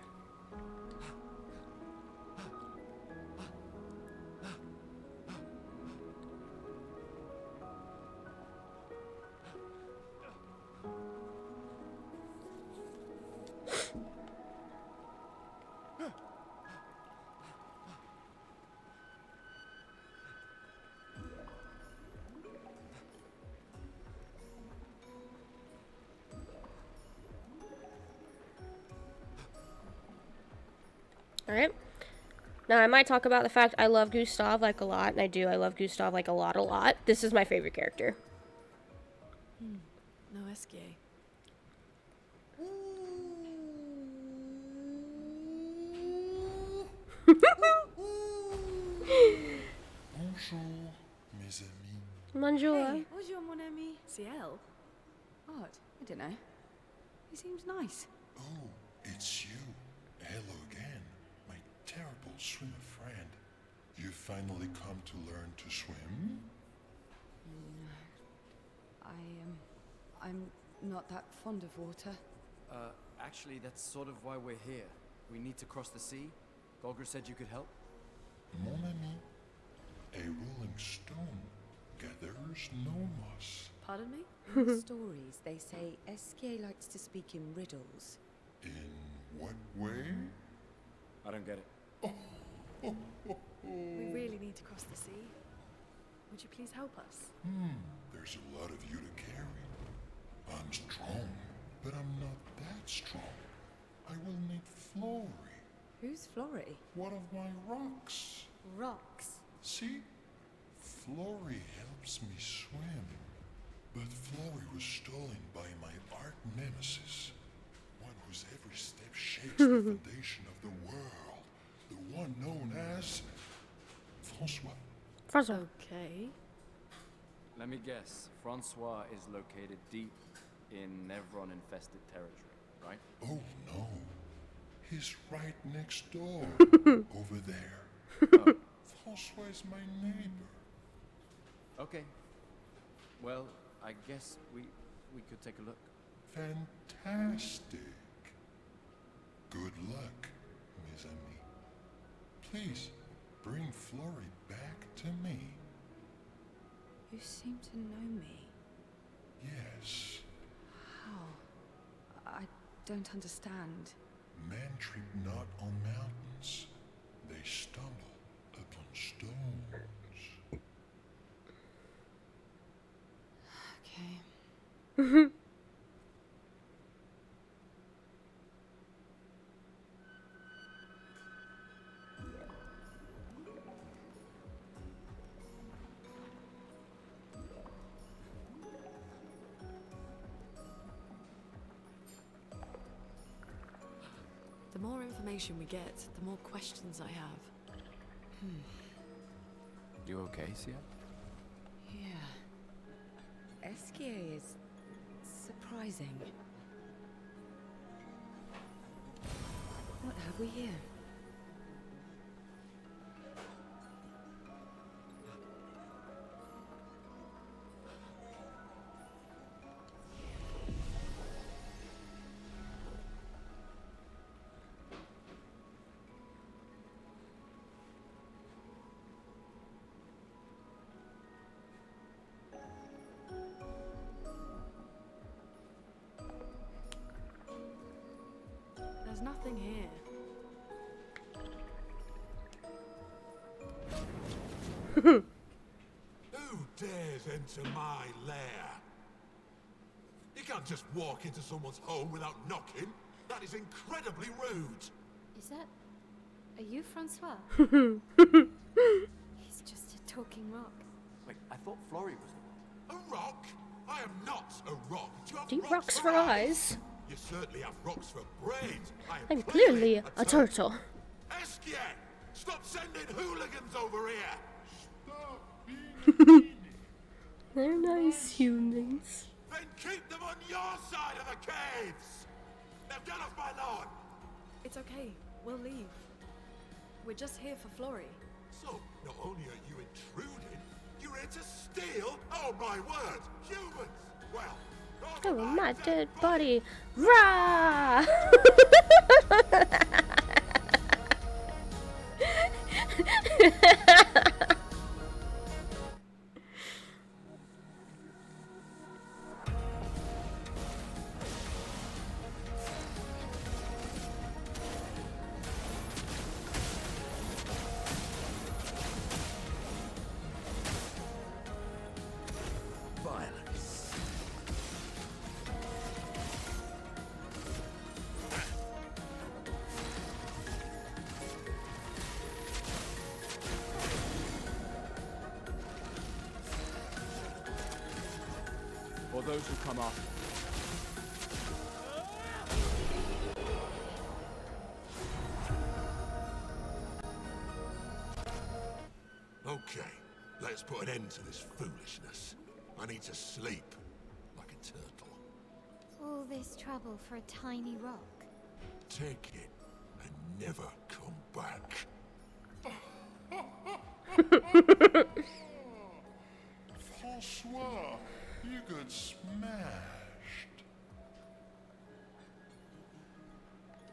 [SPEAKER 1] Alright. Now, I might talk about the fact I love Gustav, like, a lot, and I do. I love Gustav, like, a lot. This is my favorite character.
[SPEAKER 6] No SKA.
[SPEAKER 10] Bonjour, mes amis.
[SPEAKER 1] Bonjour.
[SPEAKER 6] Hey, bonjour, mon ami. CL?
[SPEAKER 11] What? I don't know. He seems nice.
[SPEAKER 10] Oh, it's you. Hello again, my terrible swimmer friend. You finally come to learn to swim?
[SPEAKER 11] I'm not that fond of water.
[SPEAKER 3] Actually, that's sort of why we're here. We need to cross the sea. Golger said you could help.
[SPEAKER 10] Mon ami, a rolling stone gathers no moss.
[SPEAKER 6] Pardon me?
[SPEAKER 11] In stories, they say SKA likes to speak in riddles.
[SPEAKER 10] In what way?
[SPEAKER 3] I don't get it.
[SPEAKER 6] We really need to cross the sea. Would you please help us?
[SPEAKER 10] There's a lot of you to carry. I'm strong, but I'm not that strong. I will need Flory,
[SPEAKER 11] Who's Flory?
[SPEAKER 10] one of my rocks.
[SPEAKER 5] Rocks.
[SPEAKER 10] See? Flory helps me swim.
[SPEAKER 13] But Florrie was stolen by my arch nemesis, one whose every step shakes the foundation of the world, the one known as Francois.
[SPEAKER 1] Francois.
[SPEAKER 6] Okay.
[SPEAKER 3] Let me guess. Francois is located deep in Nevron-infested territory, right?
[SPEAKER 13] Oh no, he's right next door, over there.
[SPEAKER 3] Oh.
[SPEAKER 13] Francois is my neighbor.
[SPEAKER 3] Okay. Well, I guess we could take a look.
[SPEAKER 13] Fantastic. Good luck, mes amis. Please, bring Florrie back to me.
[SPEAKER 11] You seem to know me.
[SPEAKER 13] Yes.
[SPEAKER 11] How? I don't understand.
[SPEAKER 13] Men trip not on mountains. They stumble upon stones.
[SPEAKER 11] Okay.
[SPEAKER 6] The more information we get, the more questions I have.
[SPEAKER 3] You okay, Sia?
[SPEAKER 11] Yeah. Esquier is surprising. What have we here?
[SPEAKER 6] There's nothing here.
[SPEAKER 2] Who dares enter my lair? You can't just walk into someone's home without knocking. That is incredibly rude.
[SPEAKER 5] Is that... Are you Francois? He's just a talking rock.
[SPEAKER 3] Wait, I thought Florrie was
[SPEAKER 2] A rock? I am not a rock. Do you have
[SPEAKER 1] Deep
[SPEAKER 2] rocks
[SPEAKER 1] rocks for eyes.
[SPEAKER 2] You certainly have rocks for brains.
[SPEAKER 1] I'm clearly a turtle.
[SPEAKER 2] Esquier! Stop sending hooligans over here!
[SPEAKER 1] They're nice humans.
[SPEAKER 2] Then keep them on your side of the caves! Now get off my lawn!
[SPEAKER 6] It's okay. We'll leave. We're just here for Florrie.
[SPEAKER 2] So, not only are you intruding, you're here to steal? Oh my word! Humans! Well,
[SPEAKER 1] Oh, my dead body. Rah!
[SPEAKER 2] violence.
[SPEAKER 3] For those who come after.
[SPEAKER 2] Okay, let's put an end to this foolishness. I need to sleep like a turtle.
[SPEAKER 5] All this trouble for a tiny rock.
[SPEAKER 2] Take it and never come back.
[SPEAKER 13] Francois, you got smashed.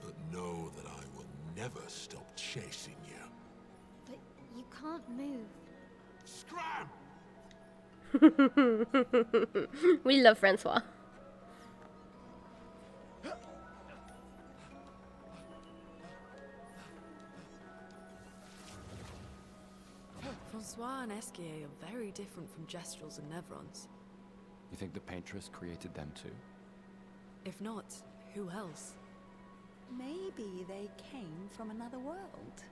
[SPEAKER 2] But know that I will never stop chasing you.
[SPEAKER 5] But you can't move.
[SPEAKER 2] Scram!
[SPEAKER 1] We love Francois.
[SPEAKER 6] Francois and Esquier are very different from Gestrals and Nevrons.
[SPEAKER 3] You think the Paintress created them too?
[SPEAKER 6] If not, who else?
[SPEAKER 11] Maybe they came from another world.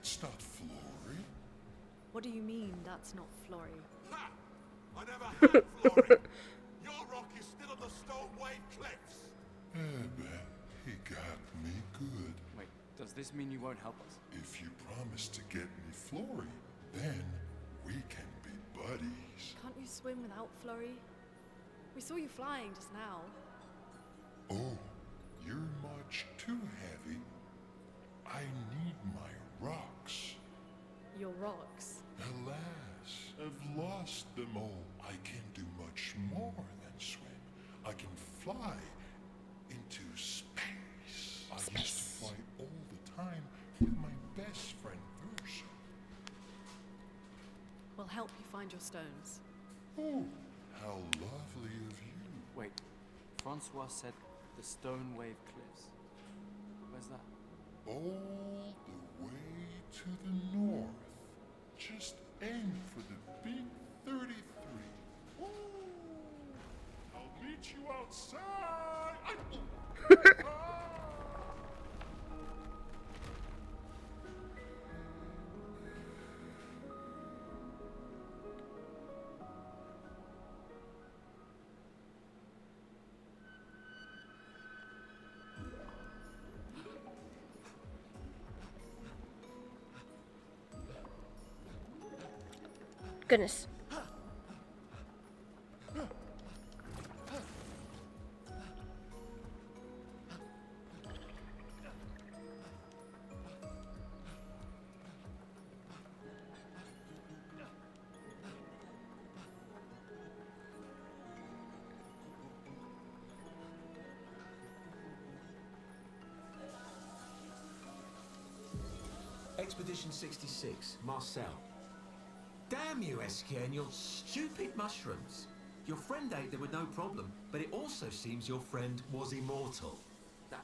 [SPEAKER 13] That's not Flory.
[SPEAKER 6] What do you mean, that's not Flory?
[SPEAKER 2] Ha! I never had Flory. Your rock is still on the stone wave cliffs.
[SPEAKER 13] Bet he got me good.
[SPEAKER 3] Wait, does this mean you won't help us?
[SPEAKER 13] If you promise to get me Flory, then we can be buddies.
[SPEAKER 6] Can't you swim without Flory? We saw you flying just now.
[SPEAKER 13] Oh, you're much too heavy. I need my rocks.
[SPEAKER 6] Your rocks?
[SPEAKER 13] Alas, I've lost them all. I can do much more than swim. I can fly into space. I used to fly all the time with my best friend Versa.
[SPEAKER 6] We'll help you find your stones.
[SPEAKER 13] Oh, how lovely of you.
[SPEAKER 3] Wait, Francois said the Stone Wave Cliffs. Where's that?
[SPEAKER 13] All the way to the north. Just aim for the big 33. Ooh, I'll meet you outside.
[SPEAKER 1] Goodness.
[SPEAKER 14] Expedition 66, Marcel. Damn you, SK, and your stupid mushrooms. Your friend ate them with no problem, but it also seems your friend was immortal.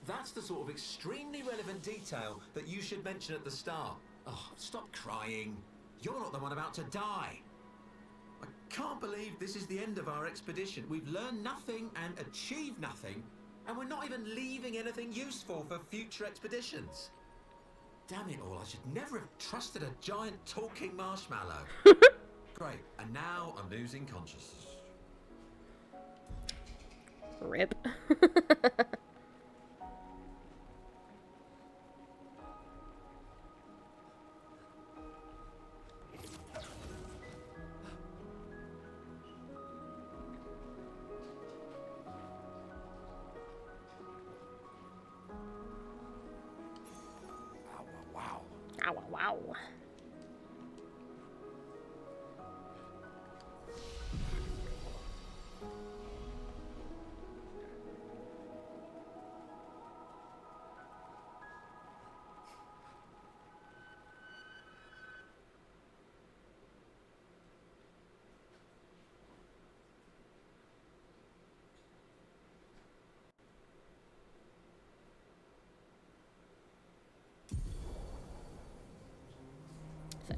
[SPEAKER 14] That's the sort of extremely relevant detail that you should mention at the start. Oh, stop crying. You're not the one about to die. I can't believe this is the end of our expedition. We've learned nothing and achieved nothing, and we're not even leaving anything useful for future expeditions. Damn it all, I should never have trusted a giant talking marshmallow. Great, and now I'm losing consciousness.
[SPEAKER 1] Rip.
[SPEAKER 3] Wow.
[SPEAKER 1] Ow, wow.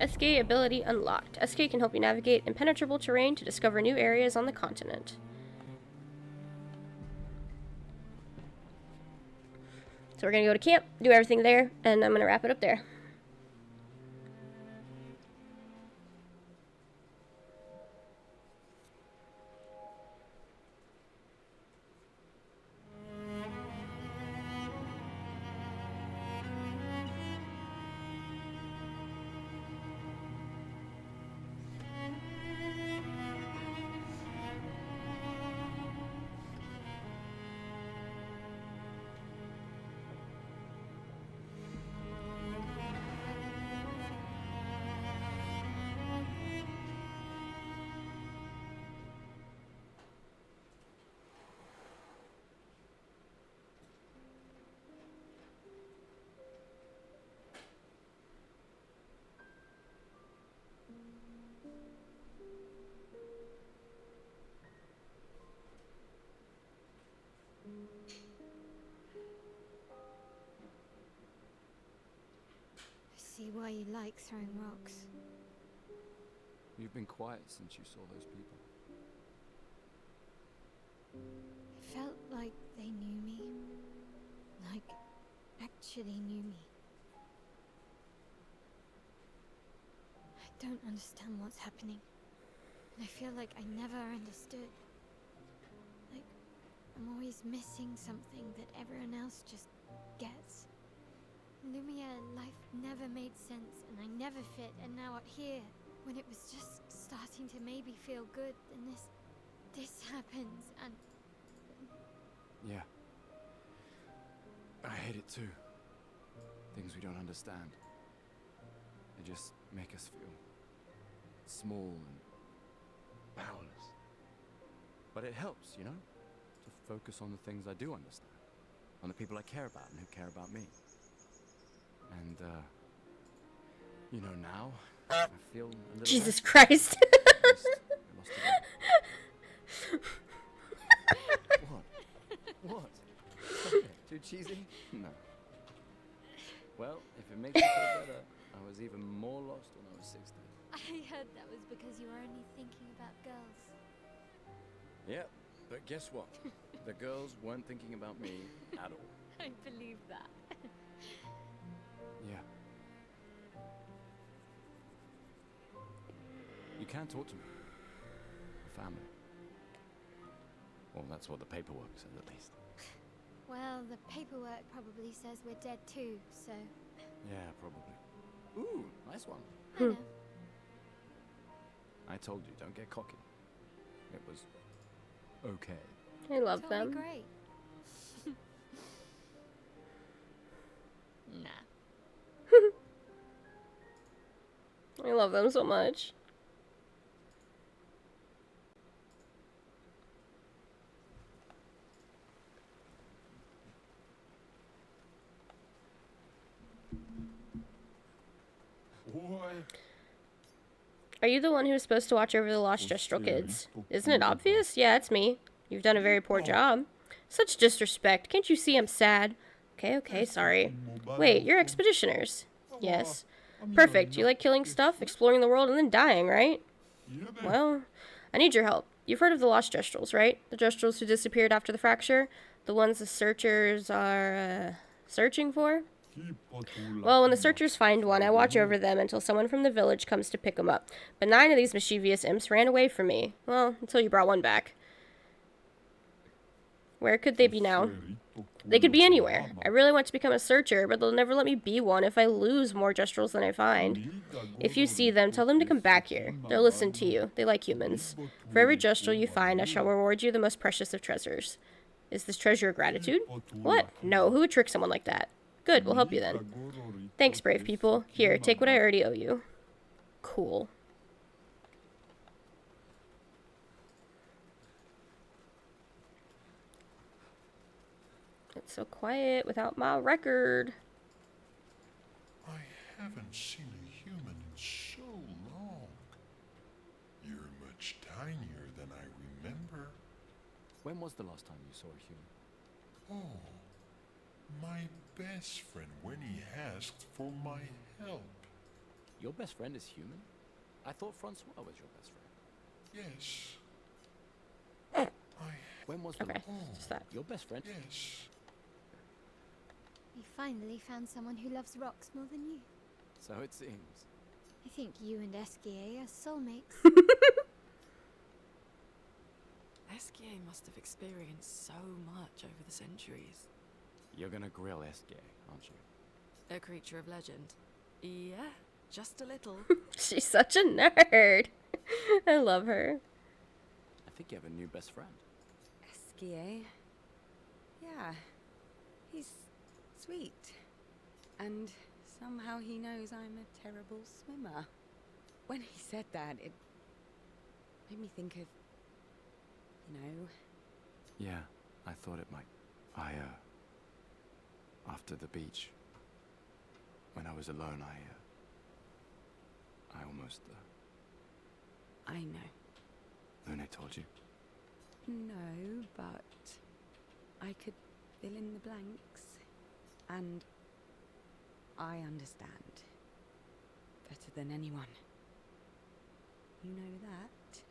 [SPEAKER 1] SK ability unlocked. SK can help you navigate impenetrable terrain to discover new areas on the continent. So we're gonna go to camp, do everything there, and I'm gonna wrap it up there.
[SPEAKER 5] See why you like throwing rocks.
[SPEAKER 3] You've been quiet since you saw those people.
[SPEAKER 5] It felt like they knew me. Like, actually knew me. don't understand what's happening. And I feel like I never understood. Like, I'm always missing something that everyone else just gets. Lumia, life never made sense, and I never fit, and now out here, when it was just starting to maybe feel good, then this happens, and...
[SPEAKER 3] Yeah. I hate it too. Things we don't understand. They just make us feel small and powerless. But it helps, you know, to focus on the things I do understand, on the people I care about and who care about me. And, you know, now I feel a little
[SPEAKER 1] Jesus
[SPEAKER 3] less
[SPEAKER 1] Christ.
[SPEAKER 3] at least I lost it all. What? Stop it. Too cheesy? No. Well, if it makes you feel better, I was even more lost when I was 16.
[SPEAKER 5] I heard that was because you were only thinking about girls.
[SPEAKER 3] Yep, but guess what? The girls weren't thinking about me at all.
[SPEAKER 5] I believe that.
[SPEAKER 3] Yeah. You can talk to me. A family. Well, that's what the paperwork says, at least.
[SPEAKER 5] Well, the paperwork probably says we're dead too, so...
[SPEAKER 3] Yeah, probably. Ooh, nice one.
[SPEAKER 5] I know.
[SPEAKER 3] I told you, don't get cocky. It was okay.
[SPEAKER 1] I love
[SPEAKER 5] Totally
[SPEAKER 1] them.
[SPEAKER 5] great. Nah.
[SPEAKER 1] I love them so much.
[SPEAKER 10] Why?
[SPEAKER 1] Are you the one who was supposed to watch over the lost Gestral kids? Isn't it obvious? Yeah, it's me. You've done a very poor job. Such disrespect. Can't you see I'm sad? Okay, sorry. Wait, you're expeditioners. Yes. Perfect. You like killing stuff, exploring the world, and then dying, right? Well, I need your help. You've heard of the lost Gestrals, right? The Gestrals who disappeared after the fracture? The ones the searchers are, searching for? Well, when the searchers find one, I watch over them until someone from the village comes to pick them up. But 9 of these mischievous imps ran away from me. Well, until you brought one back. Where could they be now? They could be anywhere. I really want to become a searcher, but they'll never let me be one if I lose more Gestrals than I find. If you see them, tell them to come back here. They'll listen to you. They like humans. For every Gestral you find, I shall reward you the most precious of treasures. Is this treasure of gratitude? What? No, who would trick someone like that? Good, we'll help you then. Thanks, brave people. Here, take what I already owe you. Cool. It's so quiet without my record.
[SPEAKER 13] I haven't seen a human in so long. You're much tinier than I remember.
[SPEAKER 3] When was the last time you saw a human?
[SPEAKER 13] Oh, my best friend when he asked for my help.
[SPEAKER 3] Your best friend is human? I thought Francois was your best friend.
[SPEAKER 13] Yes.
[SPEAKER 3] When was the
[SPEAKER 1] Okay, just that.
[SPEAKER 3] Your best friend?
[SPEAKER 13] Yes.
[SPEAKER 5] We finally found someone who loves rocks more than you.
[SPEAKER 3] So it seems.
[SPEAKER 5] I think you and Esquier are soulmates.
[SPEAKER 6] Esquier must have experienced so much over the centuries.
[SPEAKER 3] You're gonna grill Esquier, aren't you?
[SPEAKER 6] A creature of legend. Yeah, just a little.
[SPEAKER 1] She's such a nerd. I love her.
[SPEAKER 3] I think you have a new best friend.
[SPEAKER 11] Esquier. Yeah, he's sweet. And somehow he knows I'm a terrible swimmer. When he said that, it made me think of, you know...
[SPEAKER 3] Yeah, I thought it might. After the beach, when I was alone, I almost,
[SPEAKER 11] I know.
[SPEAKER 3] Lune told you?
[SPEAKER 11] No, but I could fill in the blanks. And I understand better than anyone. You know that?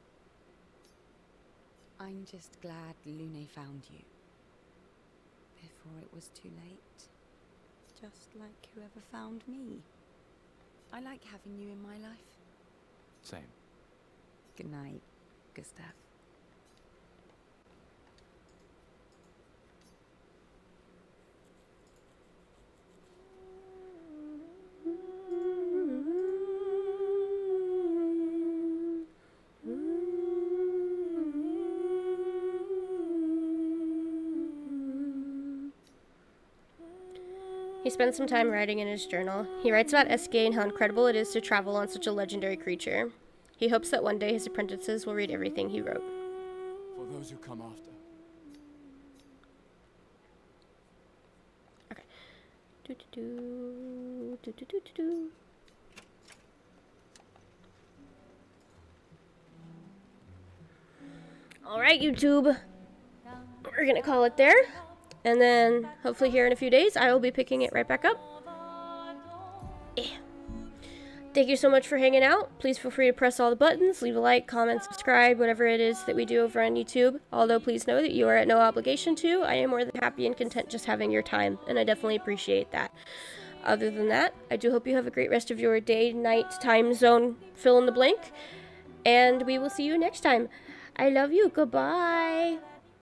[SPEAKER 11] I'm just glad Lune found you before it was too late. Just like whoever found me. I like having you in my life.
[SPEAKER 3] Same.
[SPEAKER 11] Good night, Gustav.
[SPEAKER 1] He spends some time writing in his journal. He writes about SK and how incredible it is to travel on such a legendary creature. He hopes that one day his apprentices will read everything he wrote.
[SPEAKER 3] For those who come after.
[SPEAKER 1] Okay. Do. Alright, YouTube. We're gonna call it there. And then, hopefully here in a few days, I will be picking it right back up. Thank you so much for hanging out. Please feel free to press all the buttons, leave a like, comment, subscribe, whatever it is that we do over on YouTube. Although, please know that you are at no obligation to. I am more than happy and content just having your time, and I definitely appreciate that. Other than that, I do hope you have a great rest of your day, night, time zone, fill in the blank, and we will see you next time. I love you. Goodbye.